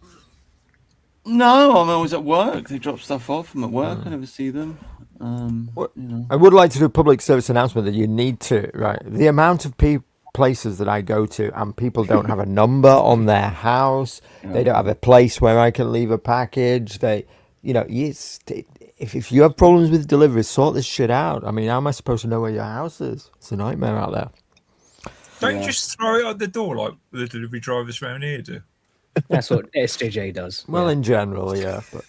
No, I'm always at work. They drop stuff off. I'm at work. I never see them. I would like to do a public service announcement that you need to, right? The amount of places that I go to and people don't have a number on their house. They don't have a place where I can leave a package. If you have problems with deliveries, sort this shit out. I mean, how am I supposed to know where your house is? It's a nightmare out there. Don't you just throw it out the door like the delivery drivers around here do? That's what SJJ does. Well, in general, yeah, but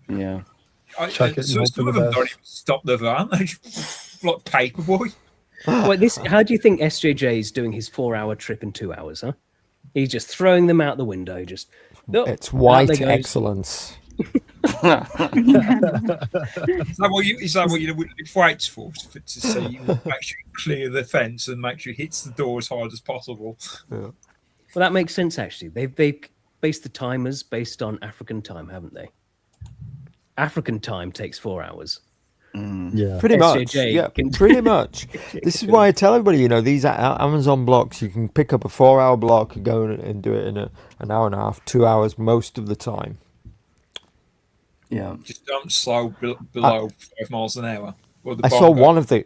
yeah. Chuck it and some hope for the of them don't best. even stop the van. They just like paperboy. Well, how do you think SJJ is doing his 4-hour trip in 2 hours? Huh? He's just throwing them out the window. Just It's white excellence. Is that what you fights for? To see you make sure you clear the fence and make sure he hits the door as hard as possible. Yeah. Well, that makes sense actually. They've based the timers based on African time, haven't they? African time takes 4 hours. Yeah, pretty much. SJJ Yeah, can- pretty much. This is why I tell everybody, you know, these Amazon blocks, you can pick up a 4-hour block and go and do it in an hour and a half, 2 hours most of the time. Yeah, just don't slow below 5 miles an hour. I saw one of the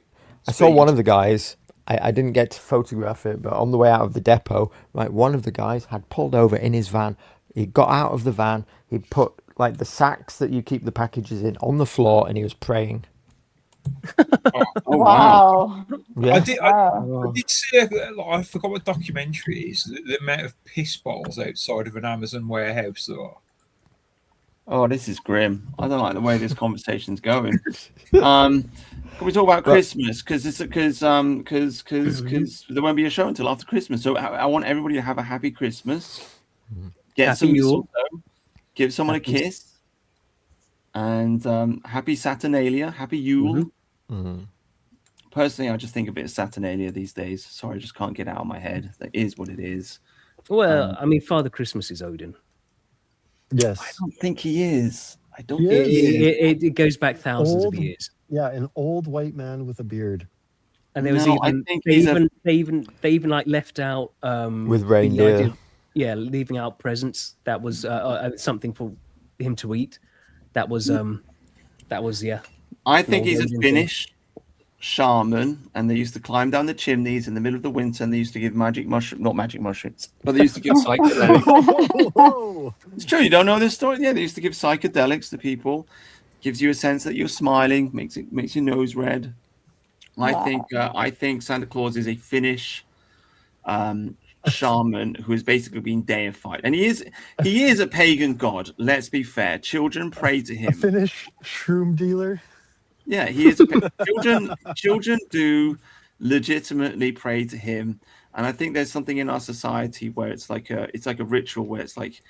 guys. I didn't get to photograph it, but on the way out of the depot, right, one of the guys had pulled over in his van. He got out of the van. He put like the sacks that you keep the packages in on the floor, and he was praying. Wow. Yeah. I did see. I forgot what documentary it is. The amount of piss balls outside of an Amazon warehouse. Oh, this is grim. I don't like the way this conversation's going. Can we talk about Christmas? Because there won't be a show until after Christmas. So I want everybody to have a happy Christmas. Get some mistletoe. Give someone a kiss. And happy Saturnalia. Happy Yule. Personally, I just think of it as Saturnalia these days. Sorry, I just can't get it out of my head. That is what it is. Well, I mean, Father Christmas is Odin. Yes. I don't think he is. I don't He think he is. It goes back thousands of years. Yeah, an old white man with a beard. And there was they even like left out with the reindeer. idea of, leaving out presents. That was something for him to eat. That was I think he's a Finnish shaman, and they used to climb down the chimneys in the middle of the winter, and they used to give not magic mushrooms, but they used to give psychedelics. It's true, you don't know this story? Yeah, they used to give psychedelics to people. Gives you a sense that you're smiling, makes your nose red. Wow. I think Santa Claus is a Finnish shaman who has basically been deified, and he is a pagan god. Let's be fair. Children pray to him. A Finnish shroom dealer. Yeah, he is. Children do legitimately pray to him, and I think there's something in our society where it's like a ritual where it's like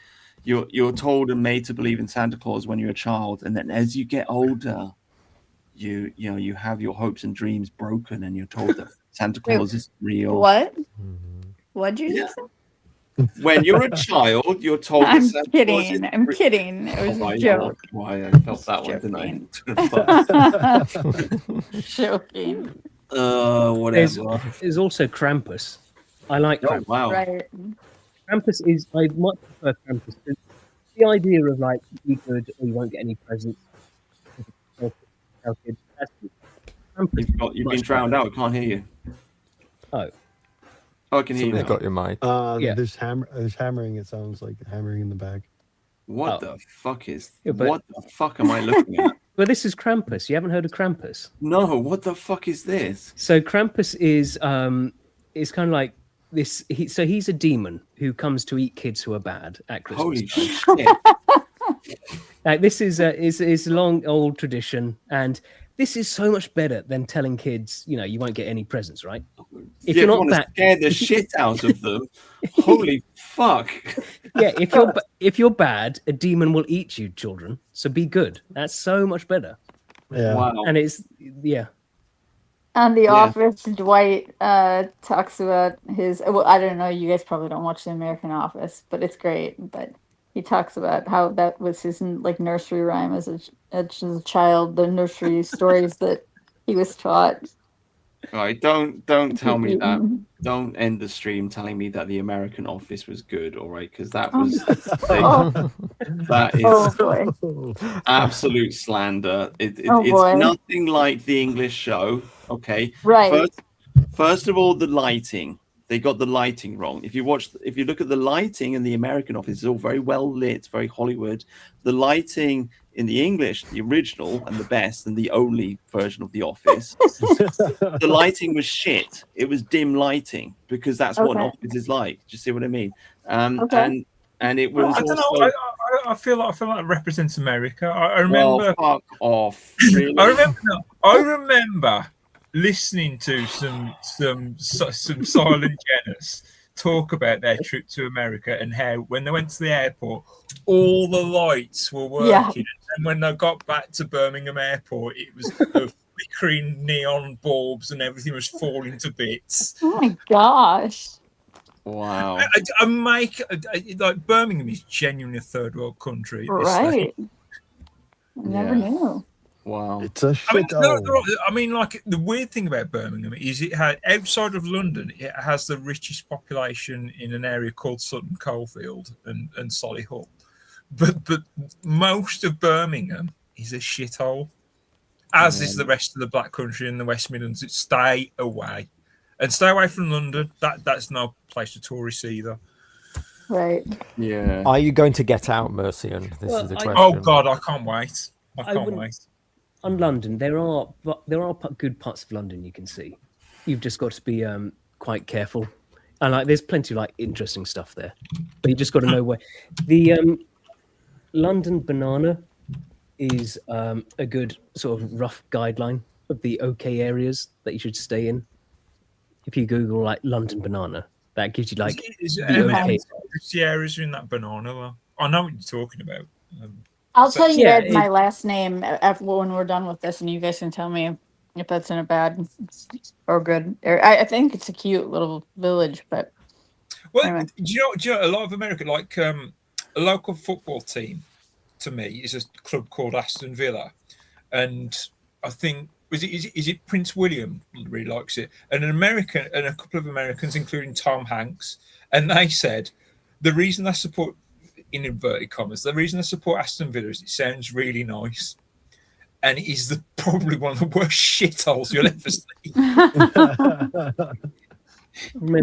you're told and made to believe in Santa Claus when you're a child, and then as you get older, you have your hopes and dreams broken, and you're told that Santa Claus is real. What? What'd you just say? When you're a child, you're told. I'm that Santa Claus kidding. is I'm kidding. It was a joke. Why I felt that one, didn't I? Joking. Whatever. There's also Krampus. I like Krampus. Wow. Right. Krampus is, I much prefer Krampus. The idea of like, be good or you won't get any presents. You've been drowned out. I can't hear you. Oh, I can hear you. Somebody's got your mic. There's hammering. It sounds like hammering in the back. What the fuck is? Yeah, but- what the fuck am I looking at? well, this is Krampus. You haven't heard of Krampus? No, what the fuck is this? So Krampus is kind of like this. He's a demon who comes to eat kids who are bad at Christmas. Holy shit! Like this is a long old tradition, and this is so much better than telling kids, you won't get any presents, right? If you're not that, scare the shit out of them. Holy fuck! Yeah, if you're bad, a demon will eat you, children. So be good. That's so much better. Yeah. Wow. And it's On The Office, Dwight talks about his. Well, I don't know. You guys probably don't watch The American Office, but it's great. But he talks about how that was his like nursery rhyme as a child. The nursery stories that he was taught. All right, don't tell me that. Don't end the stream telling me that The American Office was good. All right, because that was that is absolute slander. It's nothing like the English show. Okay, right. First of all, the lighting. They got the lighting wrong. If you look at the lighting in the American Office, it's all very well lit, very Hollywood. The lighting in the English, the original and the best and the only version of The Office, the lighting was shit. It was dim lighting because that's what an office is like. Do you see what I mean? And it was. I don't know. I feel like it represents America. I remember. Well, fuck off. Really? I remember listening to some silent Jenners talk about their trip to America and how when they went to the airport, all the lights were working, and when they got back to Birmingham Airport, it was the flickering neon bulbs and everything was falling to bits. Oh my gosh. Wow. Like Birmingham is genuinely a third world country. Right. I never knew. Wow. It's a shit. I mean, like the weird thing about Birmingham is it had outside of London, it has the richest population in an area called Sutton Coldfield and Solihull. But most of Birmingham is a shithole, as is the rest of the Black Country and the West Midlands. It's stay away. And stay away from London. That's no place for tourists either. Right. Yeah. Are you going to get out, Mercian? This is the question. Oh God, I can't wait. I can't wait. On London, there are good parts of London you can see. You've just got to be quite careful, and like there's plenty of like interesting stuff there, but you just got to know where. The London banana is a good sort of rough guideline of the okay areas that you should stay in. If you Google like London banana, that gives you like the areas in that banana. Though. I know what you're talking about. I'll tell you guys my last name when we're done with this, and you guys can tell me if that's in a bad or good. I think it's a cute little village, but anyway. do you know a lot of America, like a local football team to me is a club called Aston Villa, and I think is it Prince William really likes it, and an American and a couple of Americans, including Tom Hanks, and they said the reason they support, in inverted commas, the reason I support Aston Villa is it sounds really nice, and it is probably one of the worst shitholes you'll ever see.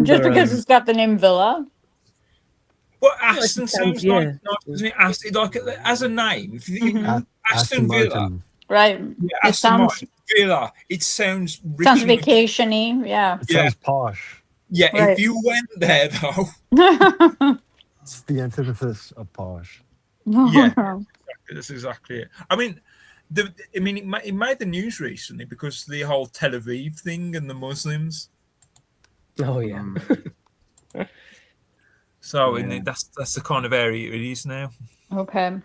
Just because it's got the name Villa. Well, Aston sounds like doesn't it? Aston, like as a name, if you think Aston Villa, right? Yeah, Aston Martin Villa. It sounds vacation-y. Yeah, it sounds posh. Yeah, right. If you went there though. It's the antithesis of posh. Yeah, that's exactly it. I mean, it made the news recently because the whole Tel Aviv thing and the Muslims. Oh yeah. So that's the kind of area it is now. Okay.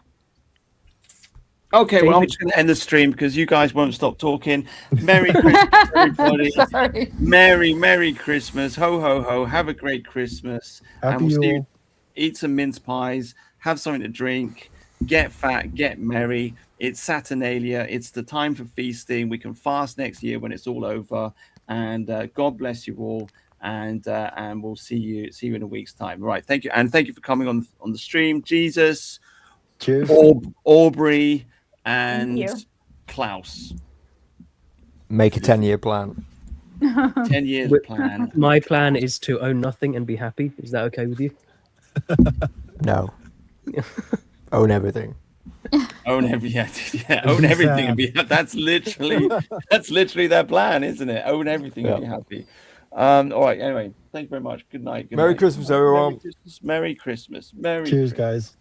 Okay, well, I'm just going to end the stream because you guys won't stop talking. Merry Christmas, everybody. Sorry. Merry Christmas. Ho, ho, ho. Have a great Christmas. Happy and we'll see Yule. you. Eat some mince pies. Have something to drink. Get fat. Get merry. It's Saturnalia. It's the time for feasting. We can fast next year when it's all over. And God bless you all. And we'll see you in a week's time. All right. Thank you. And thank you for coming on the stream. Jesus. Cheers. Aubrey. And Klaus. Make a 10-year plan. 10 years plan. My plan is to own nothing and be happy. Is that okay with you? No. Own everything. Own everything and be happy. That's literally their plan, isn't it? Own everything and be happy. All right. Anyway, thank you very much. Good night. Merry Christmas, everyone. Merry Christmas. Cheers, guys.